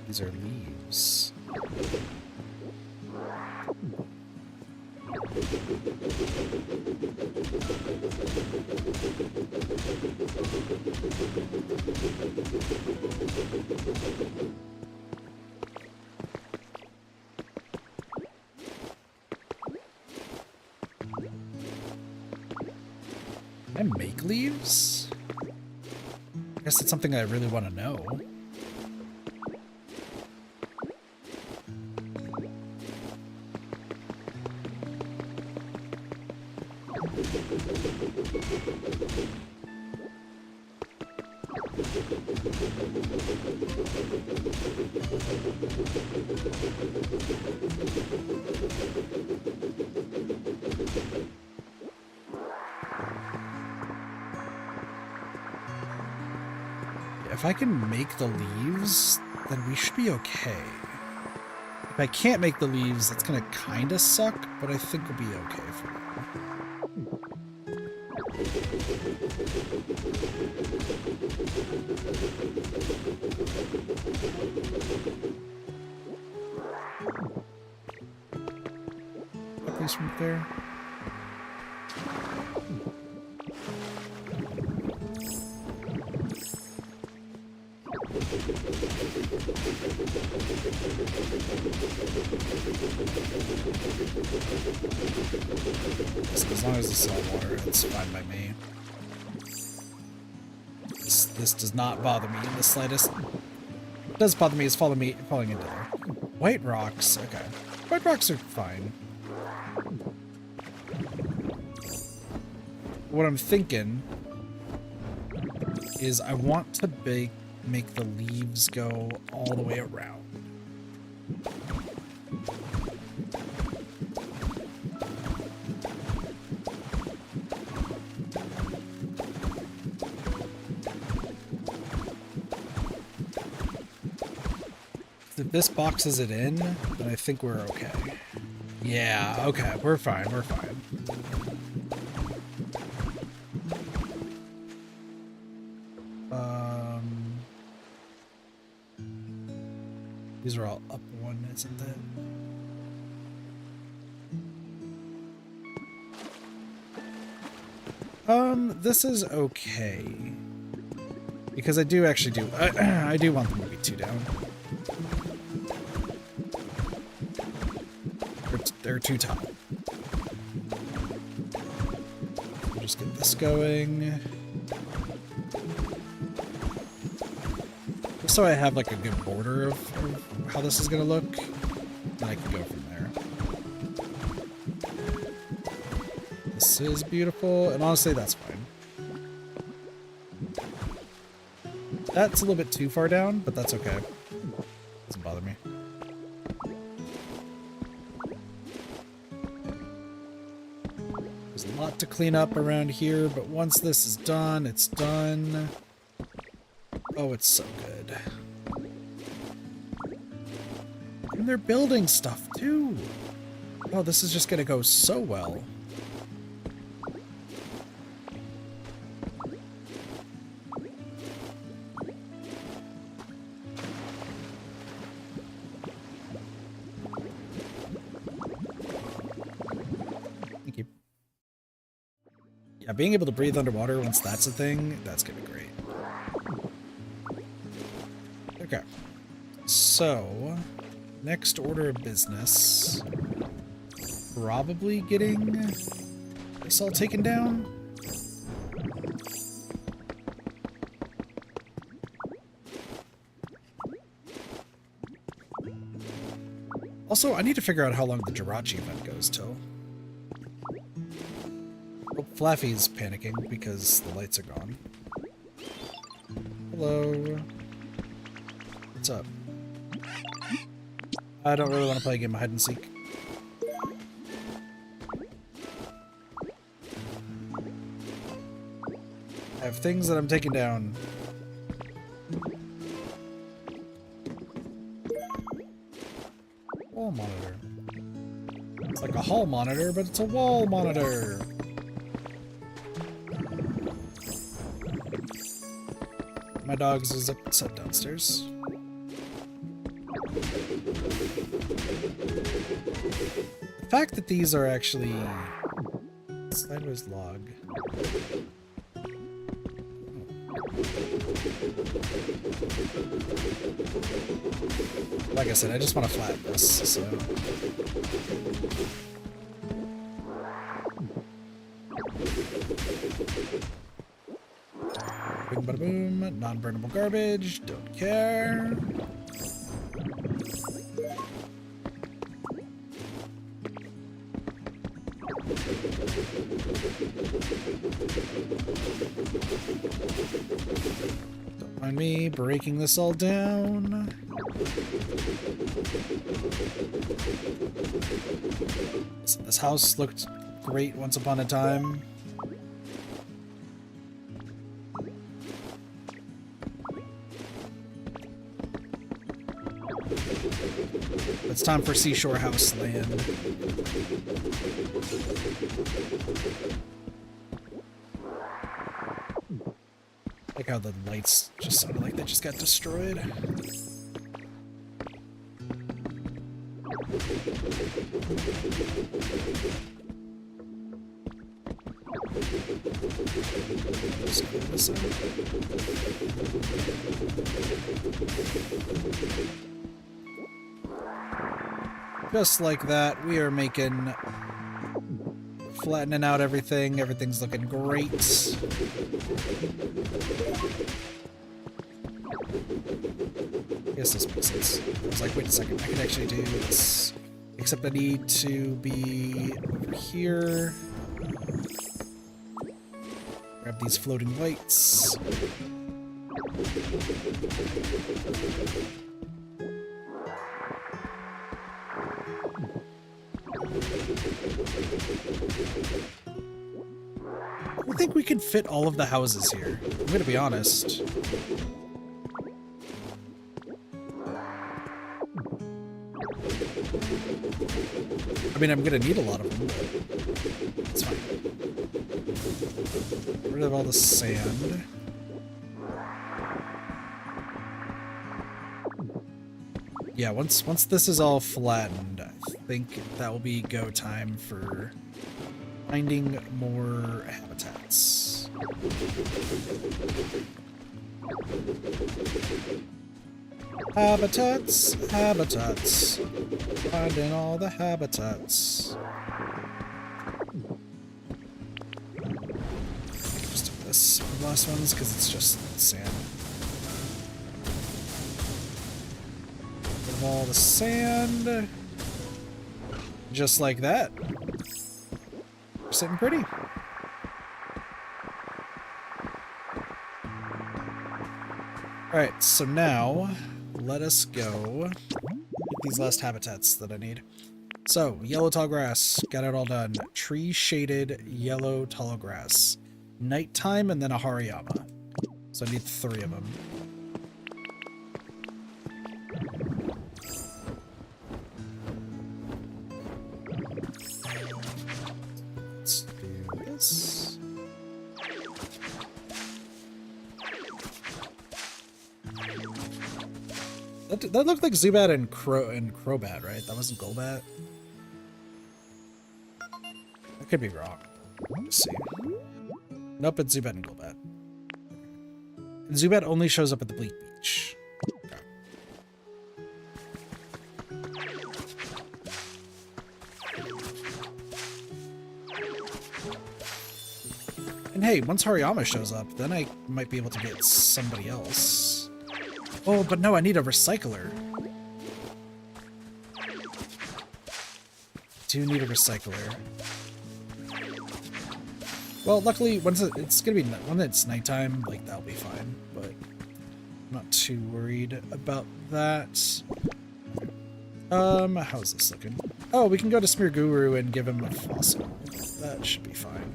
These are leaves. Can I make leaves? I guess that's something I really want to know. If I can make the leaves, then we should be okay. If I can't make the leaves, that's gonna kinda suck, but I think we'll be okay for now. At least from there. As long as it's salt water, it's fine by me. This does not bother me in the slightest. What does bother me is falling into there. White rocks, okay. White rocks are fine. What I'm thinking is I want to make the leaves go all the way around. If this boxes it in, then I think we're okay. Yeah, okay, we're fine, we're fine. These are all up one, isn't it? This is okay. Because I do I do want them to be 2 down. They're too tall. We'll just get this going. Just so I have like a good border of how this is gonna look, and I can go from there. This is beautiful, and honestly, that's fine. That's a little bit too far down, but that's okay. Doesn't bother me. There's a lot to clean up around here, but once this is done, it's done. Oh, it's so good. And they're building stuff, too. Oh, this is just gonna go so well. Yeah, being able to breathe underwater once that's a thing, that's gonna be great. Okay. So, next order of business. Probably getting this all taken down. Also, I need to figure out how long the Jirachi event goes till. Well, Flaffy's panicking because the lights are gone. Hello. What's up? I don't really want to play a game of hide and seek. I have things that I'm taking down. Wall monitor. It's like a hall monitor, but it's a wall monitor. My dog's is up downstairs. The fact that these are actually sideways log. Like I said, I just want to flatten this, so. Boom, bada boom, non-burnable garbage, don't care. Don't mind me breaking this all down. This house looked great once upon a time. It's time for Seashore House land. Like how the lights just sounded like they just got destroyed. Just clear this out. Just like that, we are flattening out everything. Everything's looking great. I guess this makes sense. I was like, wait a second, I can actually do this. Except I need to be over here. Grab these floating lights. I think we can fit all of the houses here. I'm gonna be honest. I mean, I'm gonna need a lot of them, but it's fine. Get rid of all the sand. Yeah, once this is all flattened, I think that will be go time for finding more habitats. Habitats. Finding all the habitats. Just do this for the last ones because it's just sand. Get rid of all the sand. Just like that. We're sitting pretty. Alright, so now let us go get these last habitats that I need. So, yellow tall grass, got it all done. Tree shaded yellow tall grass. Nighttime and then a Hariyama. So I need 3 of them. Let's do this. That looked like Zubat and Crobat, right? That wasn't Golbat? I could be wrong. Let's see. Nope, it's Zubat and Golbat. And Zubat only shows up at the Bleak Beach. Okay. And hey, once Hariyama shows up, then I might be able to get somebody else. Oh, but no, I need a recycler. Do need a recycler. Well, luckily, when it's gonna be when it's nighttime, like that'll be fine. But I'm not too worried about that. How's this looking? Oh, we can go to Smear Guru and give him a fossil. That should be fine.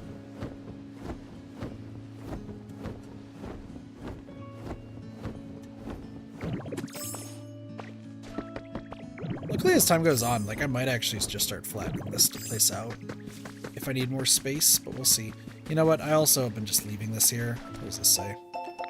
Luckily, as time goes on, like I might actually just start flattening this place out if I need more space, but we'll see. You know what? I also have been just leaving this here. What does this say?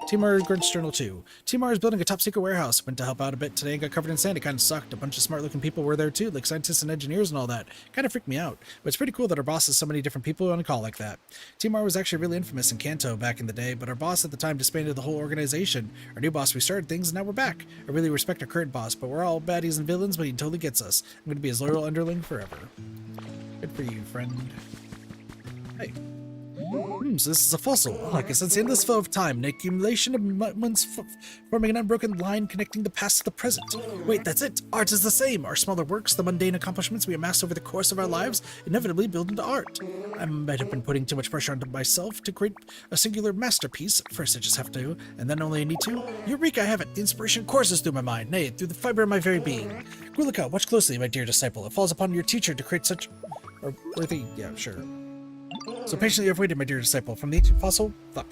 Timar Grunts Journal 2. Timar is building a top-secret warehouse. Went to help out a bit today and got covered in sand. It kind of sucked. A bunch of smart-looking people were there too, like scientists and engineers and all that. Kind of freaked me out. But it's pretty cool that our boss has so many different people on a call like that. Timar was actually really infamous in Kanto back in the day, but our boss at the time disbanded the whole organization. Our new boss restarted things, and now we're back. I really respect our current boss, but we're all baddies and villains, but he totally gets us. I'm going to be his loyal underling forever. Good for you, friend. Hey. So this is a fossil. Like I said, it's the endless flow of time, an accumulation of moments forming an unbroken line connecting the past to the present. Wait, that's it. Art is the same. Our smaller works, the mundane accomplishments we amass over the course of our lives, inevitably build into art. I might have been putting too much pressure onto myself to create a singular masterpiece. First I just have to, and then only I need to. Eureka, I have it. The inspiration courses through my mind, nay, through the fiber of my very being. Gulika, watch closely, my dear disciple. It falls upon your teacher to create such... yeah, sure. So patiently I've waited, my dear disciple. From the ancient fossil... Fuck.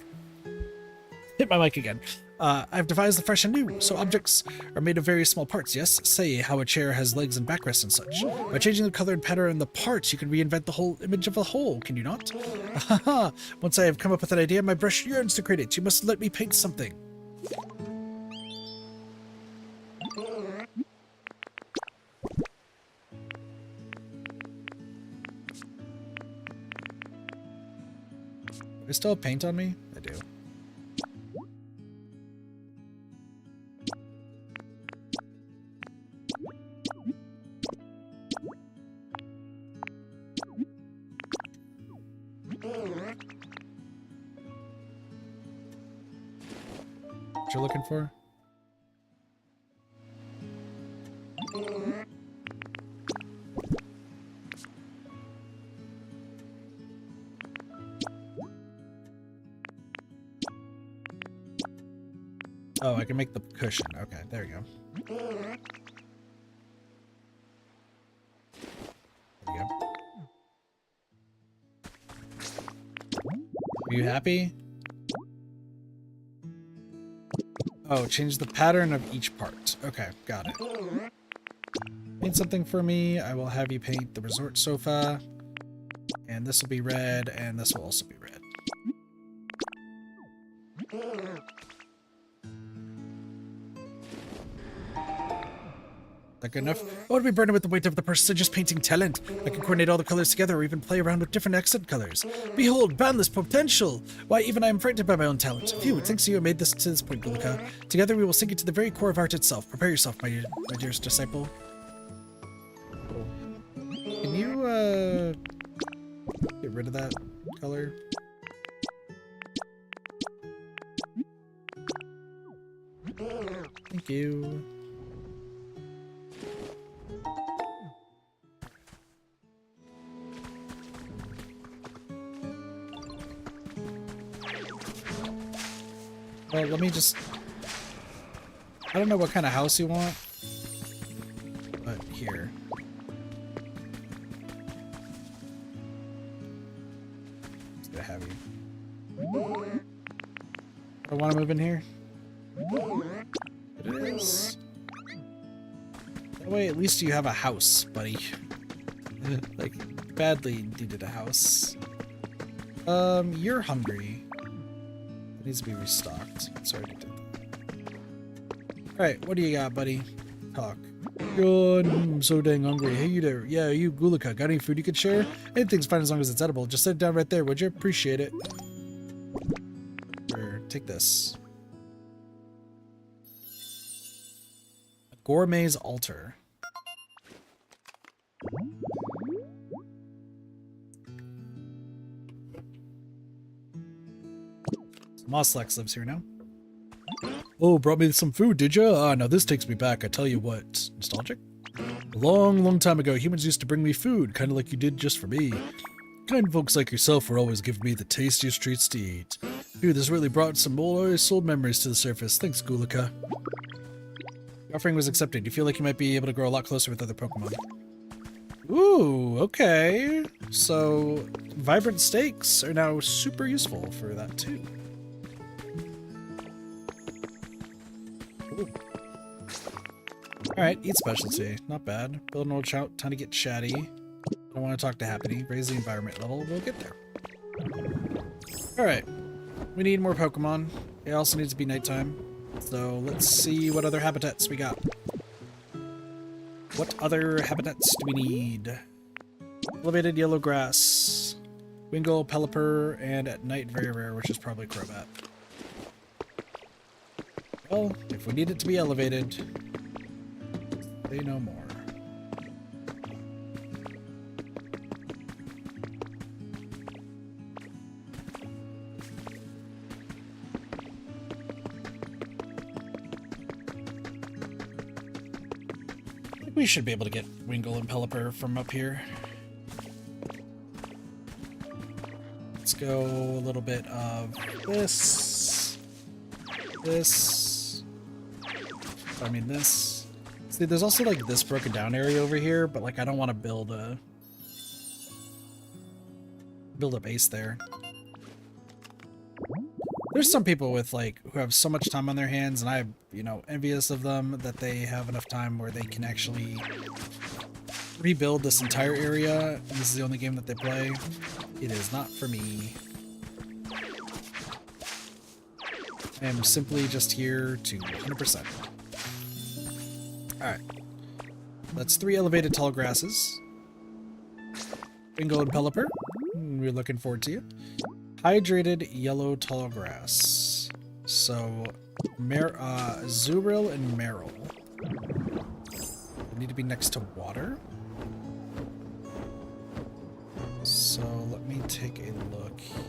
Hit my mic again. I've devised the fresh and new. So objects are made of various small parts, yes? Say how a chair has legs and backrest and such. By changing the color and pattern in the parts, you can reinvent the whole image of a whole, can you not? Haha! Once I have come up with an idea, my brush yearns to create it. You must let me paint something. I still have paint on me? I do. What you're looking for? Oh, I can make the cushion. Okay, there we go. There we go. Are you happy? Oh, change the pattern of each part. Okay, got it. Paint something for me. I will have you paint the resort sofa. And this will be red, and this will also be red. That good enough? I want to be burdened with the weight of the prestigious painting talent. I can coordinate all the colors together or even play around with different accent colors. Behold, boundless potential! Why, even I am frightened by my own talent. Phew, thanks to you I made this to this point, Gulika. Together we will sink into the very core of art itself. Prepare yourself, my dearest disciple. Can you, get rid of that color? Thank you. Well, let me just... I don't know what kind of house you want, but here. Just gonna have you. I want to move in here. It is. That way, at least you have a house, buddy. Like, badly needed a house. You're hungry. It needs to be restocked. Sorry to do that. Alright, what do you got, buddy? Talk. Good. I'm so dang hungry. Hey, you there. Yeah, you, Gulika. Got any food you could share? Anything's fine as long as it's edible. Just set it down right there, would you? Appreciate it. take this. A gourmet's altar. Mosslex lives here now. Oh, brought me some food, did ya? Ah, now this takes me back. I tell you what. Nostalgic? A long, long time ago, humans used to bring me food, kind of like you did just for me. Kind folks like yourself were always giving me the tastiest treats to eat. Dude, this really brought some old memories to the surface. Thanks, Gulika. The offering was accepted. You feel like you might be able to grow a lot closer with other Pokemon. Ooh, okay. So, vibrant steaks are now super useful for that, too. Alright, eat specialty. Not bad. Build an old shout, time to get chatty. I don't want to talk to Happiny. Raise the environment level. We'll get there. Alright. We need more Pokemon. It also needs to be nighttime. So let's see what other habitats we got. What other habitats do we need? Elevated yellow grass. Wingull, Pelipper, and at night very rare, which is probably Crobat. Well, if we need it to be elevated, say no more. I think we should be able to get Wingull and Pelipper from up here. Let's go a little bit of this. This. I mean this. See, there's also like this broken down area over here, but like I don't want to build a base there. There's some people with like who have so much time on their hands, and I'm, you know, envious of them that they have enough time where they can actually rebuild this entire area, and this is the only game that they play. It is not for me. I am simply just here to 100%. Alright. That's 3 elevated tall grasses. Wingull and Pelipper. We're looking forward to you. Hydrated yellow tall grass. So, Zuril and Meryl. They need to be next to water. So, let me take a look here.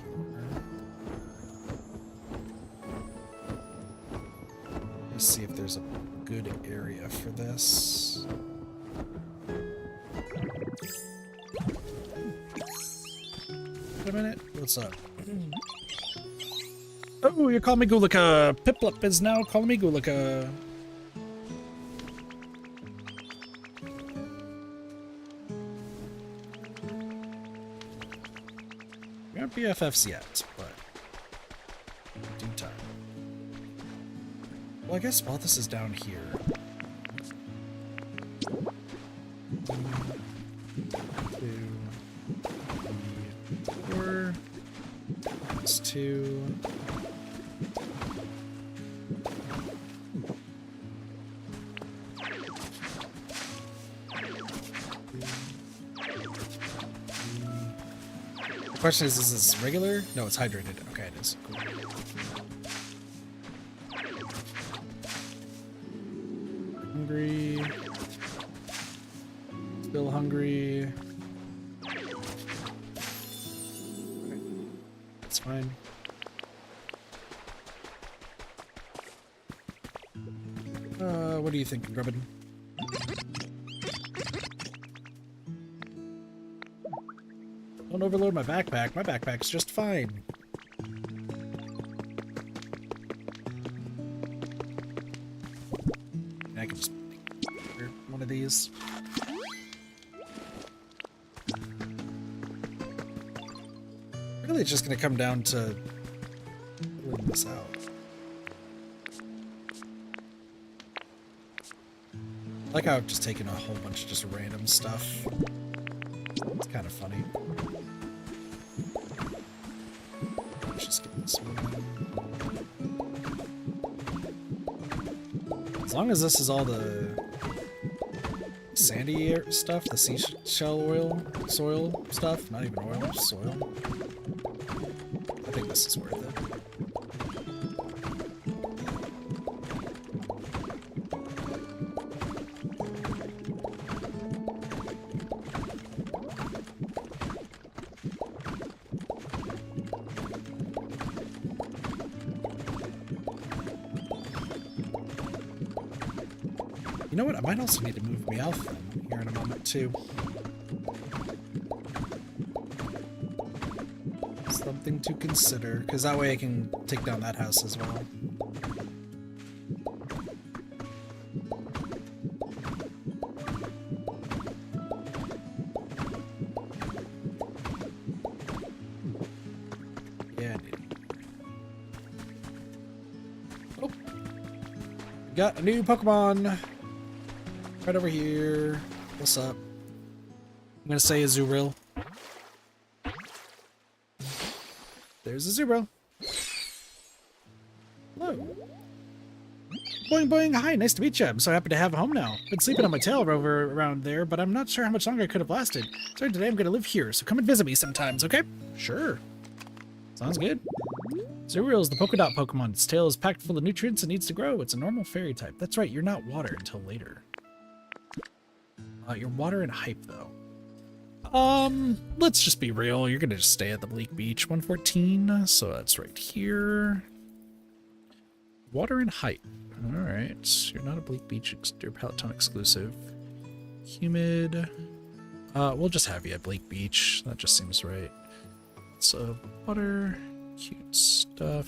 Let's see if there's a good area for this. Wait a minute. What's up? Oh, you call me Gulika. Piplup is now calling me Gulika. We aren't BFFs yet, but in due time. Well, I guess while this is down here. 1, 2, 3, 4. That's 2. The question is this regular? No, it's hydrated. Okay, it is. Cool. Hungry. Still hungry. Okay. That's fine. What do you think, Grubbin? Don't overload my backpack. My backpack's just fine. I can just make one of these. Really, it's just gonna come down to filling this out. I like how I've just taken a whole bunch of just random stuff. It's kind of funny. Let's just get this one. As long as this is all the sandy stuff, the seashell soil stuff, not even oil, just soil. I think this is worth it. You know what? I might also need to move Meowth then here in a moment too. Something to consider, because that way I can take down that house as well. Yeah, oh, got a new Pokemon right over here. What's up? I'm gonna say Azurill. There's a Zubro. Hello. Boing boing, hi, nice to meet you. I'm so happy to have a home now. Been sleeping on my tail over around there, but I'm not sure how much longer I could have lasted. So today I'm gonna live here, so come and visit me sometimes, okay? Sure. Sounds good. Zuriel is the polka dot Pokemon. Its tail is packed full of nutrients and needs to grow. It's a normal fairy type. That's right, you're not water until later. You're water and hype though. Let's just be real. You're gonna just stay at the Bleak Beach 114, so that's right here. Water and height. Alright. You're not a Bleak Beach, you're Peloton exclusive. Humid. We'll just have you at Bleak Beach. That just seems right. So, water, cute stuff.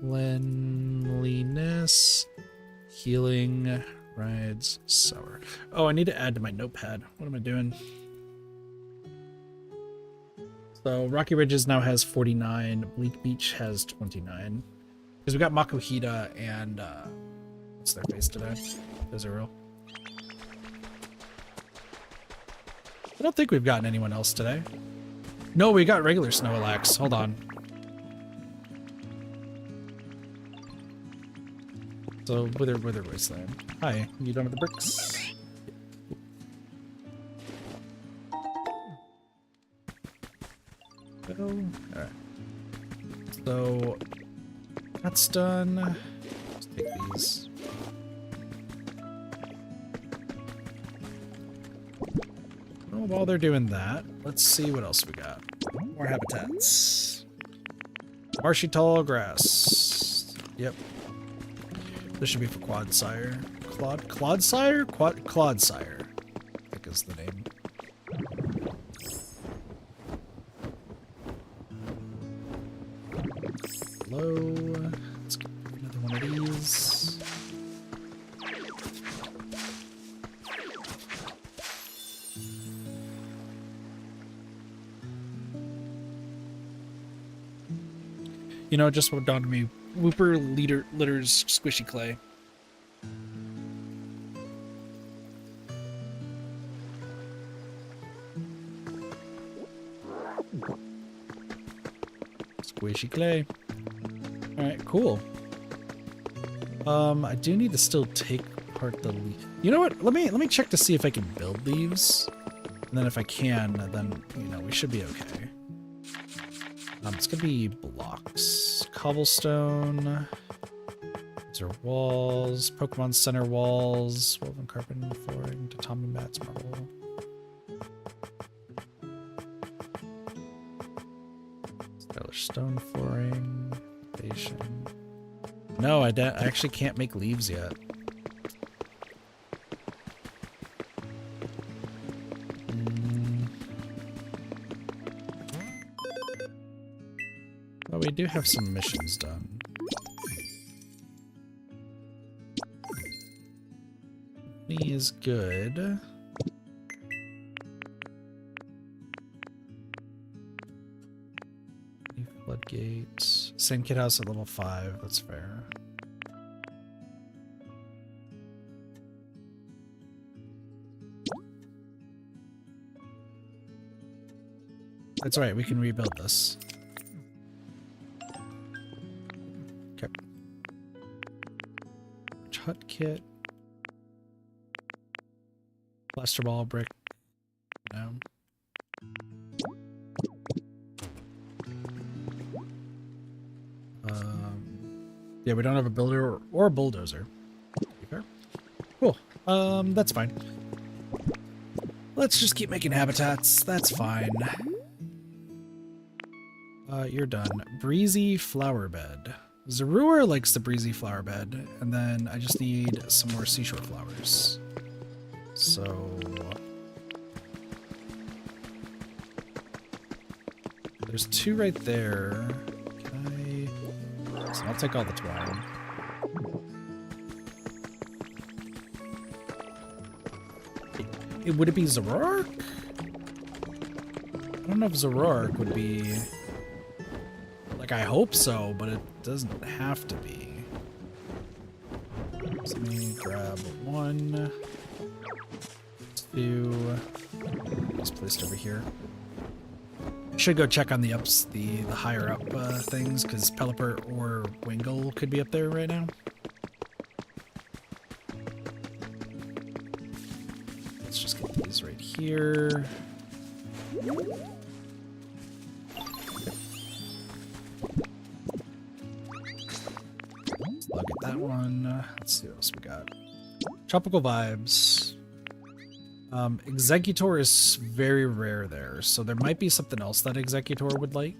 Cleanliness. Healing. Rides. Sour. Oh, I need to add to my notepad. What am I doing? So Rocky Ridges now has 49. Bleak Beach has 29. Because we got Makuhita and what's their face today? Those are real. I don't think we've gotten anyone else today. No, we got regular Snorlax. Hold on. So Wither Wasteland. Hi, you done with the bricks? Alright. So that's done. Let's take these. Well, while they're doing that, let's see what else we got. More habitats. Marshy tall grass. Yep. This should be for Quadsire. Clodsire? Clodsire, I think is the name. Hello. Let's get another one of these. You know, just what dawned on me. Whooper litters squishy clay. Squishy clay. Alright, cool. I do need to still take apart the leaf. You know what? Let me check to see if I can build leaves. And then if I can, then you know, we should be okay. It's gonna be blocks. Cobblestone. These are walls. Pokemon Center walls. Woven carpet flooring. Tatami mats, marble. Stylish stone flooring. Foundation. No, I actually can't make leaves yet. Well, we do have some missions done. Me is good. Floodgates. Sandkid House at level 5, that's fair. That's right, we can rebuild this. Okay. Hut kit. Plaster ball brick. No. Yeah, we don't have a builder or a bulldozer. Fair. Cool. That's fine. Let's just keep making habitats. That's fine. You're done. Breezy flower bed. Zarur likes the breezy flower bed, and then I just need some more seashore flowers. So there's 2 right there. Can I? So I'll take all the twine. Would it be Zarark? I don't know if Zarark would be... Like, I hope so, but it doesn't have to be. So let me grab 1, 2... Just placed over here. I should go check on the ups, the higher up things, because Pelipper or Wingle could be up there right now. Let's just get these right here. Look at that one. Let's see what else we got. Tropical Vibes. Executor is very rare there, so there might be something else that Executor would like.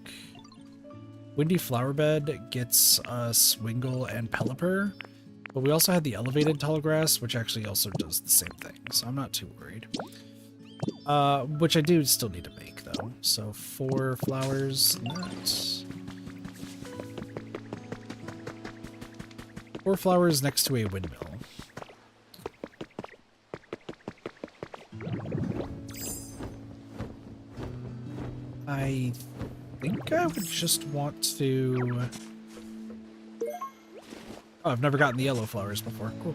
Windy Flowerbed gets us Wingle and Pelipper, but we also had the Elevated Tall Grass, which actually also does the same thing, so I'm not too worried. Which I do still need to make, though. So 4 flowers, that. 4 flowers next to a windmill. I think I would just want to... Oh, I've never gotten the yellow flowers before. Cool.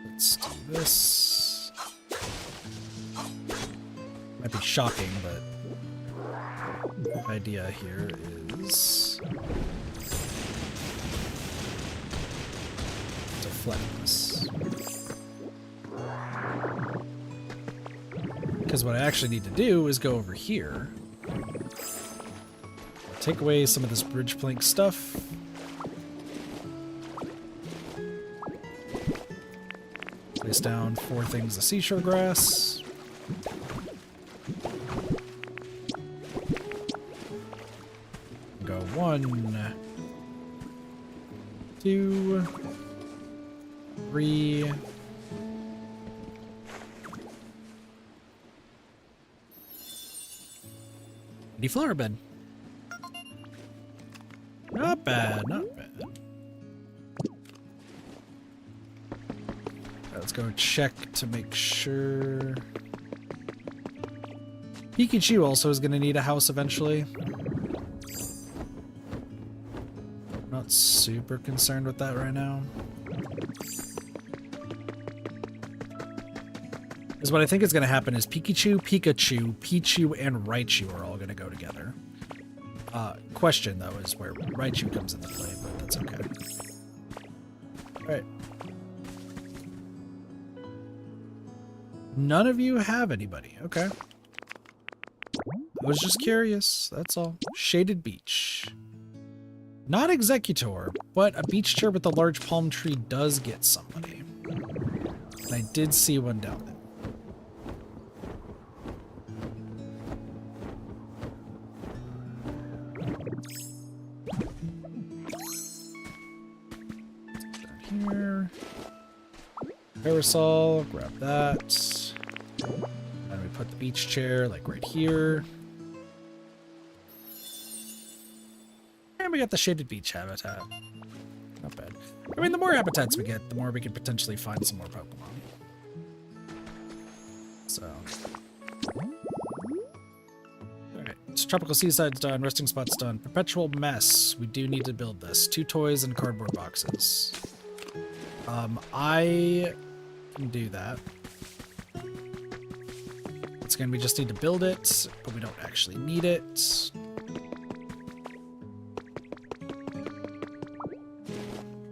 Let's do this. Might be shocking, but the idea here is to flatten this. Because what I actually need to do is go over here, take away some of this bridge plank stuff, place down 4 things of seashore grass, go 1, 2, 3, flower bed. Not bad, not bad. Let's go check to make sure. Pikachu also is going to need a house eventually. Not super concerned with that right now. Because what I think is going to happen is Pikachu, Pichu, and Raichu are all going to go together. Question, though, is where Raichu comes into play, but that's okay. Alright. None of you have anybody. Okay. I was just curious, that's all. Shaded Beach. Not Executor, but a beach chair with a large palm tree does get somebody. And I did see one down there. Here. Parasol, grab that. And we put the beach chair like right here. And we got the shaded beach habitat. Not bad. I mean, the more habitats we get, the more we can potentially find some more Pokemon. So. Alright, so Tropical Seaside's done, Resting Spot's done. Perpetual Mess. We do need to build this. 2 toys and cardboard boxes. I can do that. It's gonna be just need to build it, but we don't actually need it.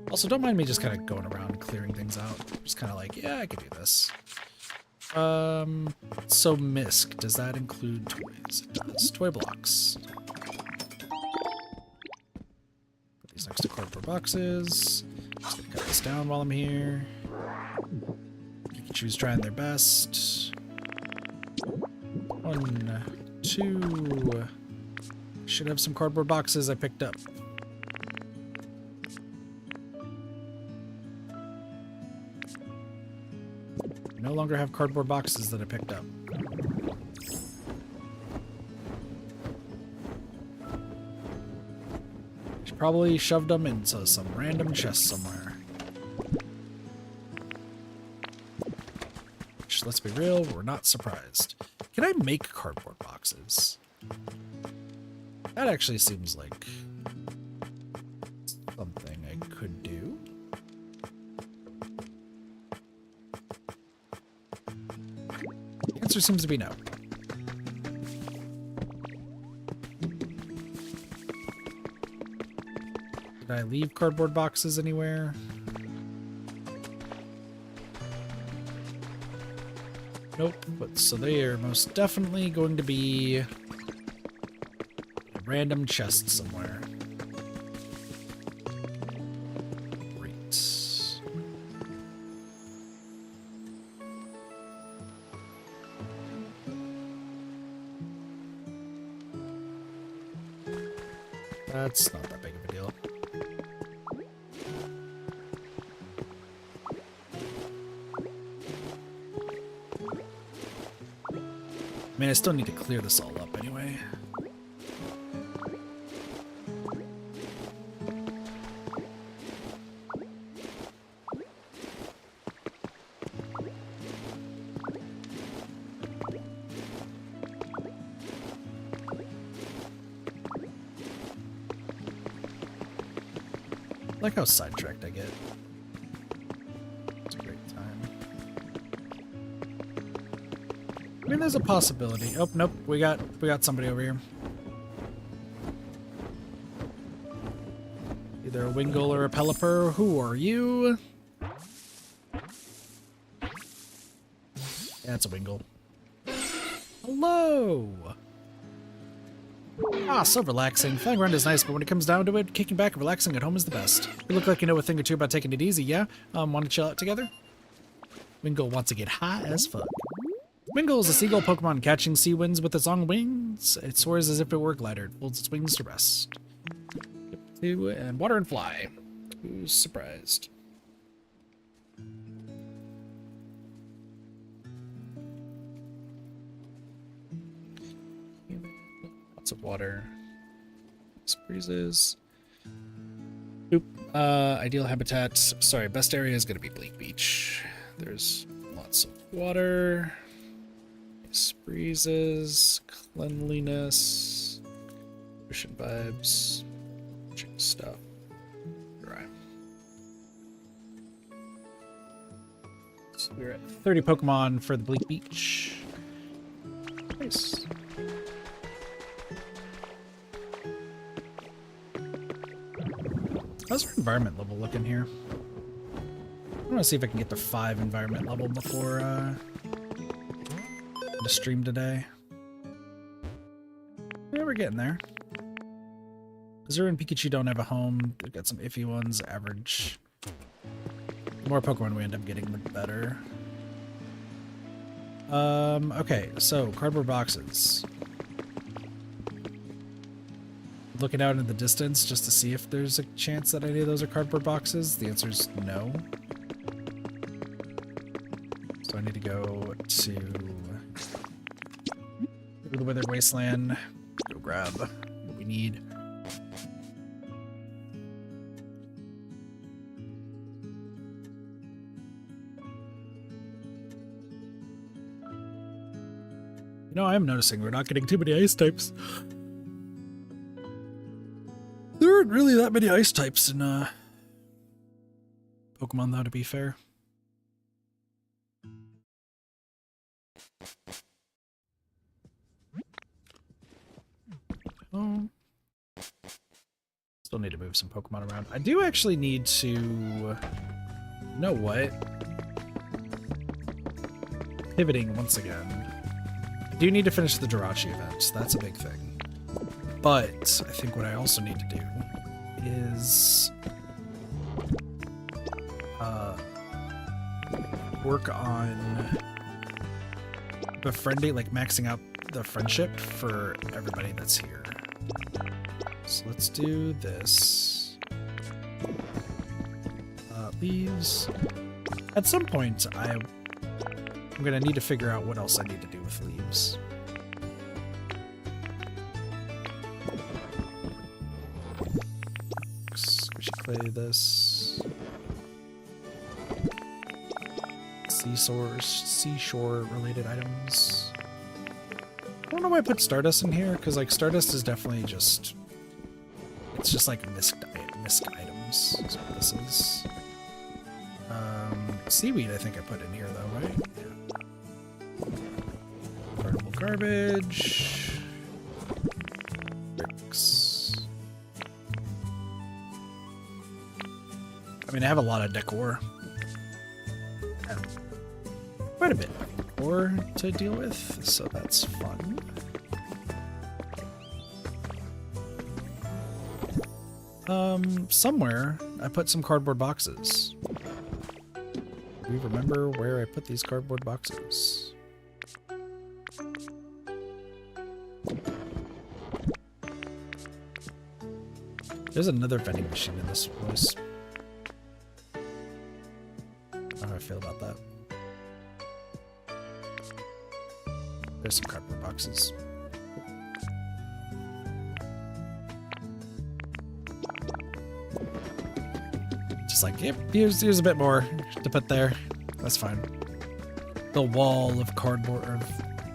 Also, don't mind me just kind of going around and clearing things out. Just kind of like, yeah, I could do this. So Misk, does that include toys? It does. Toy blocks. Put these next to cardboard boxes. Just gonna cut this down while I'm here. Pikachu's trying their best. 1, 2. Should have some cardboard boxes I picked up. No longer have cardboard boxes that I picked up. She probably shoved them into some random chest somewhere. Which, let's be real, we're not surprised. Can I make cardboard boxes? That actually seems like something I could do. The answer seems to be no. Did I leave cardboard boxes anywhere? Nope, but so they are most definitely going to be a random chest somewhere. Great. That's not that big of a deal. I mean, I still need to clear this all up anyway. I like how sidetracked I get. It's a great time. I mean, there's a possibility. Oh, nope. We got somebody over here. Either a Wingle or a Pelipper. Who are you? Yeah, it's a Wingle. Hello! Ah, so relaxing. Flying around is nice, but when it comes down to it, kicking back and relaxing at home is the best. You look like you know a thing or two about taking it easy, yeah? Want to chill out together? Wingle wants to get high as fuck. Wingle is a seagull Pokemon catching sea winds with its long wings. It soars as if it were a glider. It folds its wings to rest. And water and fly. Who's surprised? Lots of water. Breezes. Oop. Ideal habitat. Sorry, best area is going to be Bleak Beach. There's lots of water. Nice breezes. Cleanliness. Ocean vibes. Chicken stuff. Right. So we're at 30 Pokemon for the Bleak Beach. Nice. How's our environment level looking here? I want to see if I can get to 5 environment level before the stream today. Yeah, we're getting there. Azure and Pikachu don't have a home. They've got some iffy ones. Average. The more Pokemon we end up getting, the better. Okay, so cardboard boxes. Looking out in the distance just to see if there's a chance that any of those are cardboard boxes. The answer is no. So I need to go to the Withered Wasteland, go grab what we need. You know, I am noticing we're not getting too many ice types. There aren't really that many ice types in Pokemon, though, to be fair. Oh. Still need to move some Pokemon around. I do actually need to... You know what? Pivoting once again. I do need to finish the Jirachi event. That's a big thing. But I think what I also need to do is work on befriending, like maxing out the friendship for everybody that's here. So let's do this. Leaves. At some point, I'm gonna need to figure out what else I need to do with leaves. Squishy clay this. Seashore related items. I don't know why I put Stardust in here, because like Stardust is definitely just, it's just like misc items is what this is. Seaweed I think I put in here though, right? Yeah. Portable garbage. Bricks. I mean I have a lot of decor. Quite a bit of decor to deal with, so that's fun. Somewhere I put some cardboard boxes. Do you remember where I put these cardboard boxes? There's another vending machine in this place. I don't know how I feel about that. There's some cardboard boxes. Just like, yep, here's a bit more to put there. That's fine. The wall of cardboard of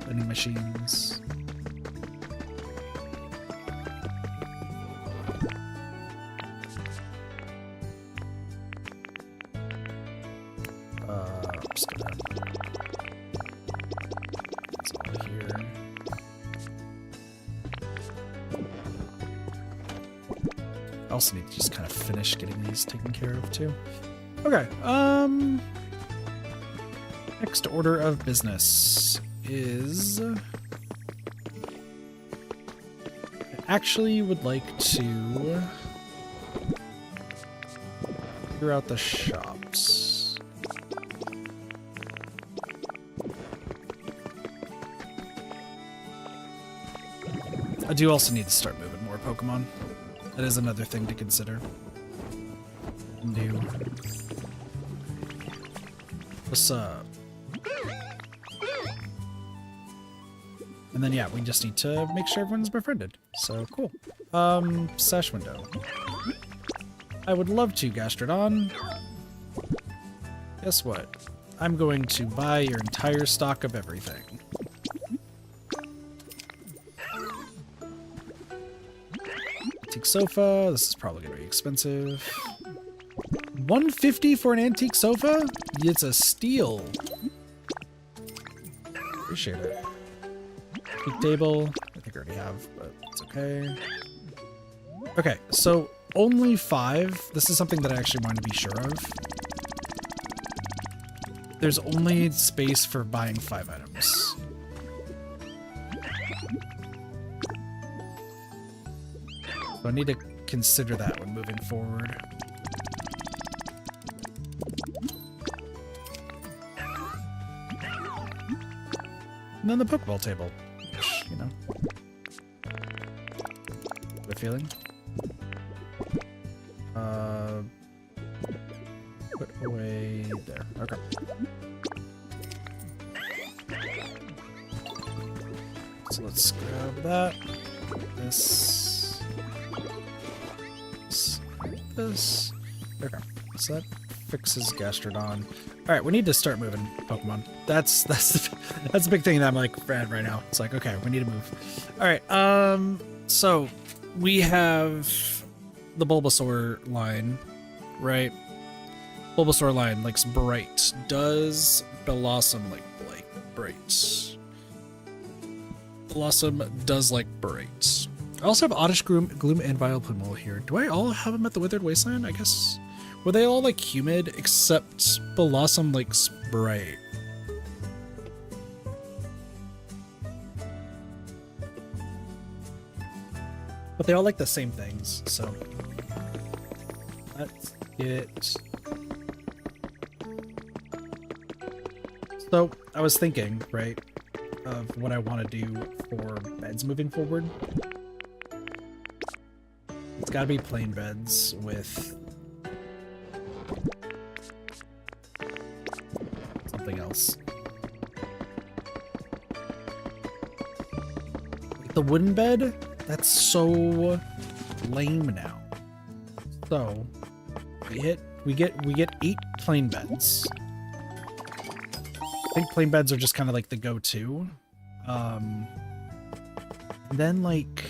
vending machines. Just gonna... It's all here. I also need to just kind of finish getting these taken care of too. Okay, next order of business is... I actually would like to figure out the shops. I do also need to start moving more Pokemon. That is another thing to consider. Do. What's up? And then yeah, we just need to make sure everyone's befriended. So cool. Sash window. I would love to, Gastrodon. Guess what? I'm going to buy your entire stock of everything. Antique sofa. This is probably going to be expensive. $150 for an antique sofa? It's a steal. Appreciate it. Antique table. I think I already have, but it's okay. Okay, so only 5. This is something that I actually wanted to be sure of. There's only space for buying 5 items. So I need to consider that when moving forward. And then the Pokeball table, which, you know, good feeling. Put away there. Okay. So let's grab that. This. This. Okay. So that fixes Gastrodon. All right, we need to start moving Pokemon. That's a big thing that I'm like at right now. It's like, okay, we need to move. All right. So we have the Bulbasaur line, right? Bulbasaur line likes bright. Does Blossom like bright? Blossom does like bright. I also have Oddish, Gloom, and Vileplume here. Do I all have them at the Withered Wasteland? I guess. Were they all like humid except Blossom likes bright? But they all like the same things, so let's get... So I was thinking, right? of what I want to do for beds moving forward. It's got to be plain beds with something else. Like the wooden bed, that's so lame now. So we get 8 plain beds. I think plain beds are just kind of like the go-to. And then like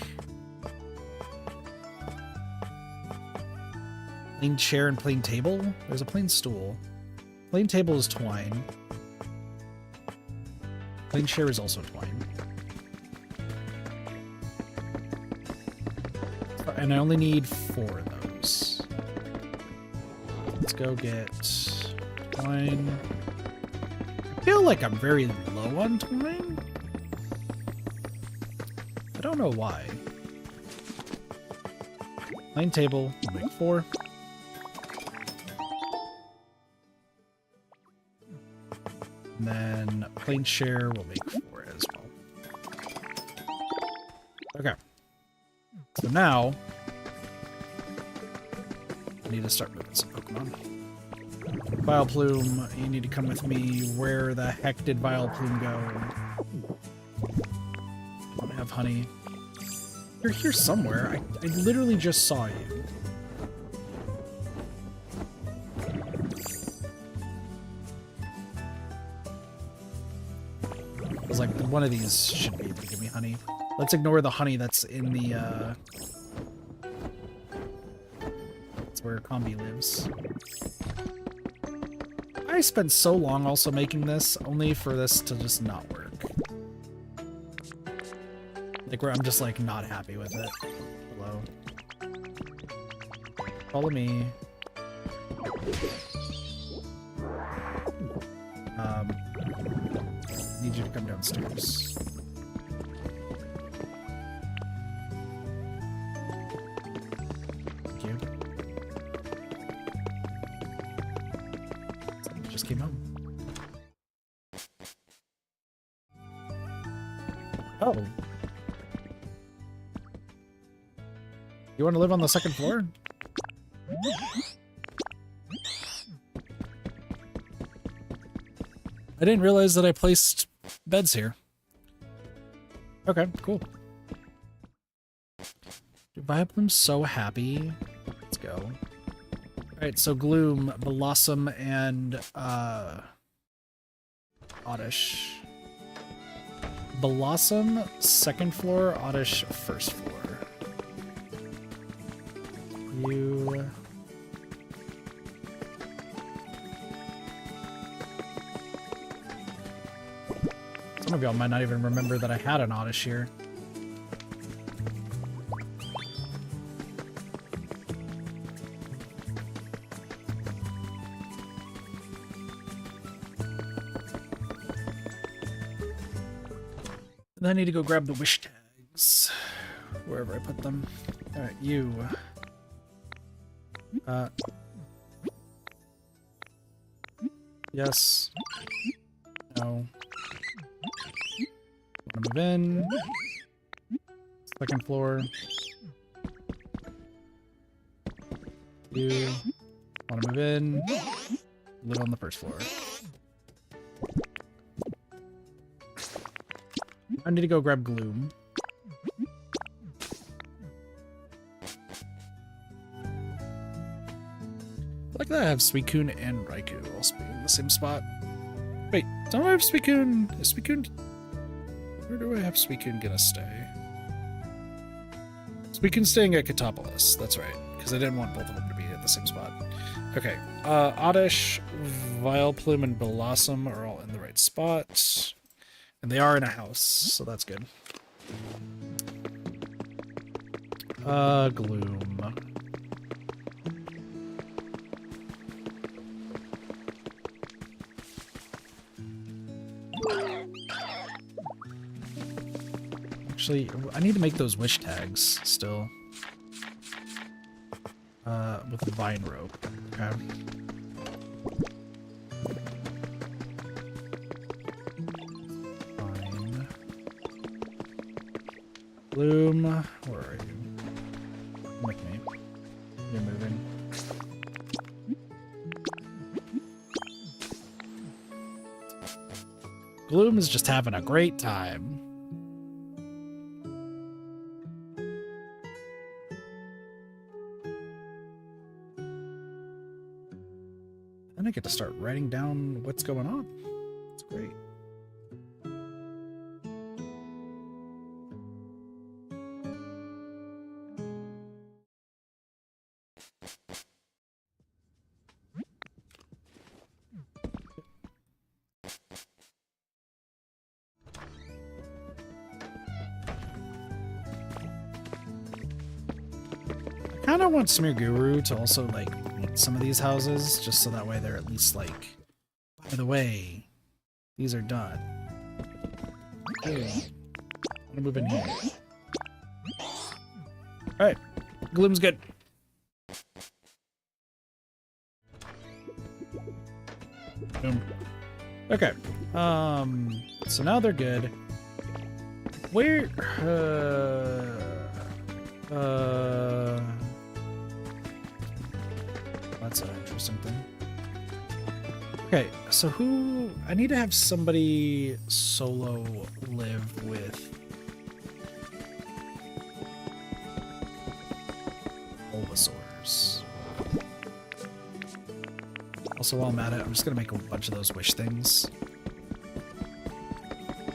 plain chair and plain table. There's a plain stool. Plain table is twine. Plain chair is also twine. And I only need 4 of those. Let's go get twine. I feel like I'm very low on twine. I don't know why. Plain table, we'll make 4. And then plain chair, we'll make 4 as well. Okay. So now, I need to start moving some Pokemon. Vileplume, you need to come with me. Where the heck did Vileplume go? I don't have honey. You're here somewhere. I literally just saw you. I was like, one of these should be able to give me honey. Let's ignore the honey that's in the, that's where Combi lives. I spent so long also making this, only for this to just not work. Like, where I'm just, like, not happy with it. Hello. Follow me. Need you to come downstairs. Thank you. Someone just came home. Oh. You want to live on the second floor? I didn't realize that I placed beds here. Okay, cool. Dude, Vileplume's so happy. Let's go. Alright, so Gloom, Blossom, and Oddish. Blossom, second floor, Oddish, first floor. You... Some of y'all might not even remember that I had an Oddish here. And I need to go grab the wish tags, wherever I put them. Alright, you. Yes. No. Wanna move in. Second floor. You. Wanna move in. Live on the first floor. I need to go grab Gloom. Like that, I have Suicune and Raikou also being in the same spot. Wait, don't I have Suicune? Is Suicune... Where do I have Suicune gonna stay? Suicune's staying at Katopolis, that's right. Because I didn't want both of them to be at the same spot. Okay, Oddish, Vileplume, and Blossom are all in the right spot. And they are in a house, so that's good. Gloom. Actually, I need to make those wish tags still. With the vine rope. Okay. Fine. Bloom, where are you? Come with me. You're moving. Bloom is just having a great time. Then I get to start writing down what's going on. It's great. I kind of want Smear Guru to also like paint some of these houses, just so that way they're at least like, by the way, these are done. Okay. I'm gonna move in here. Alright, Gloom's good. Boom. Okay. So now they're good. Where that's an interesting thing. Okay, so who... I need to have somebody solo live with Bulbasaurs. Also, while I'm at it, I'm just gonna make a bunch of those wish things.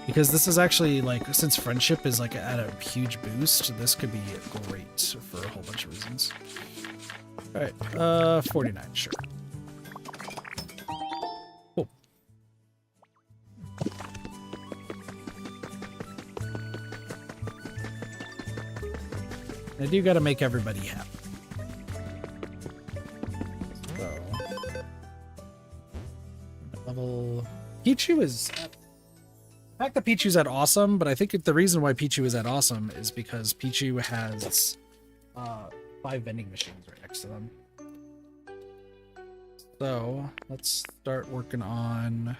Because this is actually, like, since friendship is, like, at a huge boost, this could be great for a whole bunch of reasons. Alright, 49, sure. Cool. I do gotta make everybody happy. So... level... Pichu is... The fact that Pichu's at awesome, but I think the reason why Pichu is at awesome is because Pichu has 5 vending machines right next to them. So let's start working on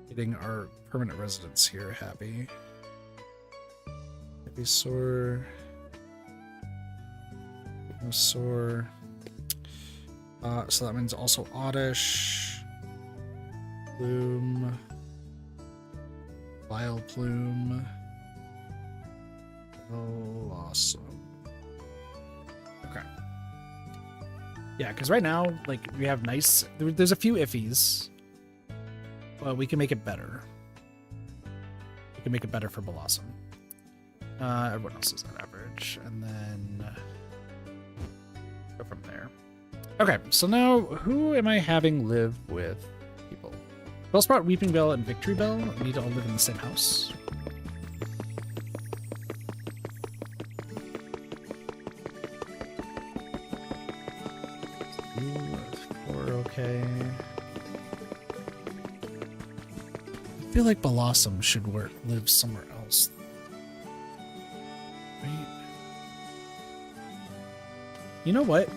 getting our permanent residents here happy. Ivysaur, Venusaur. So that means also Oddish, Plume, Vileplume. Oh, awesome. Okay. Yeah, because right now, like, we have nice... There's a few iffies, but we can make it better. We can make it better for Blossom. Everyone else is at average, and then go from there. Okay, so now, who am I having live with people? Bellsprout, Weeping Bell, and Victory Bell need to all live in the same house. 4, okay. I feel like Blossom should live somewhere else. Right? You know what?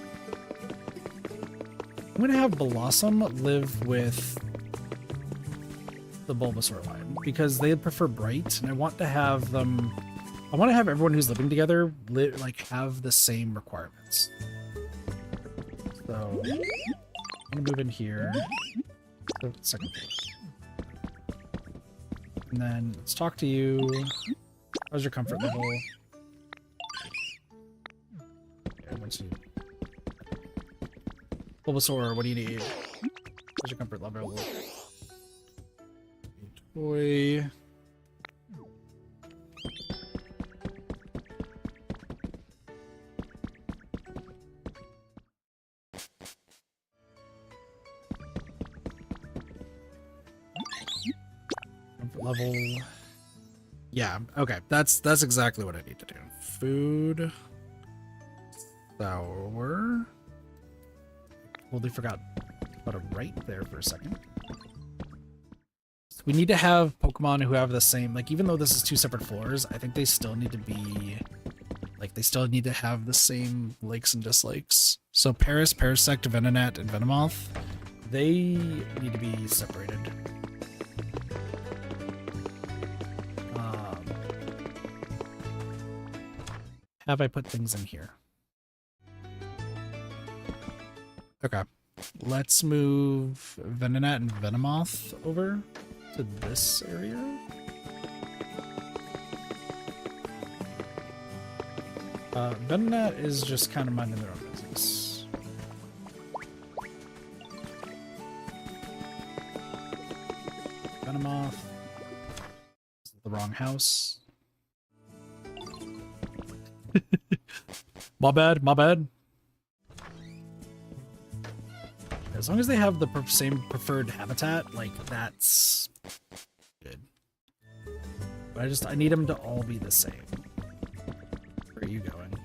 I'm gonna have Blossom live with the Bulbasaur line because they prefer bright, and I want to have them. I want to have everyone who's living together have the same requirements. So I'm gonna move in here. The second floor. And then let's talk to you. How's your comfort level? Okay, once you... Bulbasaur, what do you need? What's your comfort level? Toy. Comfort level. Yeah, okay. That's exactly what I need to do. Food. Sour. Totally forgot about it right there for a second. We need to have Pokemon who have the same, like, even though this is 2 separate floors, I think they still need to be, like, they still need to have the same likes and dislikes. So Paris, Parasect, Venonat, and Venomoth, they need to be separated. have I put things in here? Okay. Let's move Venonat and Venomoth over to this area. Venonat is just kind of minding their own business. Venomoth. This is the wrong house. My bad, my bad. As long as they have the same preferred habitat, like, that's good. But I need them to all be the same. Where are you going?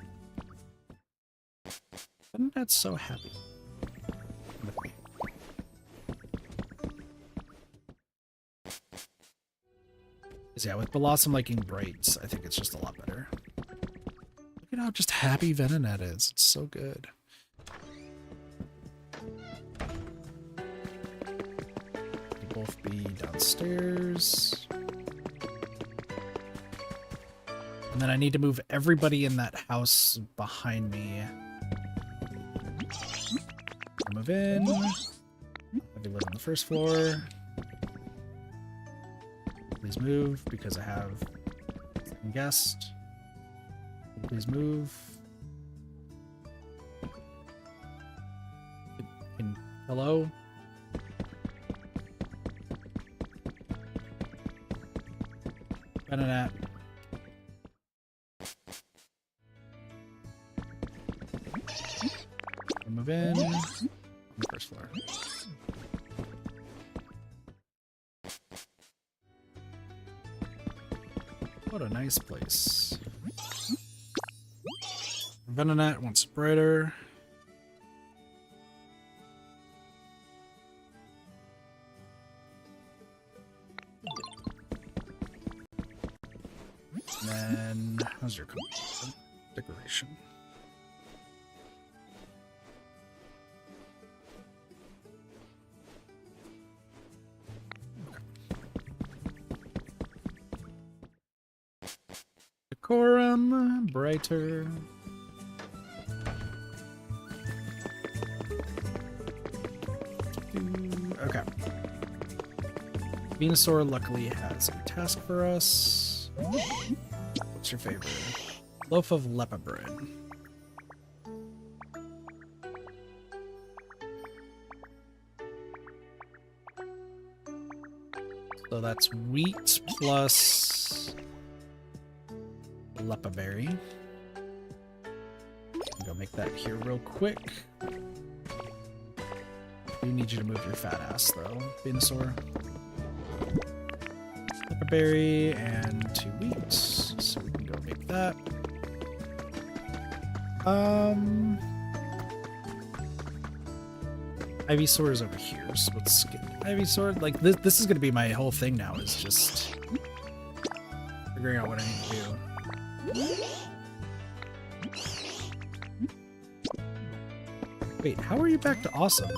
That's so happy with me. Yeah, with Blossom liking brights, I think it's just a lot better. Look at how just happy Venonat is. It's so good. Both be downstairs. And then I need to move everybody in that house behind me. Move in. Maybe live on the first floor. Please move because I have a guest. Please move. Hello? Venonat. Move in. On the first floor. What a nice place. Venonat wants brighter. And then, how's your decoration? Decorum, brighter. Okay. Venusaur luckily has a task for us. What's your favorite? Loaf of lepa bread. So that's wheat plus lepa berry. Go make that here real quick. I do need you to move your fat ass though, Venusaur. Lepa berry and 2 wheat, so we can go make that. Ivysaur is over here, so let's get Ivysaur. Like this is gonna be my whole thing now, is just figuring out what I need to do. Wait, how are you back to awesome?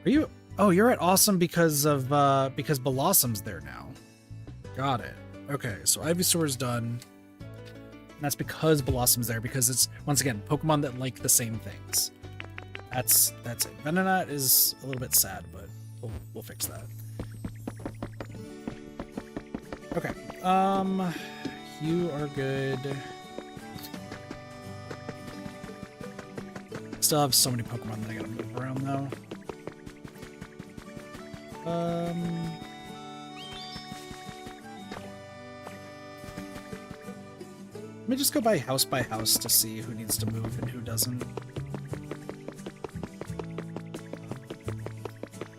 Are you? Oh, you're at awesome because Blossom's there now. Got it. Okay, so Ivysaur is done. And that's because Blossom's there, because it's, once again, Pokemon that like the same things. That's it. Venonat is a little bit sad, but we'll fix that. Okay. You are good. Still have so many Pokemon that I gotta move around though. Let me just go by house to see who needs to move and who doesn't.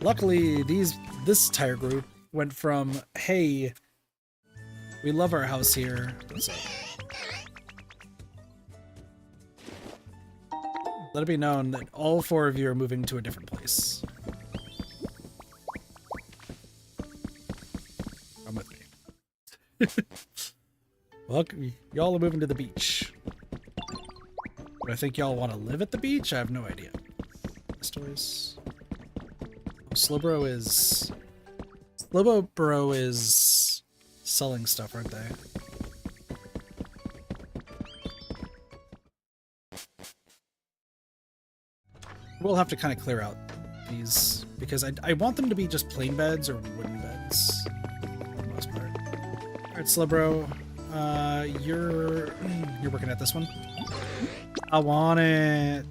Luckily, this entire group went from, hey, we love our house here. So, let it be known that all 4 of you are moving to a different place. Come with me. Well, y'all are moving to the beach. Do I think y'all want to live at the beach? I have no idea. Toys. Oh, Slowbro is selling stuff, aren't they? We'll have to kind of clear out these because I want them to be just plain beds or wooden beds for the most part. All right, Slowbro, you're working at this one. I want it.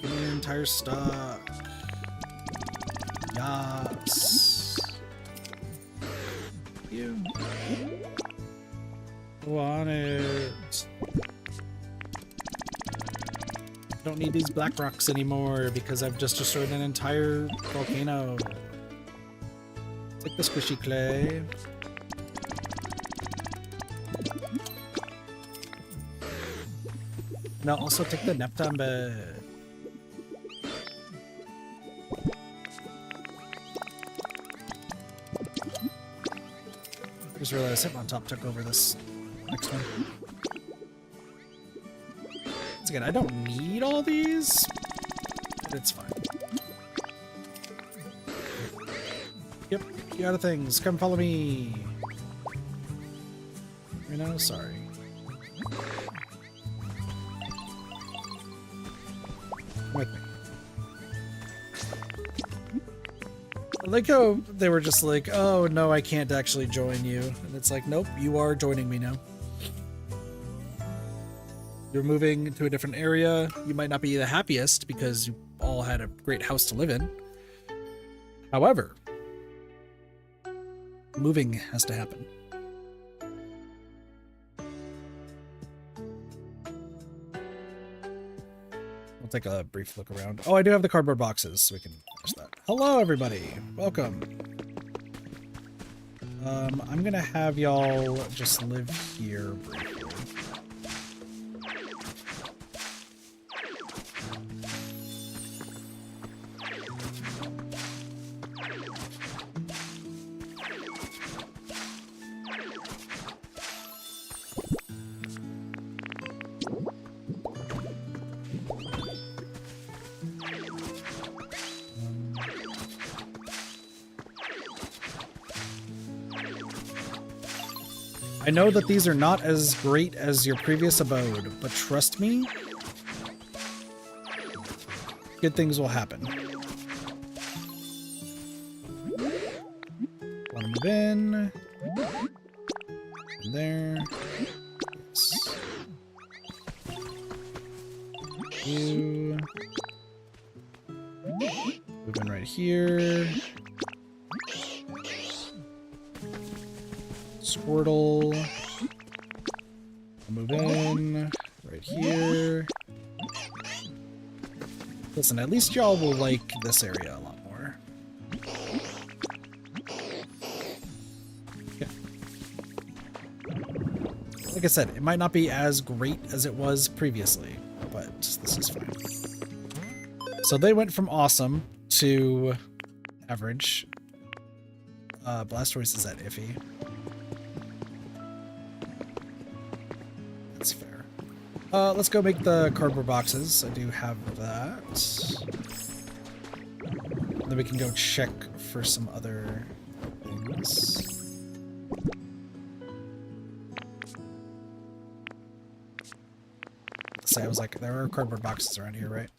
Give me your entire stock. Yes. You. I want it. I don't need these black rocks anymore because I've just destroyed an entire volcano. Take the squishy clay. Now also take the Neptune bed. I just realized Hitmon Top took over this next one. Once again, I don't need all these, but it's fine. Yep, you out of things. Come follow me. You know, sorry. With me. I like how they were just like, oh no, I can't actually join you. And it's like, nope, you are joining me now. You're moving to a different area. You might not be the happiest because you all had a great house to live in. However, moving has to happen. We'll take a brief look around. Oh, I do have the cardboard boxes, so we can finish that. Hello, everybody. Welcome. I'm gonna have y'all just live here briefly. I know that these are not as great as your previous abode, but trust me, good things will happen. Want to move in. There. Yes. You. Move in right here. Squirtle. I'll move in right here. Listen, at least y'all will like this area a lot more. Okay. Like I said, it might not be as great as it was previously, but this is fine. So they went from awesome to average. Blastoise is at iffy. That's fair. Let's go make the cardboard boxes. I do have that. Then we can go check for some other things. So I was like, there are cardboard boxes around here, right?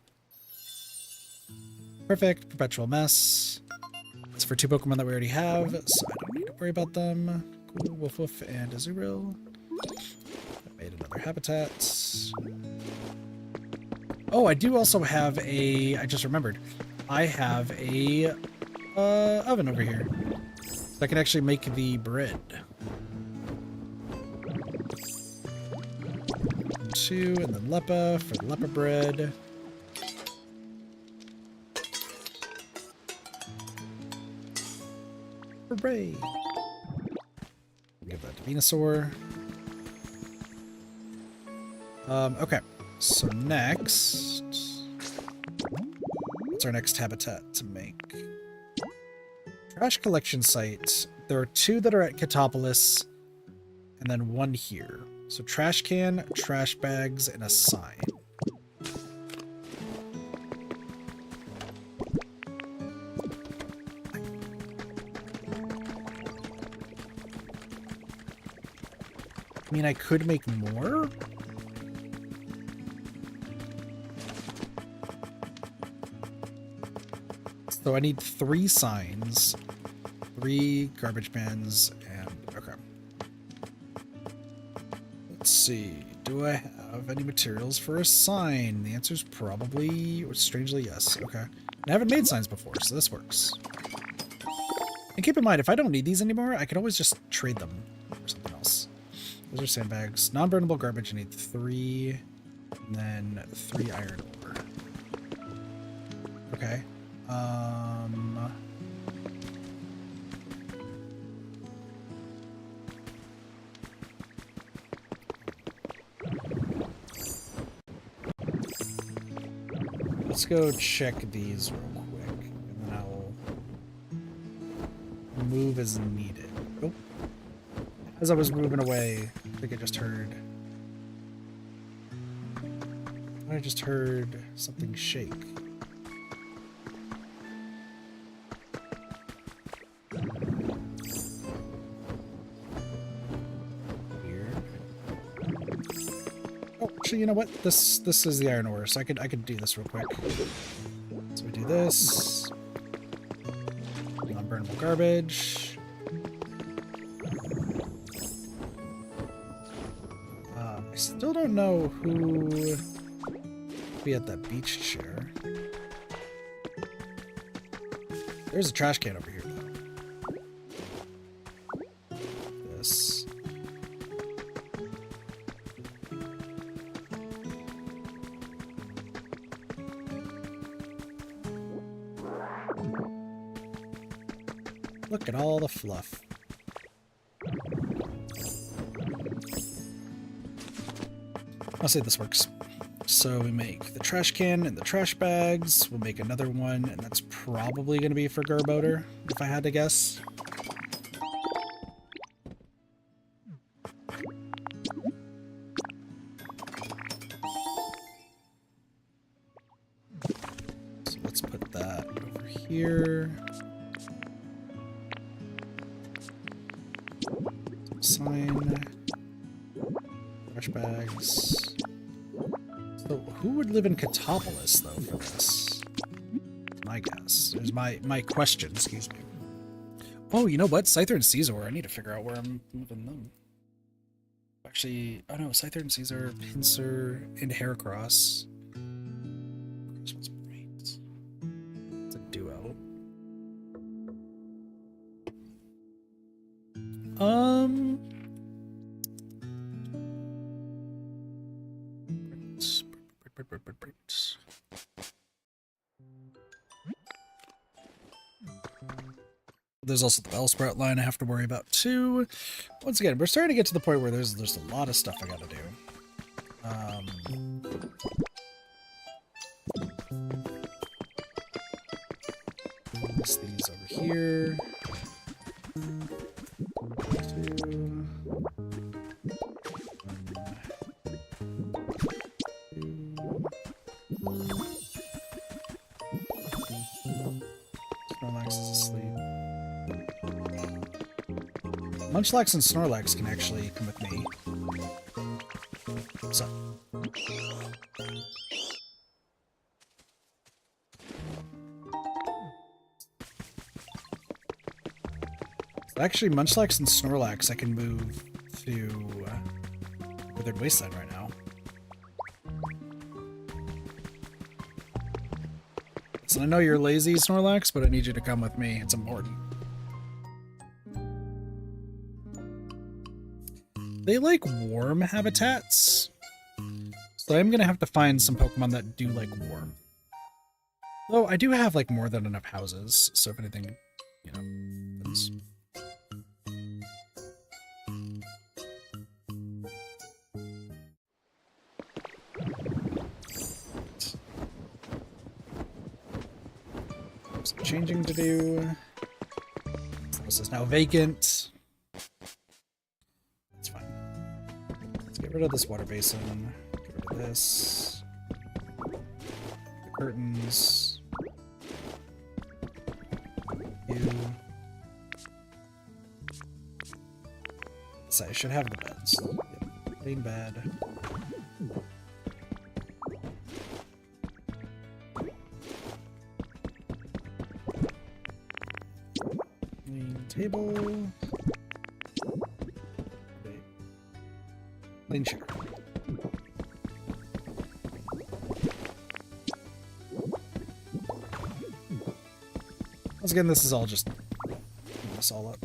Perfect. Perpetual mess. It's for 2 Pokemon that we already have, so I don't need to worry about them. Cool. Woof Woof and Azurill. Made another habitat. Oh, I do also have a... I just remembered. I have a oven over here. So I can actually make the bread. 2, and then Lepa for the Lepa bread. Hooray! Give that to Venusaur. Okay, so next... What's our next habitat to make? Trash collection site. There are 2 that are at Katopolis, and then 1 here. So trash can, trash bags, and a sign. I mean, I could make more? So I need 3 signs, 3 garbage bins, and okay. Let's see. Do I have any materials for a sign? The answer is probably, or strangely, yes. Okay. I haven't made signs before, so this works. And keep in mind, if I don't need these anymore, I can always just trade them for something else. Those are sandbags. Non-burnable garbage, I need 3, and then 3 iron ore. Okay. Let's go check these real quick, and then I'll move as needed. Oh. As I was moving away, I think I just heard... I just heard something shake. Actually, you know what? This is the iron ore, so I could do this real quick. So we do this. Non-burnable garbage. I still don't know who would be at that beach chair. There's a trash can over here, though. This. Look at all the fluff. I'll say this works. So we make the trash can and the trash bags. We'll make another one, and that's probably going to be for Gerboder, if I had to guess. So let's put that over here. Sign. Trash bags. So who would live in Catopolis, though, for this? My guess. There's my question, excuse me. Oh, you know what? Scyther and Caesar. I need to figure out where I'm moving them. Actually, oh no, Scyther and Caesar, Pincer, and Heracross. This one's great. It's a duo. There's also the Bellsprout line I have to worry about too. Once again, we're starting to get to the point where there's a lot of stuff I gotta do. Place these over here. 2. Snorlax is asleep. Munchlax and Snorlax can actually come with me. So. Actually, Munchlax and Snorlax I can move to Withered Wasteland right now. So I know you're lazy, Snorlax, but I need you to come with me. It's important. They like warm habitats, so I'm gonna have to find some Pokemon that do like warm. Though I do have like more than enough houses, so if anything, you know, it's... some changing to do. This is now vacant. That's fine. Let's get rid of this water basin. Get rid of this. The curtains. You. So I should have the beds. Yep. Clean bed. Table. Plain chair. Once again, this is all just this all up.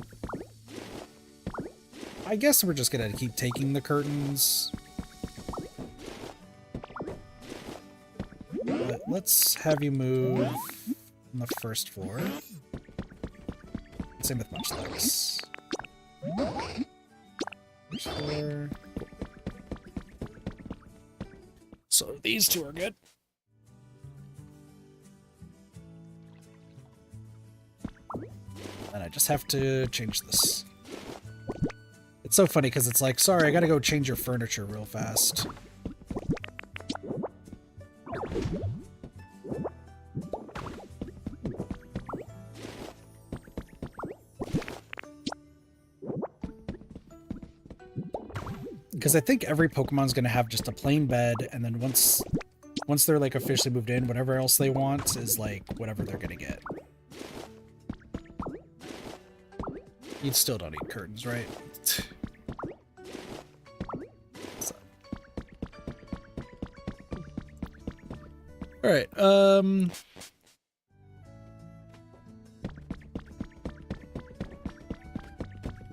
I guess we're just gonna keep taking the curtains. But let's have you move on the first floor. Same with much legs. First floor. So these two are good. And I just have to change this. It's so funny because it's like, sorry, I gotta go change your furniture real fast. Because I think every Pokemon's gonna have just a plain bed, and then once they're like officially moved in, whatever else they want is like whatever they're gonna get. You still don't need curtains, right? So. All right.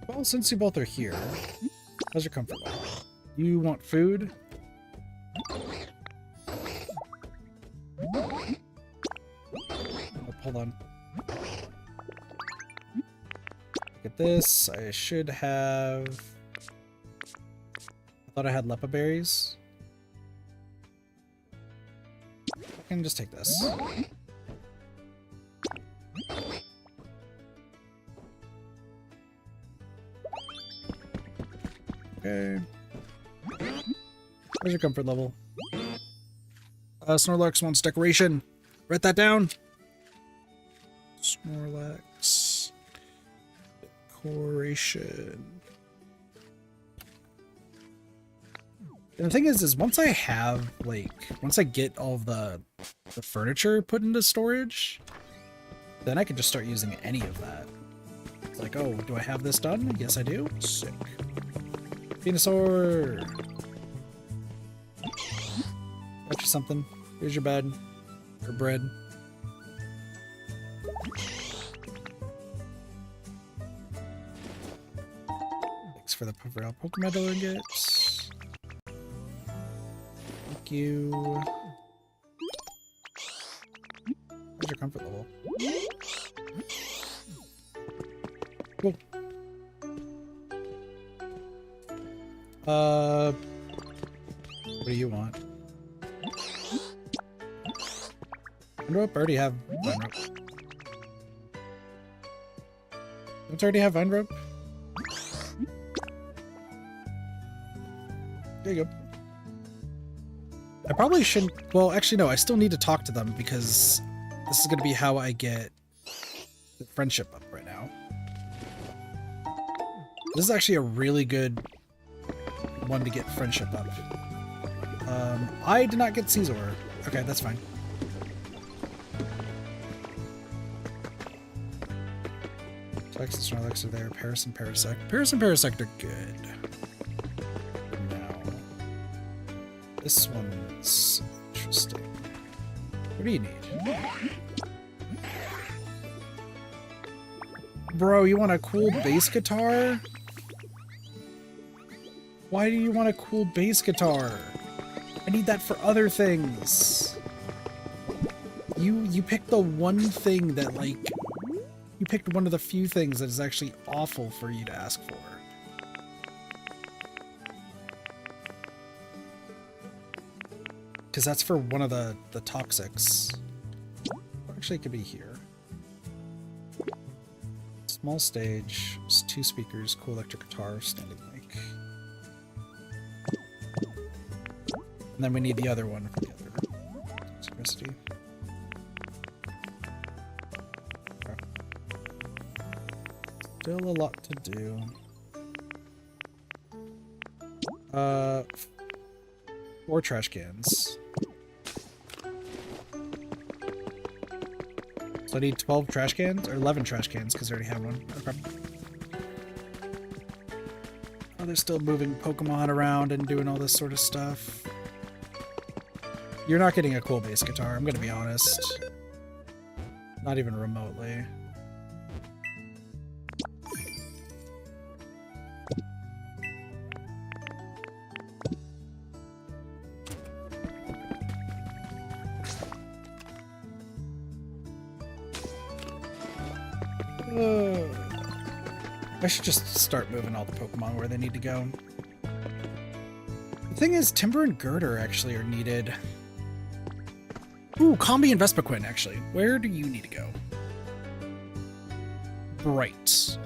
Well, since you both are here, how's your comfort level? You want food? Oh, hold on. Look at this. I should have... I thought I had Lepa berries. I can just take this. Okay. Where's your comfort level? Snorlax wants decoration. Write that down. Snorlax. Decoration. And the thing is once I have, like, once I get all of the furniture put into storage, then I can just start using any of that. It's like, oh, do I have this done? Yes, I do. Sick. Venusaur! Got you something. Here's your bed. Or bread. Thanks for the Pufferell Pokemon ingots. Thank you. How's your comfort level? Cool. What do you want? Vine Rope? I already have Vine Rope. Don't I already have Vine Rope? There you go. I probably shouldn't... Well, actually, no. I still need to talk to them because this is going to be how I get the friendship up right now. This is actually a really good one to get friendship up. I did not get Caesar. Okay, that's fine. Flex and Snorlax are there. Paris and Parasect. Paris and Parasect are good. Now, this one's interesting. What do you need? Bro, you want a cool bass guitar? Why do you want a cool bass guitar? I need that for other things. You picked the one thing that, like, you picked one of the few things that is actually awful for you to ask for. Because that's for one of the toxics. Actually, it could be here. Small stage, 2 speakers, cool electric guitar, standing mic. And then we need the other one for the other synchronicity. Okay. Still a lot to do. 4 trash cans. So I need 12 trash cans, or 11 trash cans, because I already have one. Okay. Oh, they're still moving Pokemon around and doing all this sort of stuff. You're not getting a cool bass guitar, I'm gonna be honest. Not even remotely. I should just start moving all the Pokemon where they need to go. The thing is, Timber and Girder actually are needed. Ooh, Combi and Vespiquen, actually. Where do you need to go? Bright.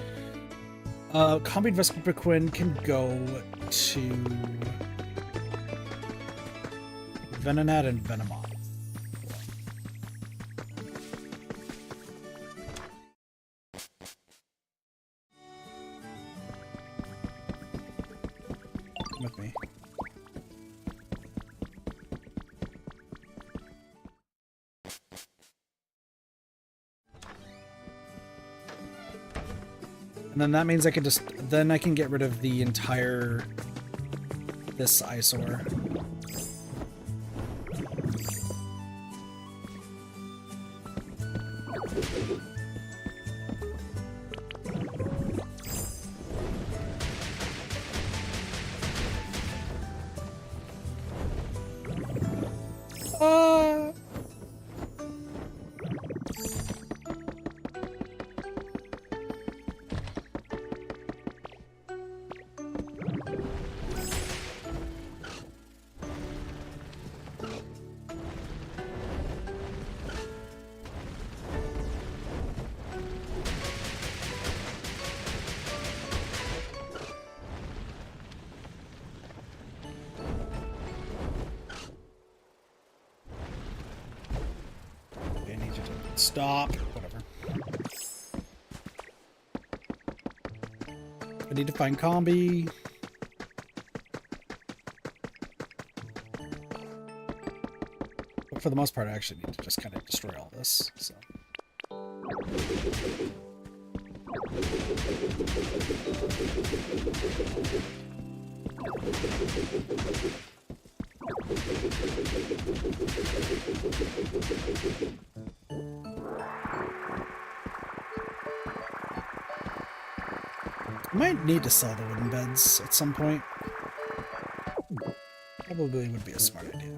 Combi and Vespiquen can go to Venonat and Venomoth. With me. And then that means I can then I can get rid of the entire, this eyesore. Stop. Whatever. I need to find Combi. But for the most part, I actually need to just kind of destroy all this, so. I might need to sell the wooden beds at some point. Probably would be a smart idea.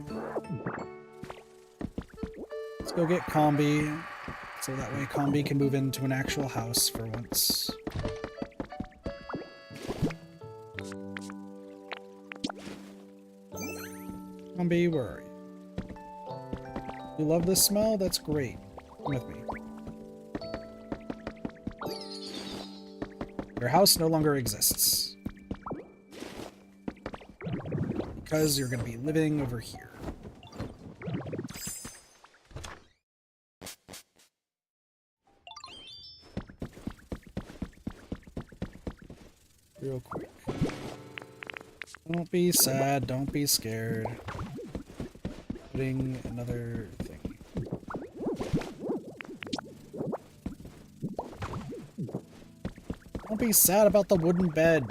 Let's go get Combi, so that way Combi can move into an actual house for once. Combi, where are you? You love this smell? That's great. Come with me. Your house no longer exists. Because you're going to be living over here. Real quick. Don't be sad, don't be scared. Putting another thing. Don't be sad about the wooden bed.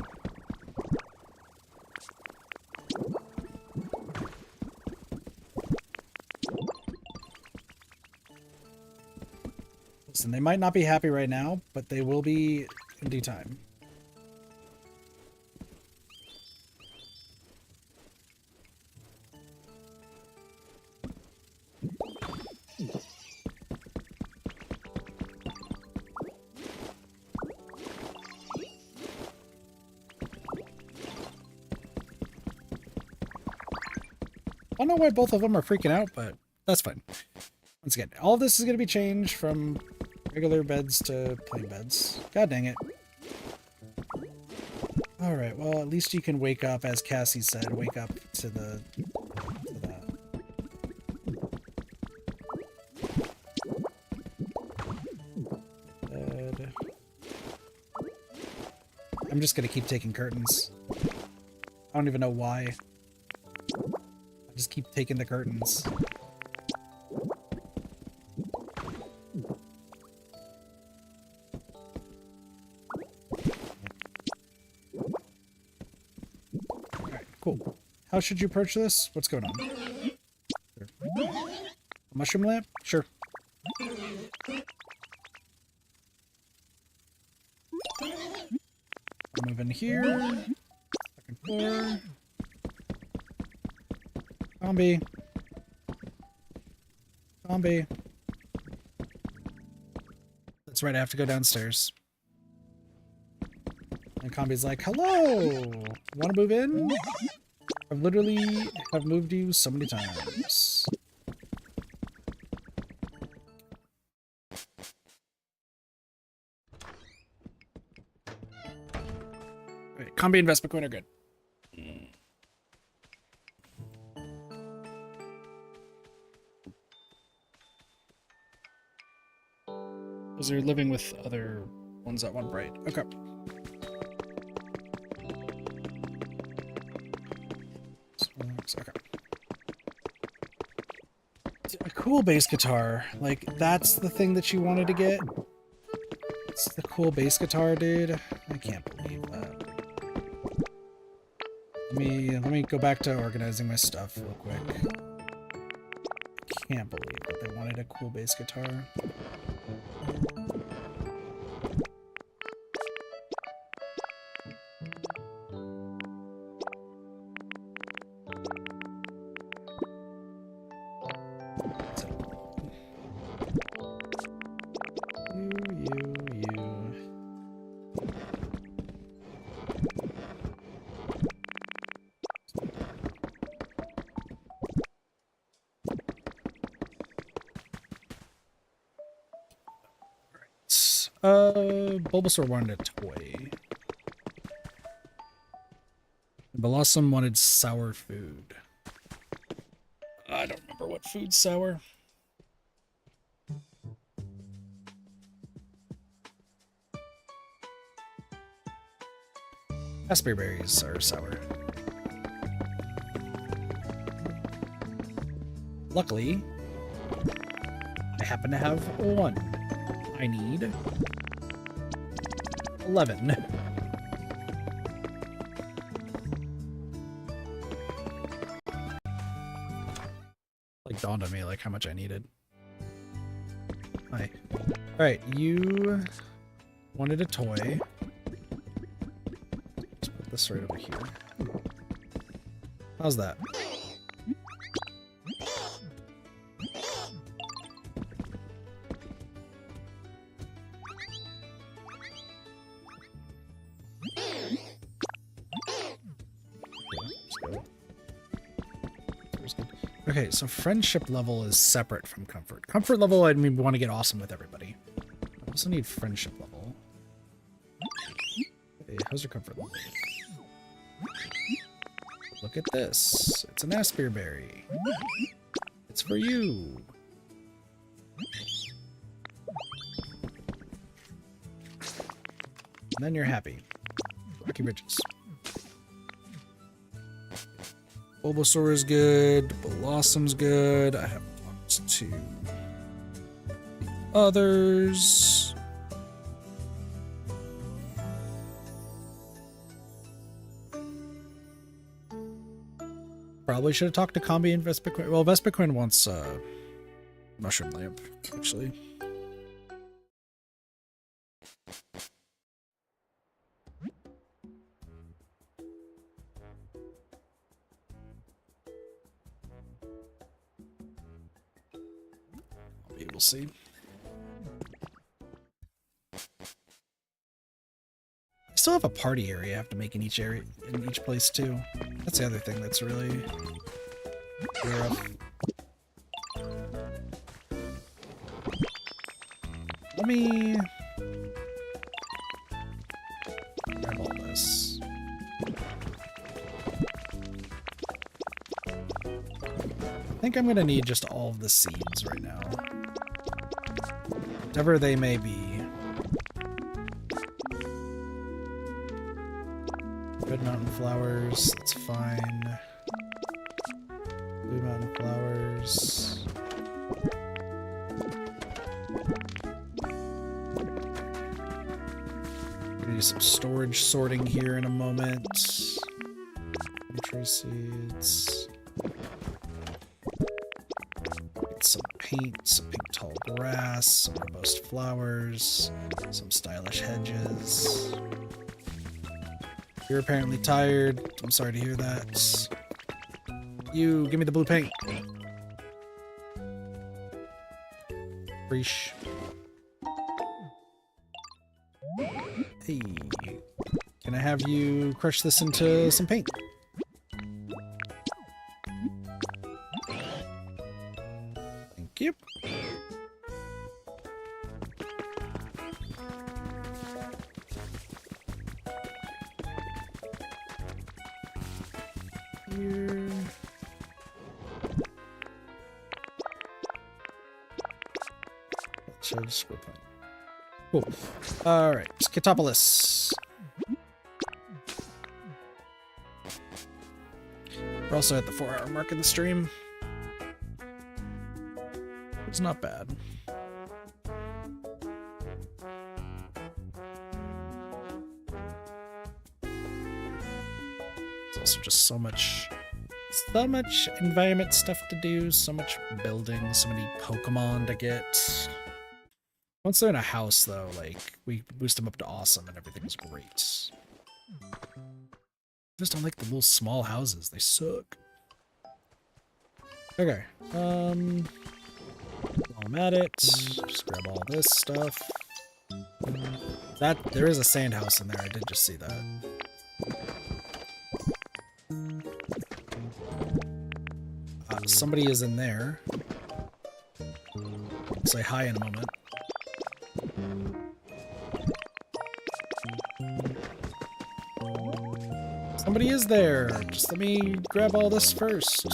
Listen, they might not be happy right now, but they will be in due time. I don't know why both of them are freaking out, but that's fine. Once again, all of this is going to be changed from regular beds to plain beds. God dang it. Alright, well, at least you can wake up, as Cassie said, wake up to the... Bed. I'm just going to keep taking curtains. I don't even know why. Just keep taking the curtains. cool. How should you approach this? What's going on? Sure. A mushroom lamp? Sure. I'll move in here. Second floor. Zombie. Zombie. That's right, I have to go downstairs. And Combi's like, hello! Want to move in? I've literally have moved you so many times. Alright, Combi and Vespa Queen are good. Because they're living with other ones that want bright. Okay. Okay. A cool bass guitar. Like, that's the thing that you wanted to get? It's the cool bass guitar, dude. I can't believe that. Let me go back to organizing my stuff real quick. Can't believe that they wanted a cool bass guitar. Bulbasaur wanted a toy. Blossom wanted sour food. I don't remember what food's sour. Raspberry berries are sour. Luckily, I happen to have one. I need 11. Like dawned on me like how much I needed. Hi. Alright, you wanted a toy. Let's put this right over here. How's that? Okay, so friendship level is separate from comfort. Comfort level, I mean, we want to get awesome with everybody. I also need friendship level. Hey, how's your comfort level? Look at this. It's an Aspear berry. It's for you. And then you're happy. Rocky Ridges. Bulbasaur is good. Blossom's good. I have lots to others. Probably should have talked to Combi and Vespiquen. Well, Vespiquen wants mushroom lamp, actually. We'll see. I still have a party area I have to make in each area, in each place too. That's the other thing that's really rough. Let me grab all this. I think I'm gonna need just all of the seeds right now. Whatever they may be. Red mountain flowers, that's fine. Blue mountain flowers. Gonna do some storage sorting here in a moment. Intro seeds. Get some paint, some pink tall grass, some robust flowers, some stylish hedges. You're apparently tired. I'm sorry to hear that. You, give me the blue paint. Preach. Hey, can I have you crush this into some paint? Thank you. Here. Show script point. Cool. Alright, Skitopolis. We're also at the 4-hour mark in the stream. It's not bad. There's also just so much environment stuff to do, so much building, so many Pokemon to get. Once they're in a house, though, like, we boost them up to awesome and everything's great. I just don't like the little small houses. They suck. Okay. While I'm at it, just grab all this stuff. There is a sand house in there. I did just see that. Somebody is in there. I'll say hi in a moment. Somebody is there. Just let me grab all this first.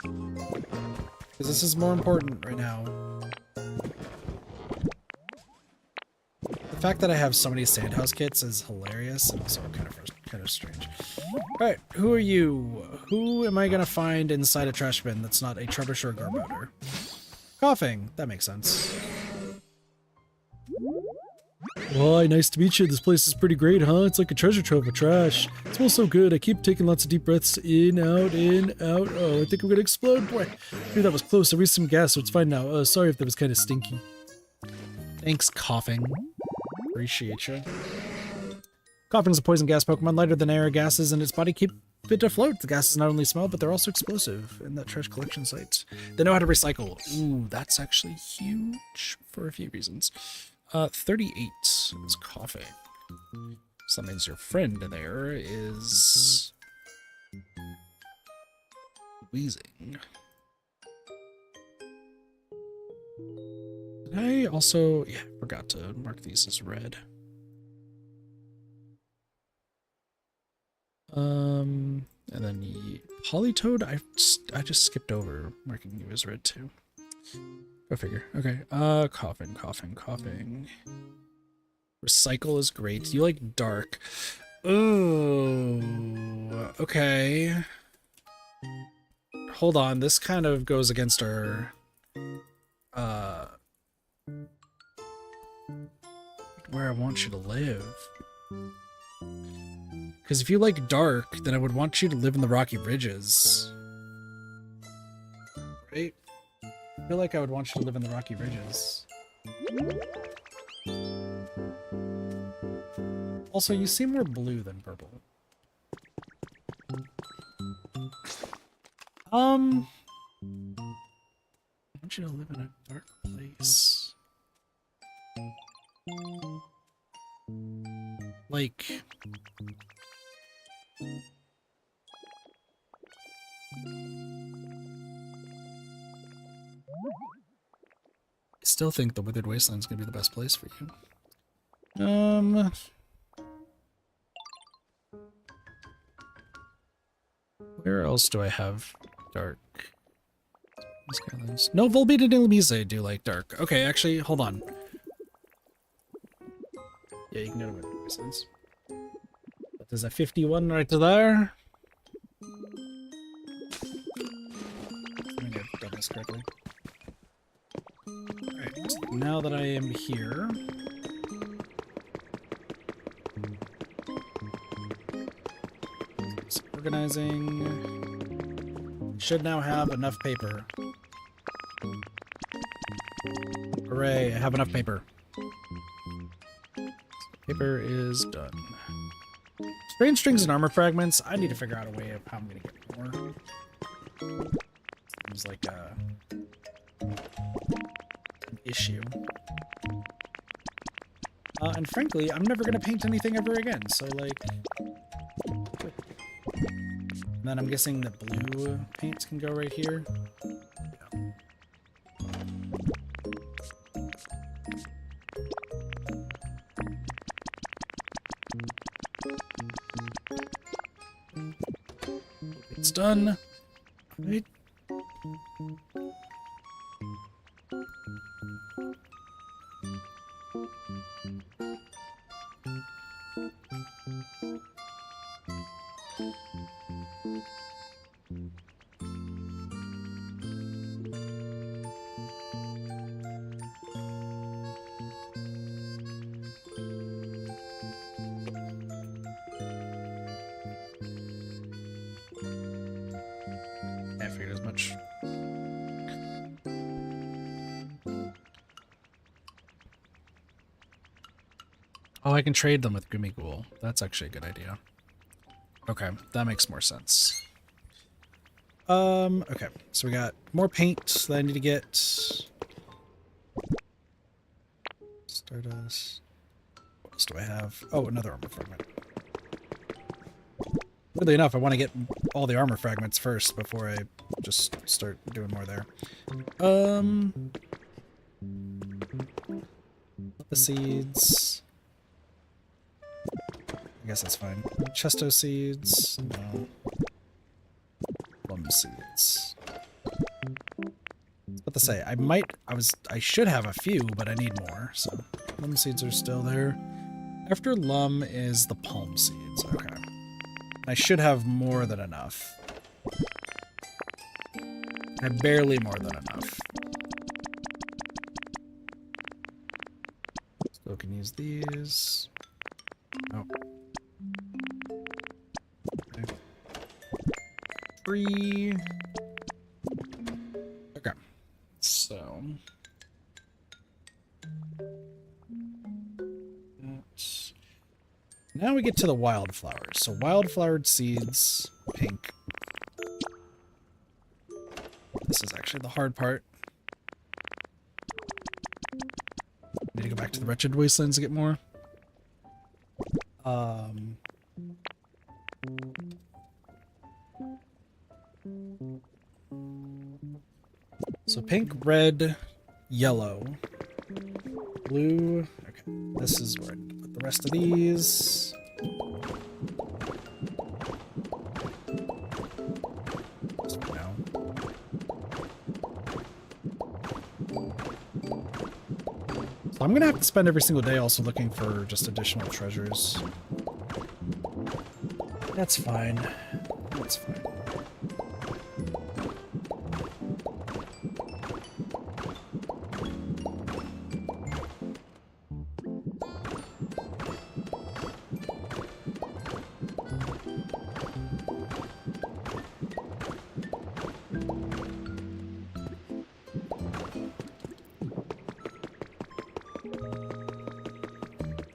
Because this is more important right now. The fact that I have so many sandhouse kits is hilarious and also kind of strange. Alright, who are you? Who am I gonna find inside a trash bin that's not a Trubbish or a Garbodor? Coughing. That makes sense. Hi, nice to meet you. This place is pretty great, huh? It's like a treasure trove of trash. It smells so good. I keep taking lots of deep breaths in, out, in, out. Oh, I think I'm gonna explode. Boy, maybe that was close. I reached some gas, so it's fine now. Sorry if that was kind of stinky. Thanks, Coughing. Appreciate you. Coughing's a poison gas Pokemon, lighter than air. Gases in its body keep it afloat. The gases not only smell, but they're also explosive in that trash collection site. They know how to recycle. Ooh, that's actually huge for a few reasons. 38 is Coughing. So that means your friend there is wheezing. Did I also... yeah, forgot to mark these as red. And then the Polytoad, I just skipped over marking you as red too. Go figure. Okay. Coughing. Recycle is great. You like dark. Ooh. Okay. Hold on. This kind of goes against our where I want you to live. Because if you like dark, then I would want you to live in the Rocky Ridges. Right? I feel like I would want you to live in the Rocky Ridges. Also, you seem more blue than purple. I want you to live in a dark place. Like... I still think the Withered Wasteland is going to be the best place for you. Where else do I have dark? Skylands. No, Volbeat and Illumise do like dark. Okay, actually, hold on. Yeah, you can go to Withered Wastelands. But there's a 51 right there. I think I've done this correctly. Alright, now that I am here... Organizing. Should now have enough paper. Hooray, I have enough paper. Paper is done. Strange strings and armor fragments. I need to figure out a way of how I'm going to get more. Seems like an issue. And frankly, I'm never going to paint anything ever again, so like... And then I'm guessing the blue paints can go right here. Yeah. It's done. Right. I figured as much. Oh, I can trade them with Gumighoul. That's actually a good idea. Okay, that makes more sense. Okay, so we got more paint that I need to get. Stardust. What else do I have? Oh, another armor fragment. Weirdly enough, I want to get all the armor fragments first before I just start doing more there. The seeds. I guess that's fine. Chesto seeds. No. Plum seeds. What to say? I should have a few, but I need more. So plum seeds are still there. After lum is the palm seeds. Okay. I should have more than enough. I have barely more than enough. Still can use these. Oh. Okay. 3. Okay. So. That's... Now we get to the wildflowers. So wildflowered seeds, pink. This is actually the hard part. Need to go back to the Wretched Wastelands to get more. So pink, red, yellow, blue. Okay, this is where I put the rest of these. Just for now. So I'm gonna have to spend every single day also looking for just additional treasures. That's fine. That's fine.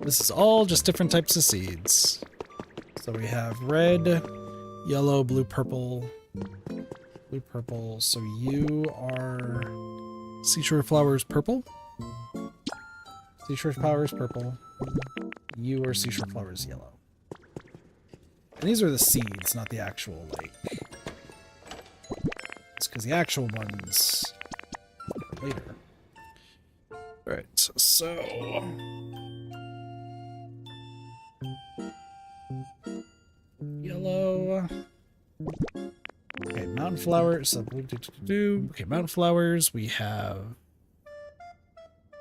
This is all just different types of seeds. So we have red, yellow, blue, purple. Blue, purple. So you are seashore flowers purple. Seashore flowers purple. You are seashore flowers yellow. And these are the seeds, not the actual, like... It's because the actual ones are later. Alright, so... Yellow. Okay, mountain flowers. So okay, mountain flowers. We have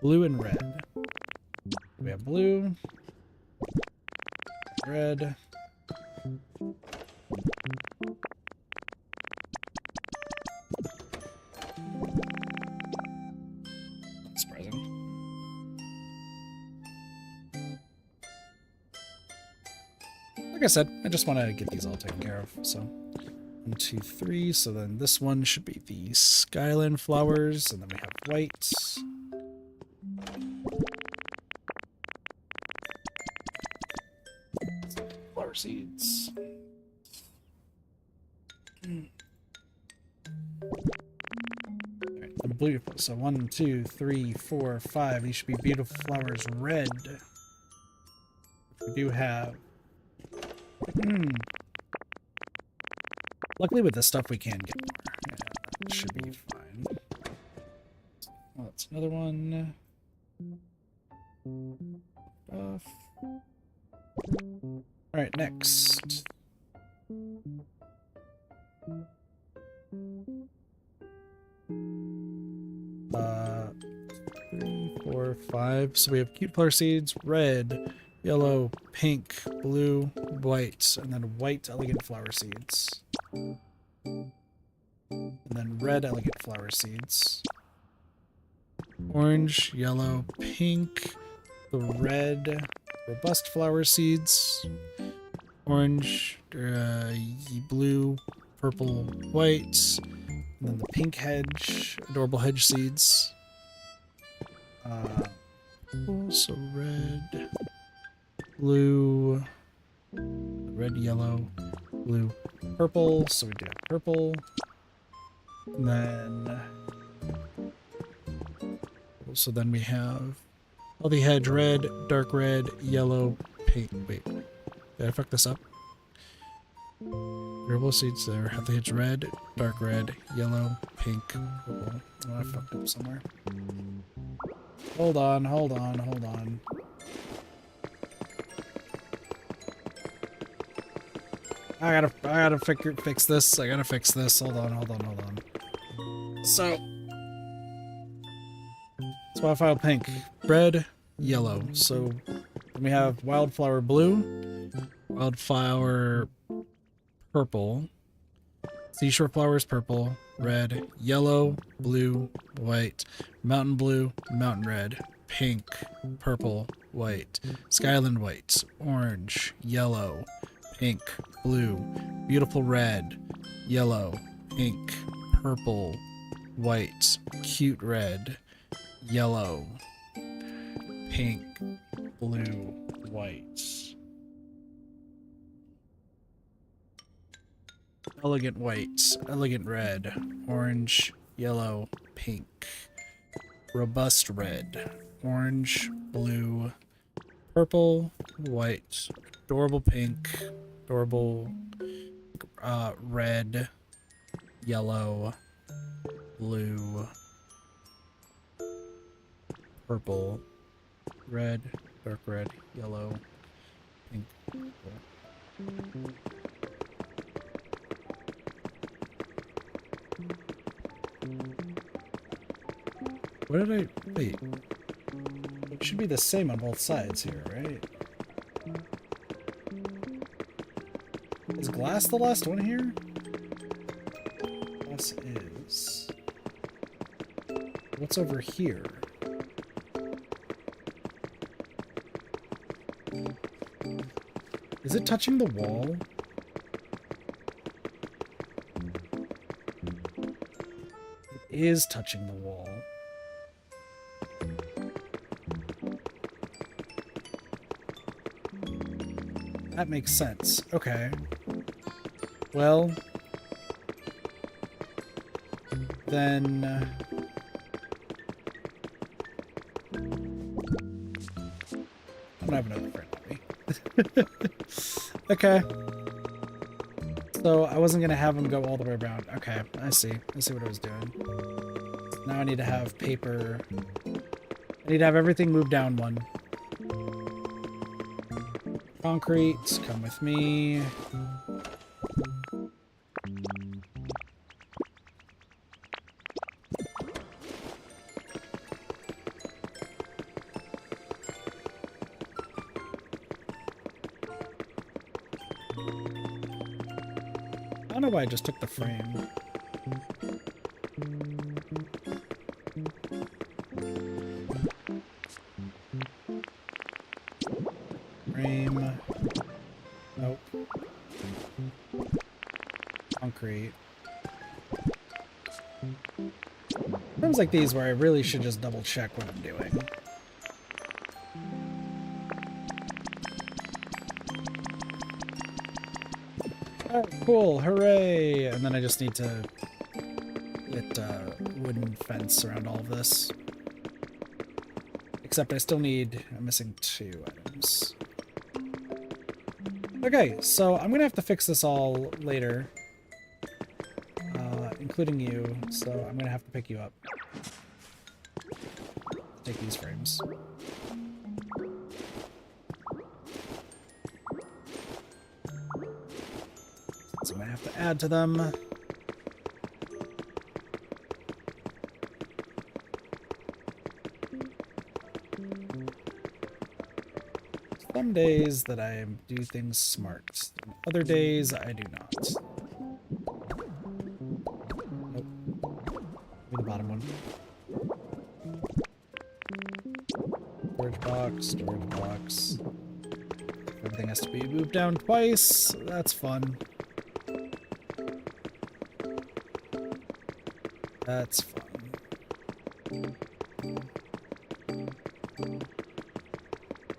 blue and red. We have blue, red. Not surprising. like I said, I just want to get these all taken care of. So 1, 2, 3. So then this one should be the Skyland flowers, and then we have white. Flower seeds. Alright, the blue. So 1, 2, 3, 4, 5. These should be beautiful flowers. Red. We do have. Luckily, with this stuff, we can get more. Yeah, that should be fine. Oh, that's another one. Alright, next. 3, 4, 5. So we have cute flower seeds, red, yellow, pink, blue, white, and then white elegant flower seeds. And then red elegant flower seeds. Orange, yellow, pink, the red robust flower seeds. Orange, blue, purple, white, and then the pink hedge, adorable hedge seeds. Also red, blue, red, yellow, blue, purple. So we do have purple. And then, so then we have healthy hedge red, dark red, yellow, pink. Wait, did I fuck this up? Durable seeds there. Healthy hedge red, dark red, yellow, pink, purple. Oh, I fucked up somewhere. Hold on. I gotta fix this. I gotta fix this. Hold on. So, wildflower pink, red, yellow. So then we have wildflower blue, wildflower purple, seashore flowers purple, red, yellow, blue, white, mountain red, pink, purple, white, Skyland white, orange, yellow, pink, blue, beautiful red, yellow, pink, purple, white, cute red, yellow, pink, blue, white. Elegant white, elegant red, orange, yellow, pink, robust red, orange, blue, purple, white, adorable pink, adorable red, yellow, blue, purple, red, dark red, yellow, pink, purple. What did I... Wait. It should be the same on both sides here, right? Is glass the last one here? Glass is... What's over here? Is it touching the wall? It is touching the wall. That makes sense. Okay. Well, then I don't have another friend with me. Okay. So I wasn't gonna have him go all the way around. Okay, I see. I see what I was doing. Now I need to have paper. I need to have everything moved down one. Concrete, come with me. I don't know why I just took the frame. Frame. Nope. Concrete. Times like these where I really should just double check what I'm doing. Alright, cool, hooray! And then I just need to get a wooden fence around all of this. Except I still need, I'm missing 2 items. Okay, so I'm gonna have to fix this all later. Including you, so I'm gonna have to pick you up. Take these frames. So I'm gonna have to add to them. Some days that I do things smart. Other days I do not. Nope. Maybe the bottom one. Storage box, storage box. Everything has to be moved down twice. That's fun. That's fun.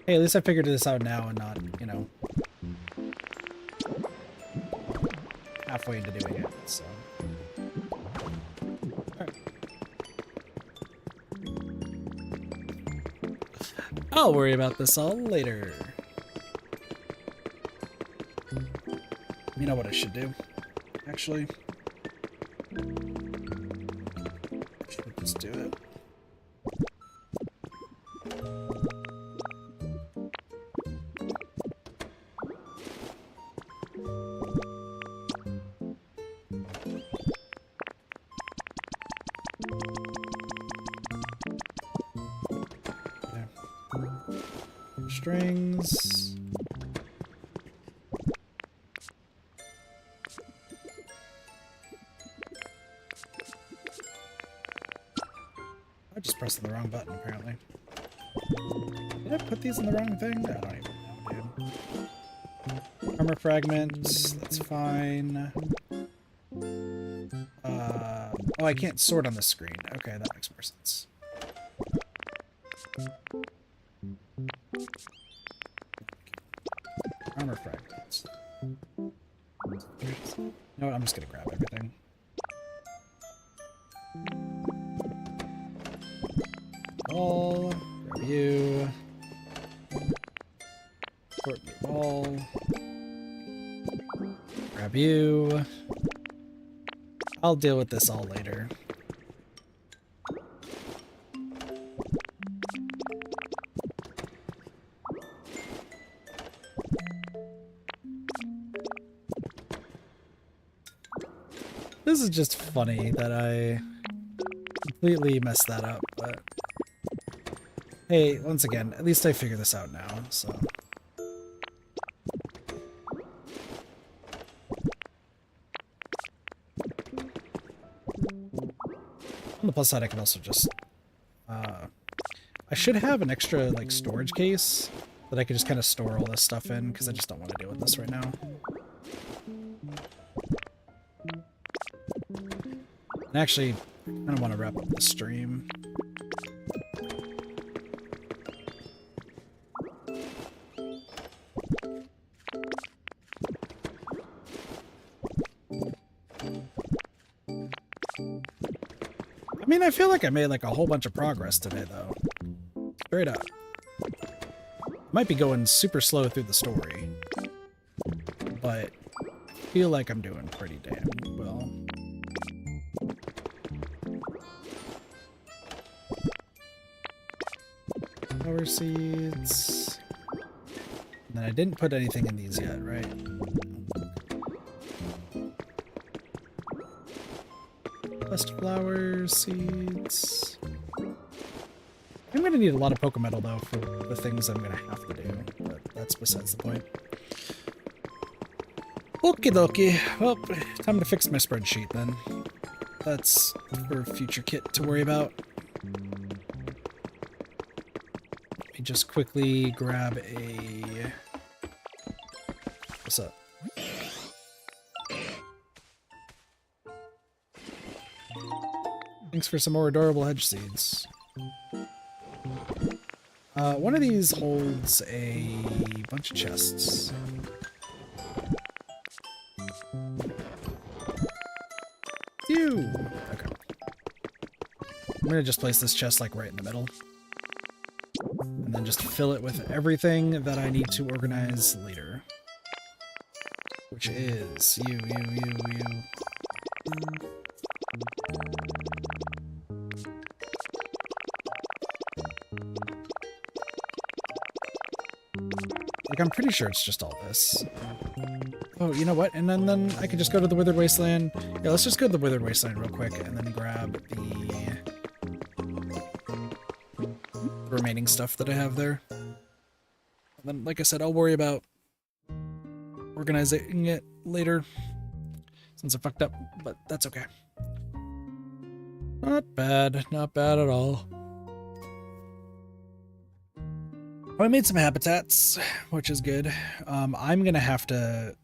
Hey, at least I figured this out now and not, you know, halfway into doing it, so. Alright. I'll worry about this all later. You know what I should do, actually? Should just do it. Strings. I just pressed the wrong button, apparently. Did I put these in the wrong thing? I don't even know, dude. Armor fragments, that's fine. Oh, I can't sort on the screen. Okay, that makes more sense. Armor fragments. You know what? I'm just gonna grab everything. All. Grab you. Sort you all. Grab you. I'll deal with this all later. This is just funny that I completely messed that up, but hey, once again, at least I figured this out now, so. On the plus side, I can also just, I should have an extra, like, storage case that I could just kind of store all this stuff in, because I just don't want to deal with this right now. And actually, I don't want to wrap up the stream. I mean, I feel like I made like a whole bunch of progress today, though. Straight up. Might be going super slow through the story, but I feel like I'm doing pretty damn well. Flower seeds. And then I didn't put anything in these yet, right? Best flower seeds. I'm gonna need a lot of Pokemetal though for the things I'm gonna have to do, but that's besides the point. Okie dokie. Well, time to fix my spreadsheet then. That's for future kit to worry about. Let me just quickly grab a... What's up? Thanks for some more adorable hedge seeds. One of these holds a bunch of chests. Phew! Okay. I'm gonna just place this chest like right in the middle. And then just fill it with everything that I need to organize later. Which is you. Like, I'm pretty sure it's just all this. Oh, you know what? And then I could just go to the Withered Wasteland. Yeah, let's just go to the Withered Wasteland real quick and then grab the remaining stuff that I have there. And then, like I said, I'll worry about organizing it later since I fucked up, but that's okay. Not bad at all. I made some habitats, which is good. I'm gonna have to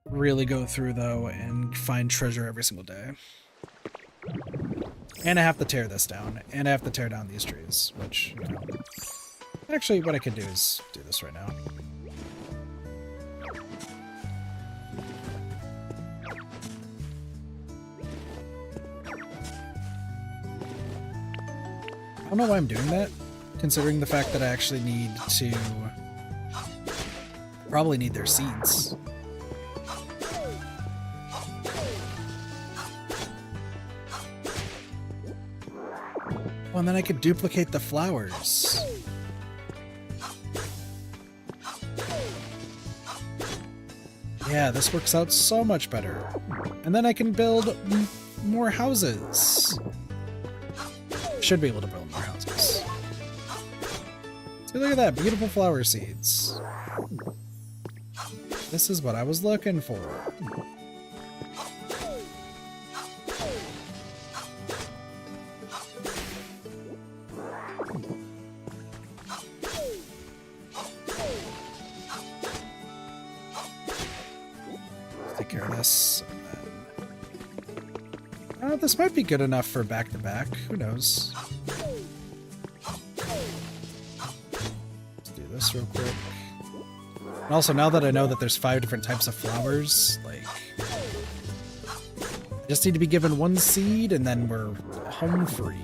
really go through though and find treasure every single day. And I have to tear this down, and I have to tear down these trees, which, you know, actually what I could do is do this right now. I don't know why I'm doing that, considering the fact that I actually need to probably need their seeds. Well, and then I could duplicate the flowers. Yeah, this works out so much better. And then I can build more houses. Should be able to build more houses. See, look at that, beautiful flower seeds. This is what I was looking for. Take care of this. This might be good enough for back-to-back. Who knows? Let's do this real quick. And also, now that I know that there's 5 different types of flowers, like, I just need to be given one seed and then we're home free.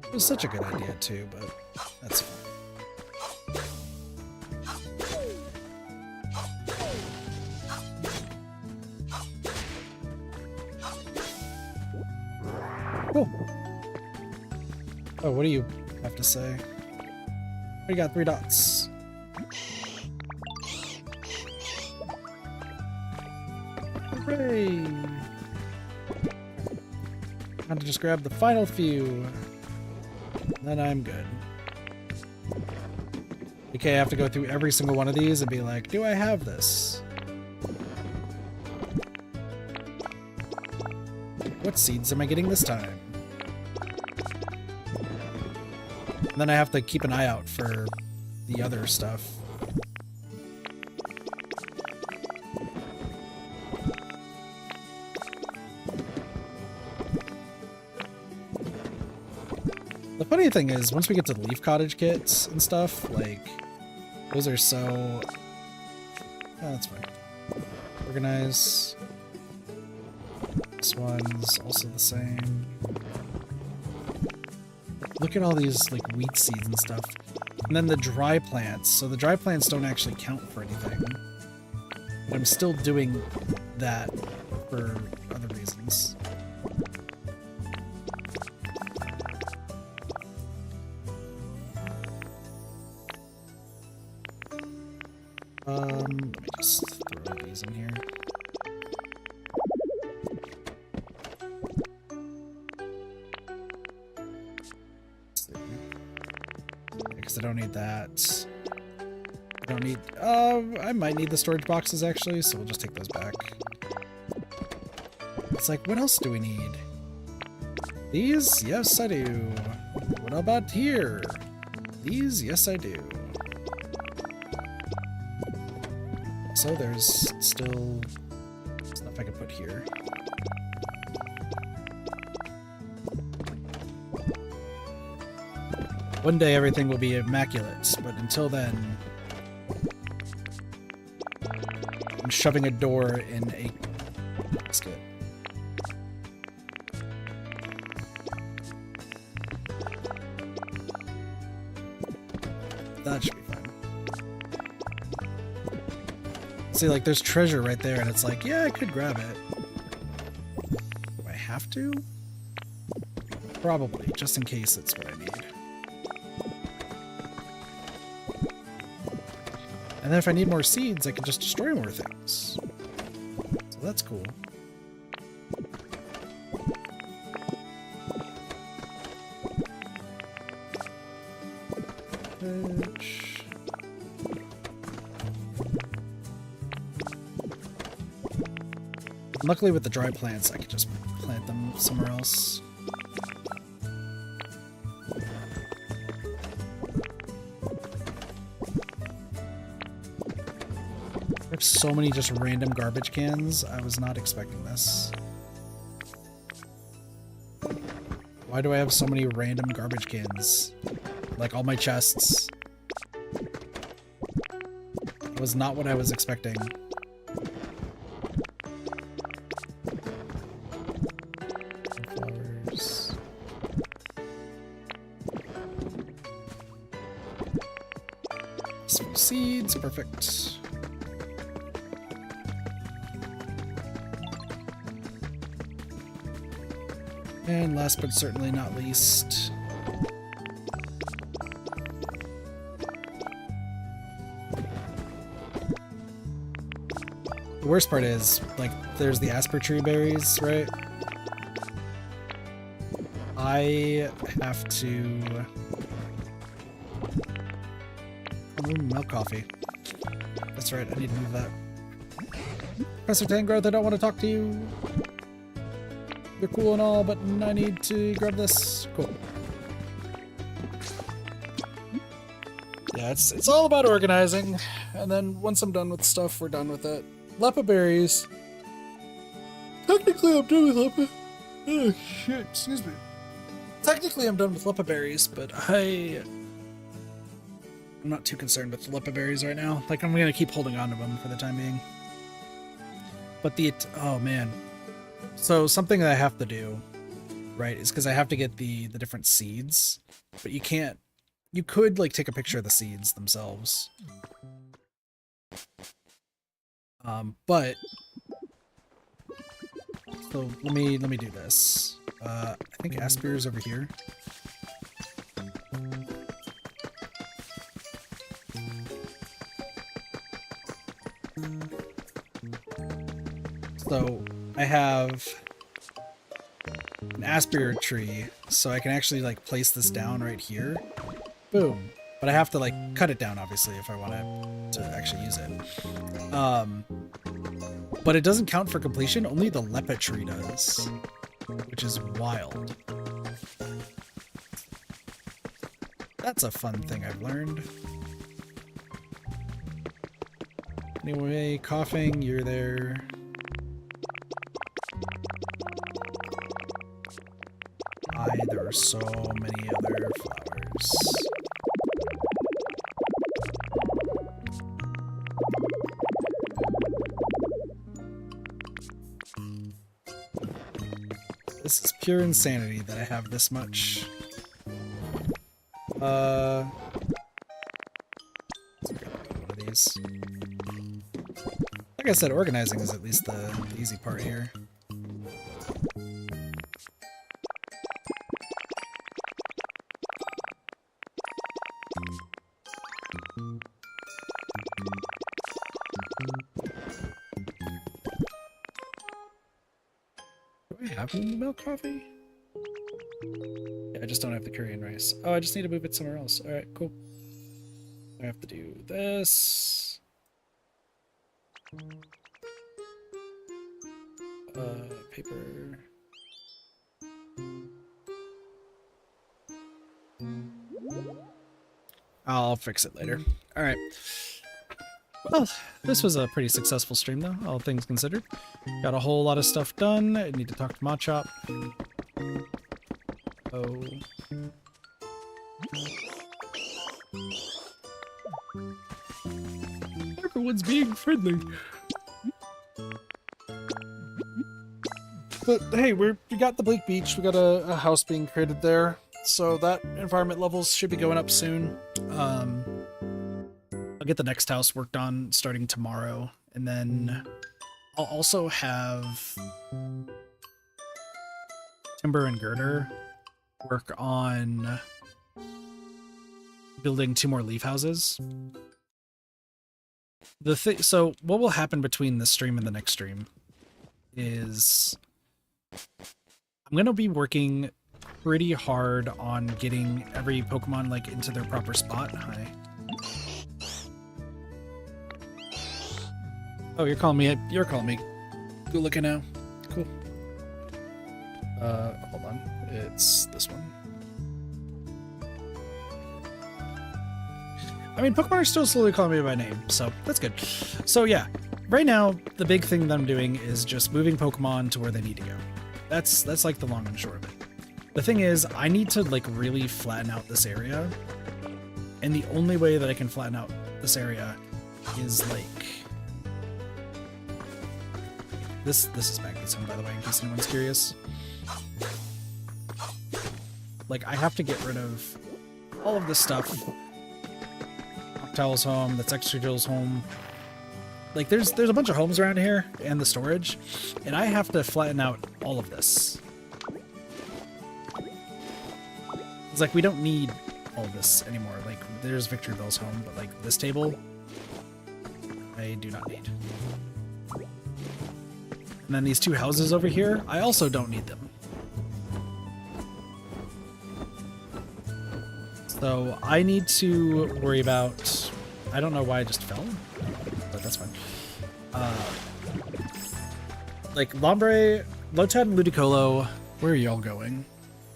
It was such a good idea too, but that's fine. Cool. Oh, what do you have to say? We got 3 dots. Hooray! Time to just grab the final few. Then I'm good. Okay, I have to go through every single one of these and be like, do I have this? What seeds am I getting this time? And then I have to keep an eye out for the other stuff. The funny thing is, once we get to the leaf cottage kits and stuff, like, those are so... Oh, that's fine. Organize. This one's also the same. Look at all these, like, wheat seeds and stuff. And then the dry plants. So the dry plants don't actually count for anything. But I'm still doing that for other reasons. Let me just throw these in here. Because I don't need that. I don't need... I might need the storage boxes, actually, so we'll just take those back. It's like, what else do we need? These? Yes, I do. What about here? These? Yes, I do. So there's still stuff I can put here. One day everything will be immaculate, but until then, I'm shoving a door in a basket. That should be fine. See, like, there's treasure right there, and it's like, yeah, I could grab it. Do I have to? Probably, just in case it's what I need. And then if I need more seeds, I can just destroy more things. So that's cool. Luckily with the dry plants, I could just plant them somewhere else. I have so many just random garbage cans. I was not expecting this. Why do I have so many random garbage cans? Like all my chests. It was not what I was expecting. Flowers. Some seeds, perfect. And last but certainly not least, the worst part is, like, there's the asper tree berries, right? I have to... Oh, milk coffee. That's right, I need to move that. Professor Tangrowth, I don't want to talk to you. You're cool and all, but I need to grab this. Cool. Yeah, it's all about organizing, and then once I'm done with stuff, we're done with it. Lepa berries. Technically, I'm done with lepa. Oh shit! Excuse me. Technically, I'm done with lepa berries, but I'm not too concerned with the lepa berries right now. Like, I'm gonna keep holding on to them for the time being. But oh man. So something that I have to do, right, is because I have to get the different seeds, but you can't. You could like take a picture of the seeds themselves, but so let me do this. I think Asper's over here. So I have an Asper tree, so I can actually like place this down right here. Boom. But I have to like cut it down, obviously, if I want to actually use it. But it doesn't count for completion, only the lepa tree does, which is wild. That's a fun thing I've learned. Anyway, coughing, you're there. There are so many other flowers. This is pure insanity that I have this much. Let's grab one of these. Like I said, organizing is at least the easy part here. Milk coffee? Yeah, I just don't have the curry and rice. Oh, I just need to move it somewhere else. Alright, cool. I have to do this. Paper. I'll fix it later. All right. Well, this was a pretty successful stream, though, all things considered. Got a whole lot of stuff done. I need to talk to Machop. Oh. Everyone's being friendly. But hey, we got the Bleak Beach. We got a house being created there. So that environment levels should be going up soon. I'll get the next house worked on starting tomorrow. And then I'll also have Timber and Girder work on building 2 more leaf houses. So what will happen between this stream and the next stream is I'm going to be working pretty hard on getting every Pokemon like into their proper spot. Hi. Oh, you're calling me. You're calling me. Good looking now. Cool. Hold on. It's this one. I mean, Pokemon are still slowly calling me by name, so that's good. So yeah, right now the big thing that I'm doing is just moving Pokemon to where they need to go. That's like the long and short of it. The thing is, I need to like really flatten out this area, and the only way that I can flatten out this area is like this. This is Magnet's home, by the way, in case anyone's curious. Like, I have to get rid of all of this stuff. Octal's home, that's Extratil's home. Like, there's a bunch of homes around here, and the storage, and I have to flatten out all of this. It's like, we don't need all of this anymore. Like, there's Victorville's home, but like, this table, I do not need. And then these 2 houses over here, I also don't need them. So I need to worry about... I don't know why I just fell, but that's fine. Like, Lombre, Lotad, and Ludicolo, where are y'all going?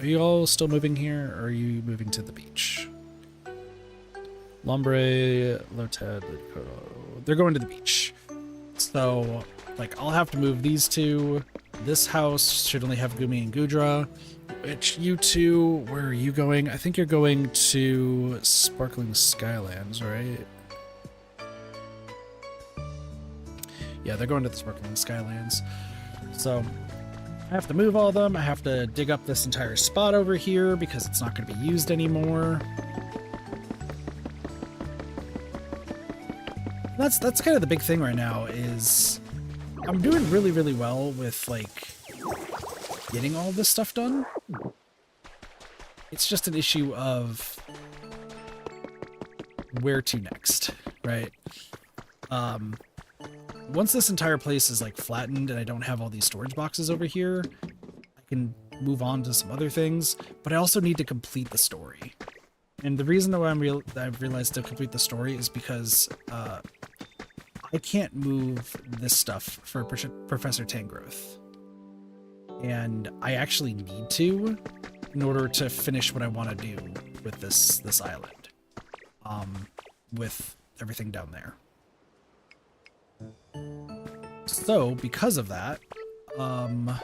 Are you all still moving here, or are you moving to the beach? Lombre, Lotad, Ludicolo... They're going to the beach. So, like, I'll have to move these 2. This house should only have Gumi and Gudra. Which, you 2, where are you going? I think you're going to Sparkling Skylands, right? Yeah, they're going to the Sparkling Skylands. So, I have to move all of them. I have to dig up this entire spot over here because it's not going to be used anymore. That's kind of the big thing right now is I'm doing really, really well with, like, getting all this stuff done. It's just an issue of where to next, right? Once this entire place is like flattened and I don't have all these storage boxes over here, I can move on to some other things, but I also need to complete the story. And the reason that I've realized to complete the story is because I can't move this stuff for Professor Tangrowth. And I actually need to in order to finish what I want to do with this island, with everything down there. So because of that, I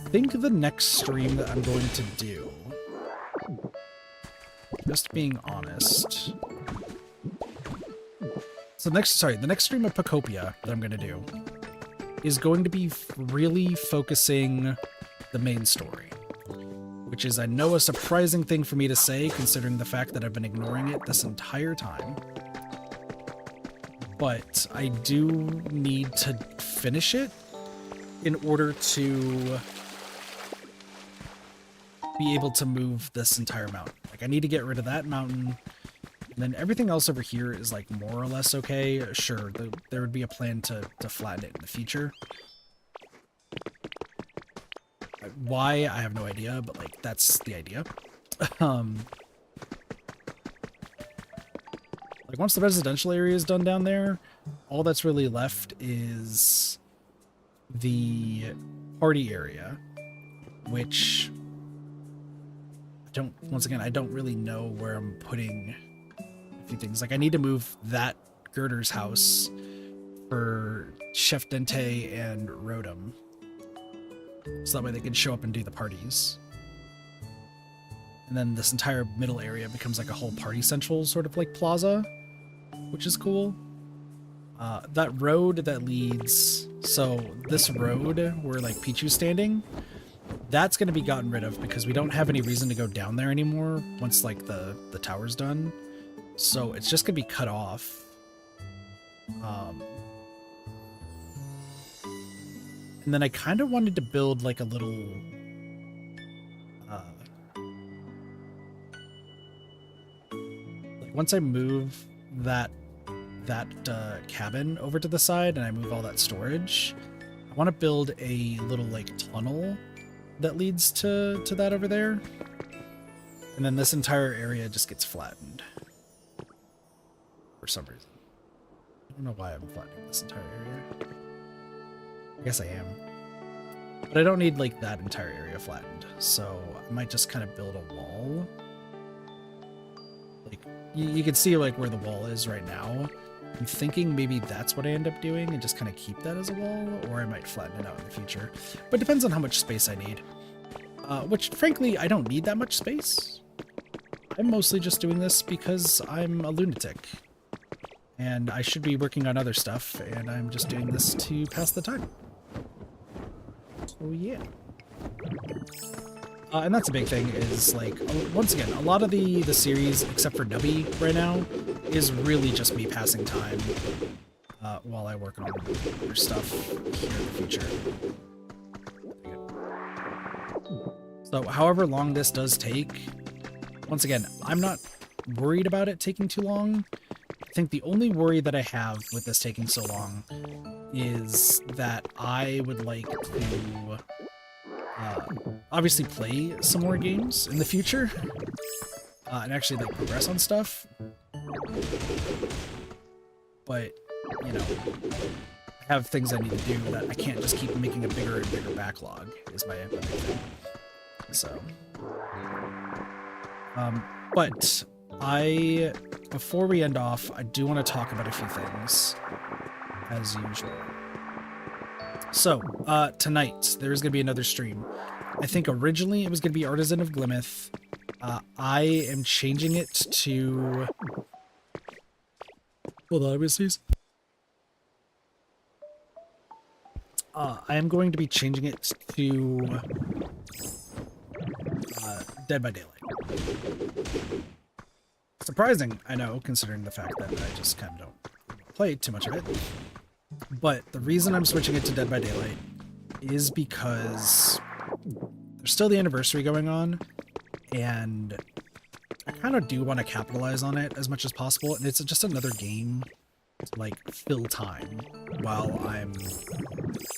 think the next stream that I'm going to do, just being honest, so the next stream of Pokopia that I'm going to do is going to be really focusing the main story, which is, I know, a surprising thing for me to say considering the fact that I've been ignoring it this entire time. But I do need to finish it in order to be able to move this entire mountain. Like, I need to get rid of that mountain, and then everything else over here is like more or less okay. Sure, there would be a plan to flatten it in the future. Why, I have no idea, but like, that's the idea. Like, once the residential area is done down there, all that's really left is the party area, which once again, I don't really know where I'm putting a few things. Like, I need to move that Girder's house for Chef Dente and Rotom, so that way they can show up and do the parties. And then this entire middle area becomes like a whole party central sort of like plaza, which is cool. That road that leads, so this road where like Pichu's standing, that's going to be gotten rid of because we don't have any reason to go down there anymore once like the tower's done. So it's just going to be cut off. And then I kind of wanted to build like a little like once I move that cabin over to the side and I move all that storage, I want to build a little like tunnel that leads to that over there. And then this entire area just gets flattened for some reason. I don't know why I'm flattening this entire area. I guess I am. But I don't need like that entire area flattened. So I might just kind of build a wall. Like you can see like where the wall is right now. I'm thinking maybe that's what I end up doing and just kind of keep that as a wall, or I might flatten it out in the future. But it depends on how much space I need. Which, frankly, I don't need that much space. I'm mostly just doing this because I'm a lunatic. And I should be working on other stuff, and I'm just doing this to pass the time. So, yeah. And that's a big thing, is, like, once again, a lot of the series, except for Nubby right now, is really just me passing time while I work on other stuff here in the future. So, however long this does take, once again, I'm not worried about it taking too long. I think the only worry that I have with this taking so long is that I would like to obviously play some more games in the future and actually like progress on stuff. But, you know, I have things I need to do that I can't just keep making a bigger and bigger backlog, is my thing. So, but before we end off, I do want to talk about a few things, as usual. So, tonight, there's going to be another stream. I think originally it was going to be Artisan of Glimeth. I am changing it to... Hold on, let me see. I am going to be changing it to Dead by Daylight. Surprising, I know, considering the fact that I just kind of don't play too much of it. But the reason I'm switching it to Dead by Daylight is because there's still the anniversary going on, and I kind of do want to capitalize on it as much as possible, and it's just another game to, like, fill time while I'm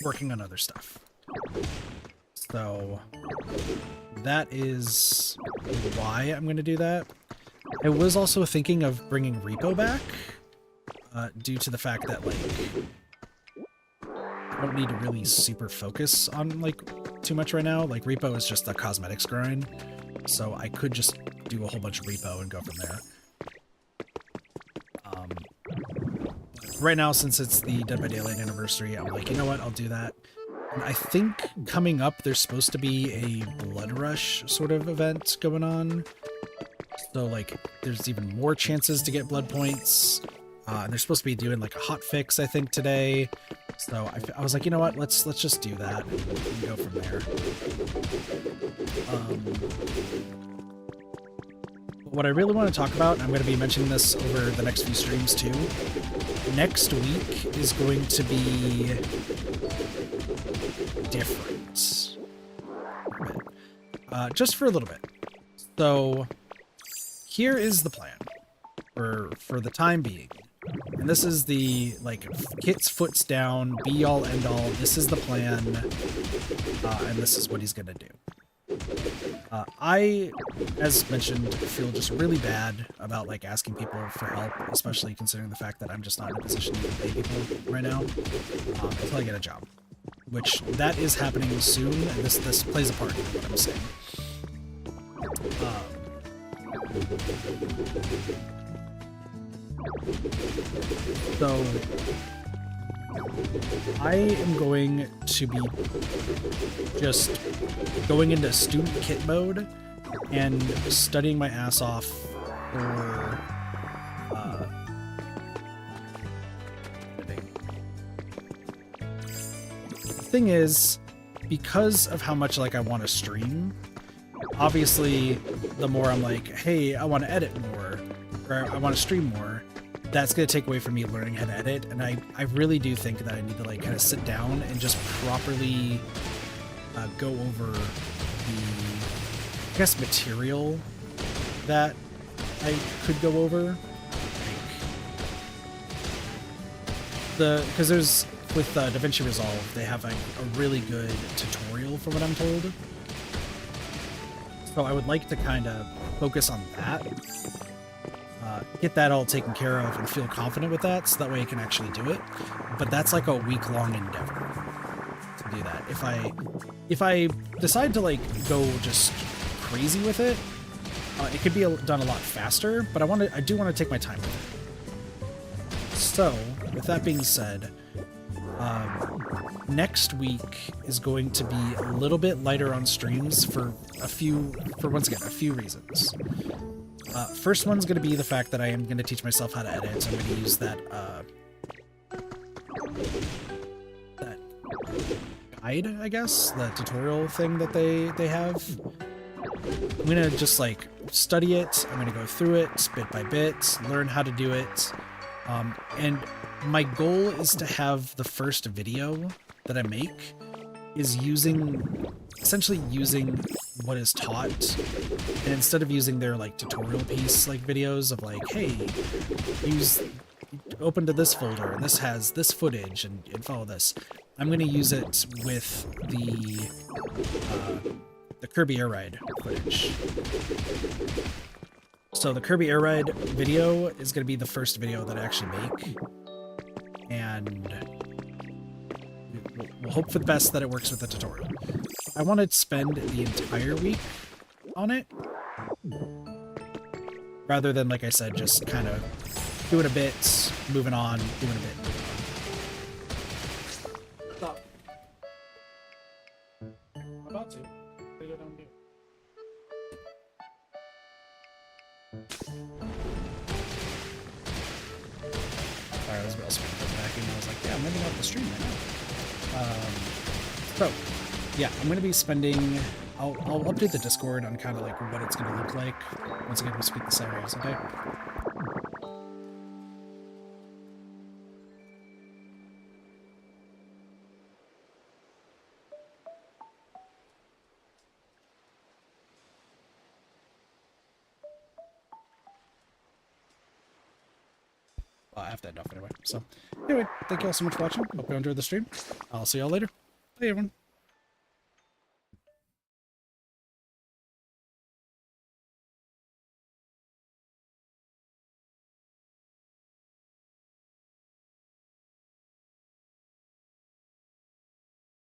working on other stuff. So that is why I'm going to do that. I was also thinking of bringing Repo back, due to the fact that, like, I don't need to really super focus on, like, too much right now. Like, Repo is just a cosmetics grind, so I could just do a whole bunch of Repo and go from there. Right now, since it's the Dead by Daylight anniversary, I'm like, you know what, I'll do that. And I think coming up, there's supposed to be a Blood Rush sort of event going on. So, like, there's even more chances to get blood points. And they're supposed to be doing, like, a hot fix, I think, today. So I was like, you know what, let's just do that and go from there. What I really want to talk about, and I'm going to be mentioning this over the next few streams too, next week is going to be different. Just for a little bit. So here is the plan for the time being. And this is the, like, Kit's foot's down, be all end all. This is the plan, and this is what he's gonna do. I, as mentioned, feel just really bad about like asking people for help, especially considering the fact that I'm just not in a position to pay people right now until I get a job, which that is happening soon. And this plays a part in what I'm saying. So I am going to be just going into student kit mode and studying my ass off for the thing is, because of how much like I want to stream, obviously the more I'm like, hey, I want to edit more, or I want to stream more, that's going to take away from me learning how to edit. And I really do think that I need to like kind of sit down and just properly go over the, I guess, material that I could go over. Because there's, with DaVinci Resolve, they have a really good tutorial from what I'm told. So I would like to kind of focus on that. Get that all taken care of and feel confident with that, so that way I can actually do it. But that's like a week-long endeavor to do that. If I decide to like go just crazy with it, it could be done a lot faster. But I do want to take my time with it. So with that being said, next week is going to be a little bit lighter on streams for once again a few reasons. First one's going to be the fact that I am going to teach myself how to edit, so I'm going to use that guide, I guess, the tutorial thing that they have. I'm going to just like study it, I'm going to go through it bit by bit, learn how to do it, and my goal is to have the first video that I make is essentially using what is taught, and instead of using their like tutorial piece like videos of like, hey, open to this folder and this has this footage and follow this, I'm going to use it with the Kirby Air Ride footage. So the Kirby Air Ride video is going to be the first video that I actually make, and we'll hope for the best that it works with the tutorial. I want to spend the entire week on it, rather than, like I said, just kind of doing a bit, moving on, doing a bit, moving on. Stop. I'm about to. What don't do? Sorry, I was also going to go back and I was like, yeah, I'm moving off the stream right now. So, yeah, I'm going to be spending... I'll update the Discord on kind of like what it's going to look like once again we speak this areas, okay? Well, I have to end off anyway. So, anyway, thank you all so much for watching. Hope you enjoyed the stream. I'll see y'all later. Bye, everyone.